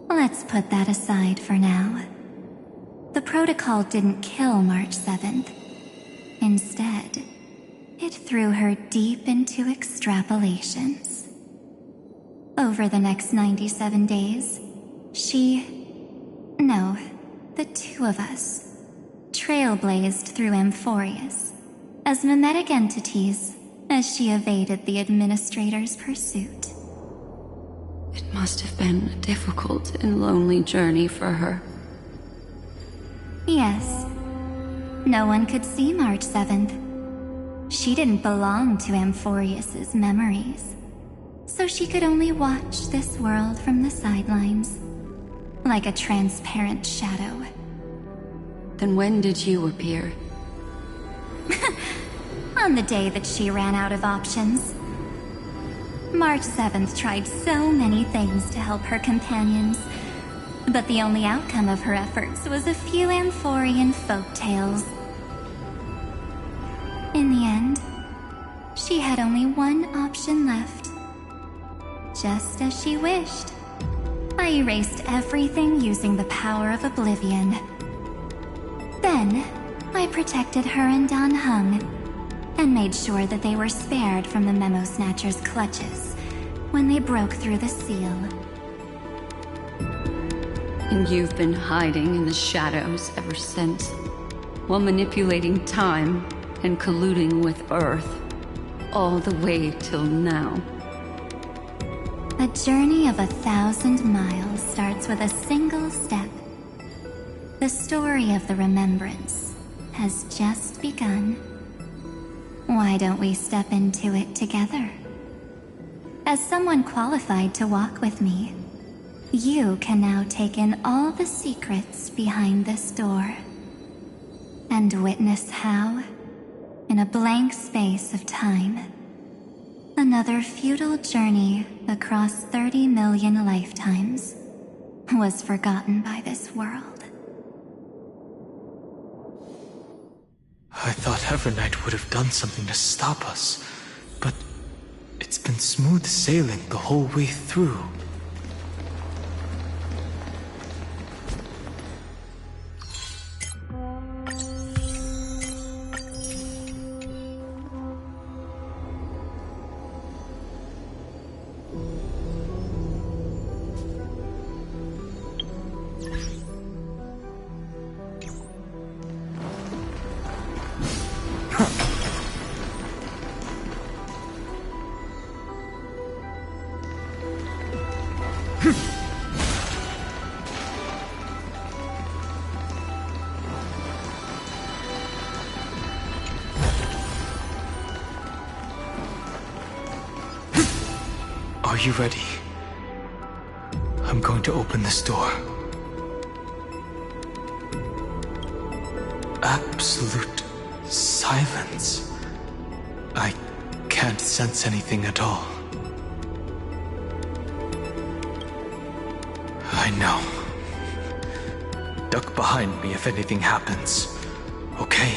Speaker 2: Let's put that aside for now. The protocol didn't kill March 7th. Instead, it threw her deep into extrapolations. Over the next 97 days, the two of us, trailblazed through Amphorius as mimetic entities as she evaded the Administrator's pursuit.
Speaker 21: It must have been a difficult and lonely journey for her.
Speaker 2: Yes. No one could see March 7th. She didn't belong to Amphorius's memories, so she could only watch this world from the sidelines, like a transparent shadow.
Speaker 21: Then when did you appear?
Speaker 2: on the day that she ran out of options. March 7th tried so many things to help her companions, but the only outcome of her efforts was a few Amphorian folktales. In the end, she had only one option left. Just as she wished, I erased everything using the power of oblivion. Then, I protected her and Dan Heng, and made sure that they were spared from the Memo Snatcher's clutches when they broke through the seal.
Speaker 10: And you've been hiding in the shadows ever since, while manipulating time and colluding with Earth, all the way till now.
Speaker 2: A journey of 1,000 miles starts with a single step. The story of the Remembrance has just begun. Why don't we step into it together? As someone qualified to walk with me, you can now take in all the secrets behind this door, and witness how, in a blank space of time, another futile journey across 30 million lifetimes was forgotten by this world.
Speaker 4: I thought Evernight would have done something to stop us, but it's been smooth sailing the whole way through. Are you ready? I'm going to open this door. Absolute silence. I can't sense anything at all. I know. Duck behind me if anything happens, okay?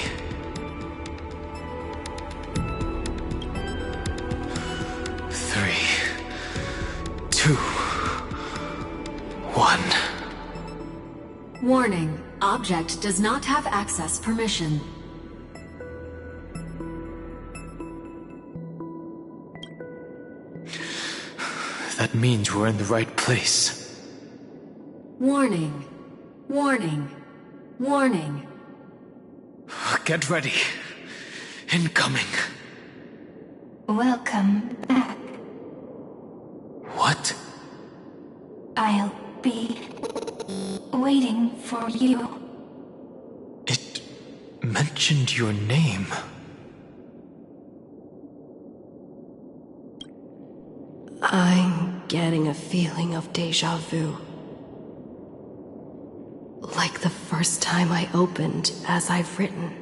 Speaker 14: Warning, object does not have access permission.
Speaker 4: That means we're in the right place.
Speaker 14: Warning, warning, warning.
Speaker 4: Get ready. Incoming.
Speaker 9: Welcome back.
Speaker 4: What?
Speaker 9: I'll be waiting for you.
Speaker 4: It mentioned your name.
Speaker 3: I'm getting a feeling of déjà vu. Like the first time I opened as I've written.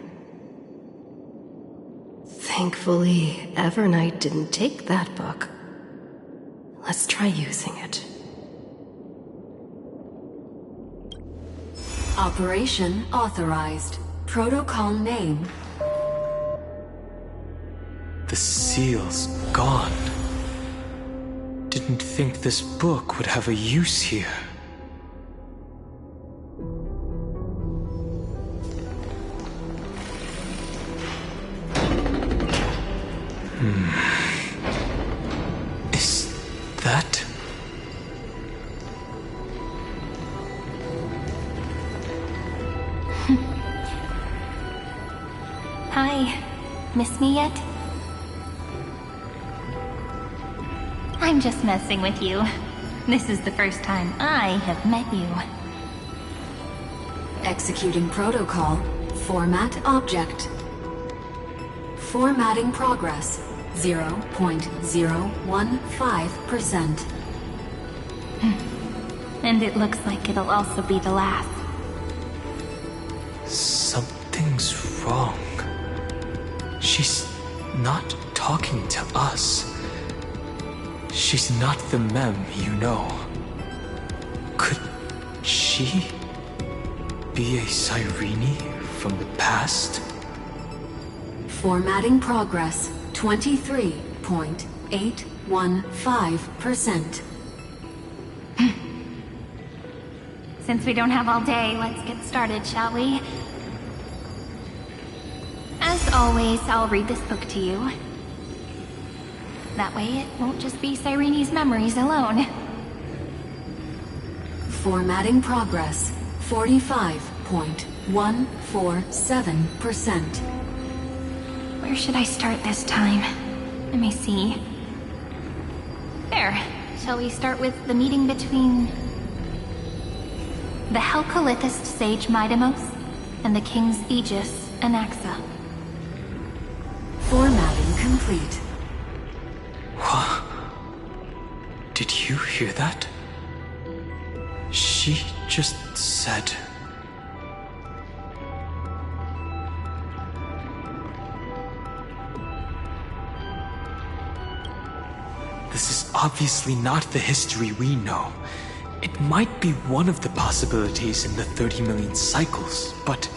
Speaker 3: Thankfully, Evernight didn't take that book. Let's try using it.
Speaker 14: Operation authorized. Protocol name.
Speaker 4: The seal's gone. Didn't think this book would have a use here. Is that...
Speaker 2: Hi. Miss me yet? I'm just messing with you. This is the first time I have met you.
Speaker 14: Executing protocol. Format object. Formatting progress. 0.015%.
Speaker 2: And it looks like it'll also be the last.
Speaker 4: Something's wrong. She's not talking to us. She's not the Mem, you know. Could she be a Cyrene from the past?
Speaker 14: Formatting progress 23.815%.
Speaker 12: Since we don't have all day, let's get started, shall we? As always, I'll read this book to you. That way it won't just be Cyrene's memories alone.
Speaker 14: Formatting progress 45.147%.
Speaker 12: Where should I start this time? Let me see. There. Shall we start with the meeting between the Helcolithist sage Midamos and the King's Aegis, Anaxa?
Speaker 14: Formatting complete.
Speaker 4: What? Did you hear that? She just said... This is obviously not the history we know. It might be one of the possibilities in the 30 million cycles, but...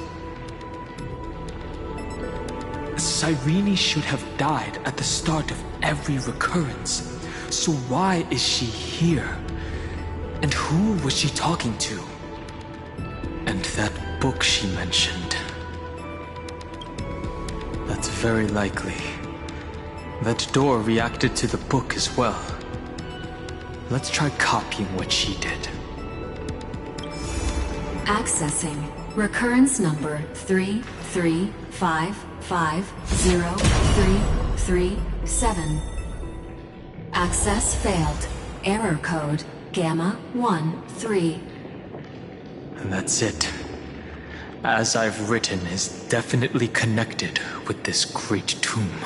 Speaker 4: Cyrene should have died at the start of every recurrence. So why is she here? And who was she talking to? And that book she mentioned. That's very likely. That door reacted to the book as well. Let's try copying what she did.
Speaker 14: Accessing recurrence number 335503337. Access failed. Error code Gamma 13.
Speaker 4: And that's it. As I've written is definitely connected with this great tomb.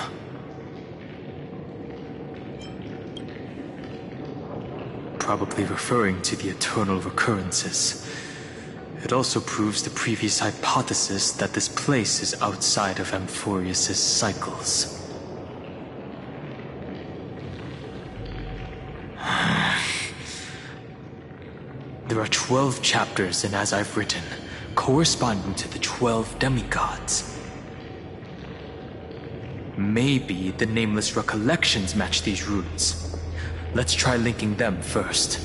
Speaker 4: Probably referring to the eternal recurrences. It also proves the previous hypothesis that this place is outside of Amphorius' cycles. There are 12 chapters in As I've Written, corresponding to the 12 demigods. Maybe the Nameless recollections match these roots. Let's try linking them first.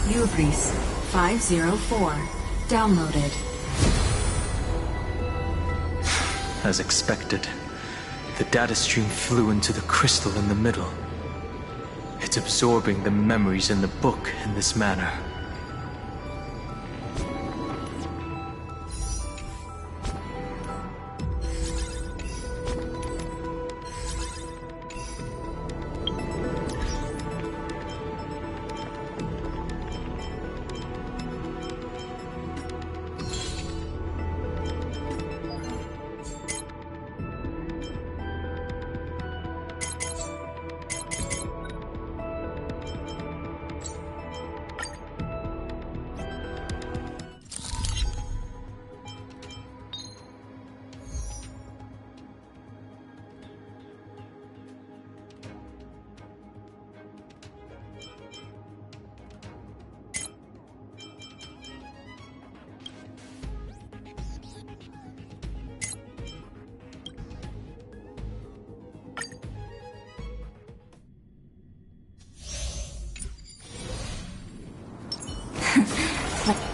Speaker 14: Ubris 504. Downloaded.
Speaker 4: As expected, the data stream flew into the crystal in the middle. It's absorbing the memories in the book in this manner.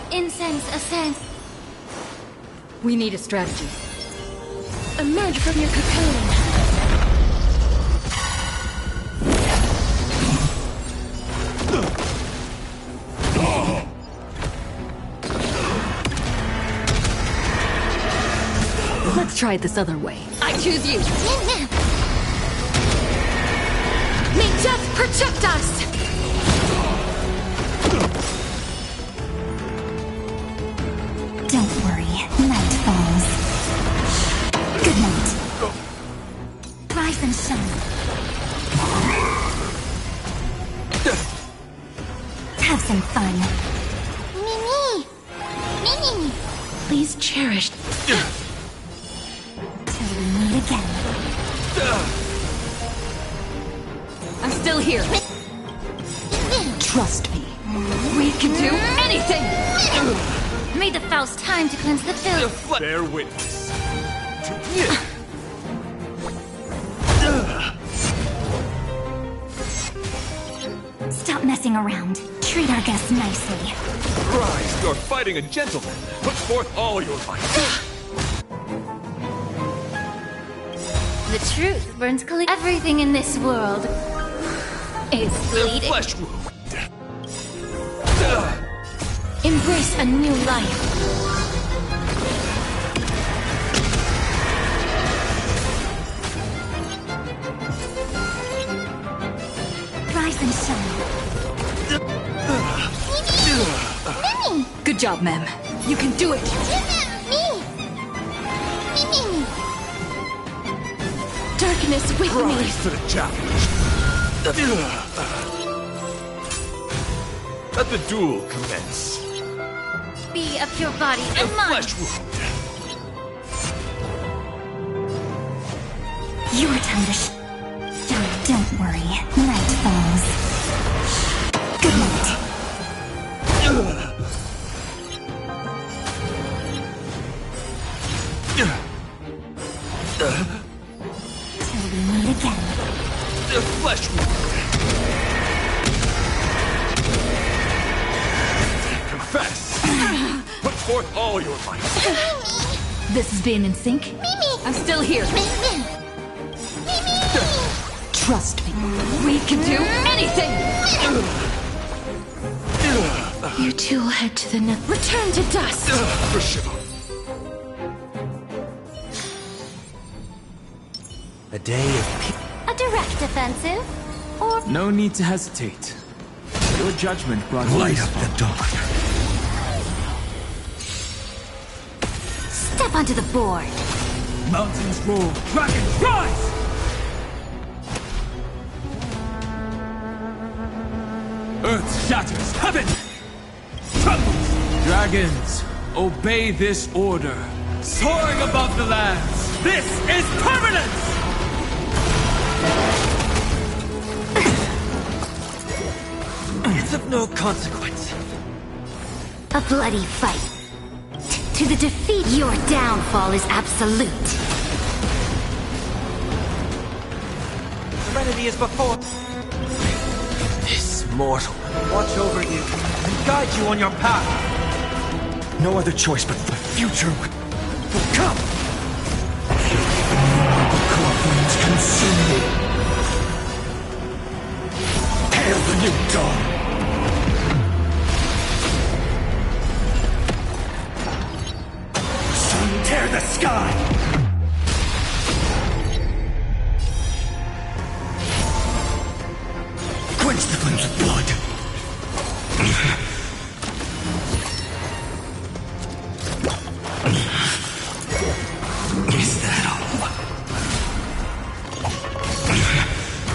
Speaker 12: Incense ascends.
Speaker 6: We need a strategy.
Speaker 12: Emerge from your cocoon.
Speaker 6: Let's try it this other way.
Speaker 12: I choose you. May death protect us! Don't worry.
Speaker 2: some fun. Mimi! Mimi!
Speaker 12: Please cherish.
Speaker 2: Till we meet again.
Speaker 6: I'm still here. Trust me. We can do anything!
Speaker 2: May the Faust time to cleanse the filth.
Speaker 22: Bear witness.
Speaker 2: Stop messing around. Treat our guests nicely.
Speaker 22: Rise, you're fighting a gentleman. Put forth all your might.
Speaker 2: The truth burns clean. Everything in this world is bleeding.
Speaker 22: Flesh wound.
Speaker 12: Embrace a new life.
Speaker 2: Rise and shine. Mimi!
Speaker 6: Good job, Mem. You can do it!
Speaker 2: Me! Mimi!
Speaker 12: Darkness with me.
Speaker 22: Rise to the challenge. Let the duel commence.
Speaker 2: Be of your body and mind.
Speaker 22: Flesh wound.
Speaker 2: Your time to shine. Don't worry. Night falls. Good night. Till we meet again.
Speaker 22: Flesh wound. Confess. Put forth all your might.
Speaker 6: This is being in sync?
Speaker 2: Mimi!
Speaker 6: I'm still here.
Speaker 2: Mimi!
Speaker 6: Trust me. We can do anything!
Speaker 12: You two will head to the return to dust.
Speaker 22: For Shiva.
Speaker 5: A day of peace.
Speaker 2: A direct offensive? Or
Speaker 4: No need to hesitate. Your judgment brought
Speaker 11: Light
Speaker 4: peace.
Speaker 11: up the dawn.
Speaker 2: step onto the board.
Speaker 4: Mountains roll, dragons rise! Earth shatters, heaven trembles! Dragons, obey this order. Soaring above the lands, this is permanence!
Speaker 5: It's of no consequence.
Speaker 2: A bloody fight. To the defeat, your downfall is absolute.
Speaker 5: Serenity is before. This mortal will watch over you and guide you on your path. No other choice but the future will come. The corpulence consume me. Hail the new dawn. Sun tear the sky. Quench the flames of blood. Is that all?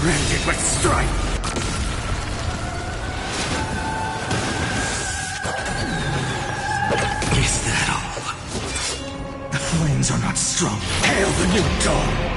Speaker 5: Branded with strife. Is that all? The flames are not strong. Hail the new dawn.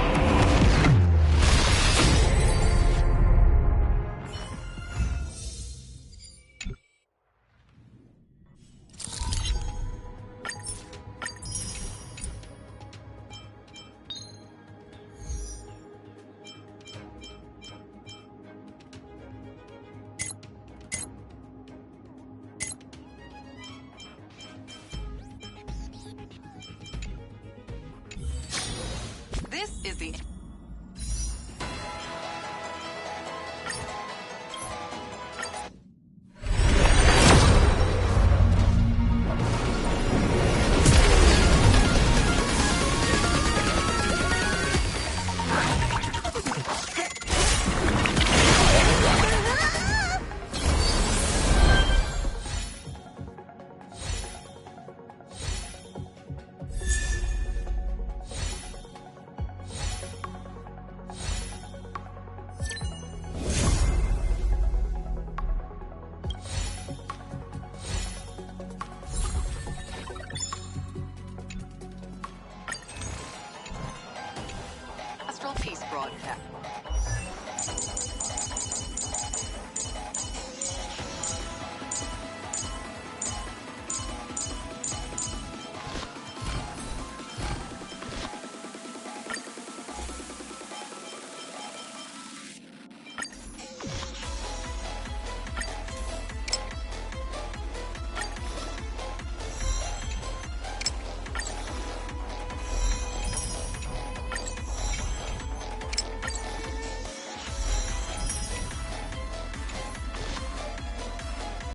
Speaker 8: This is the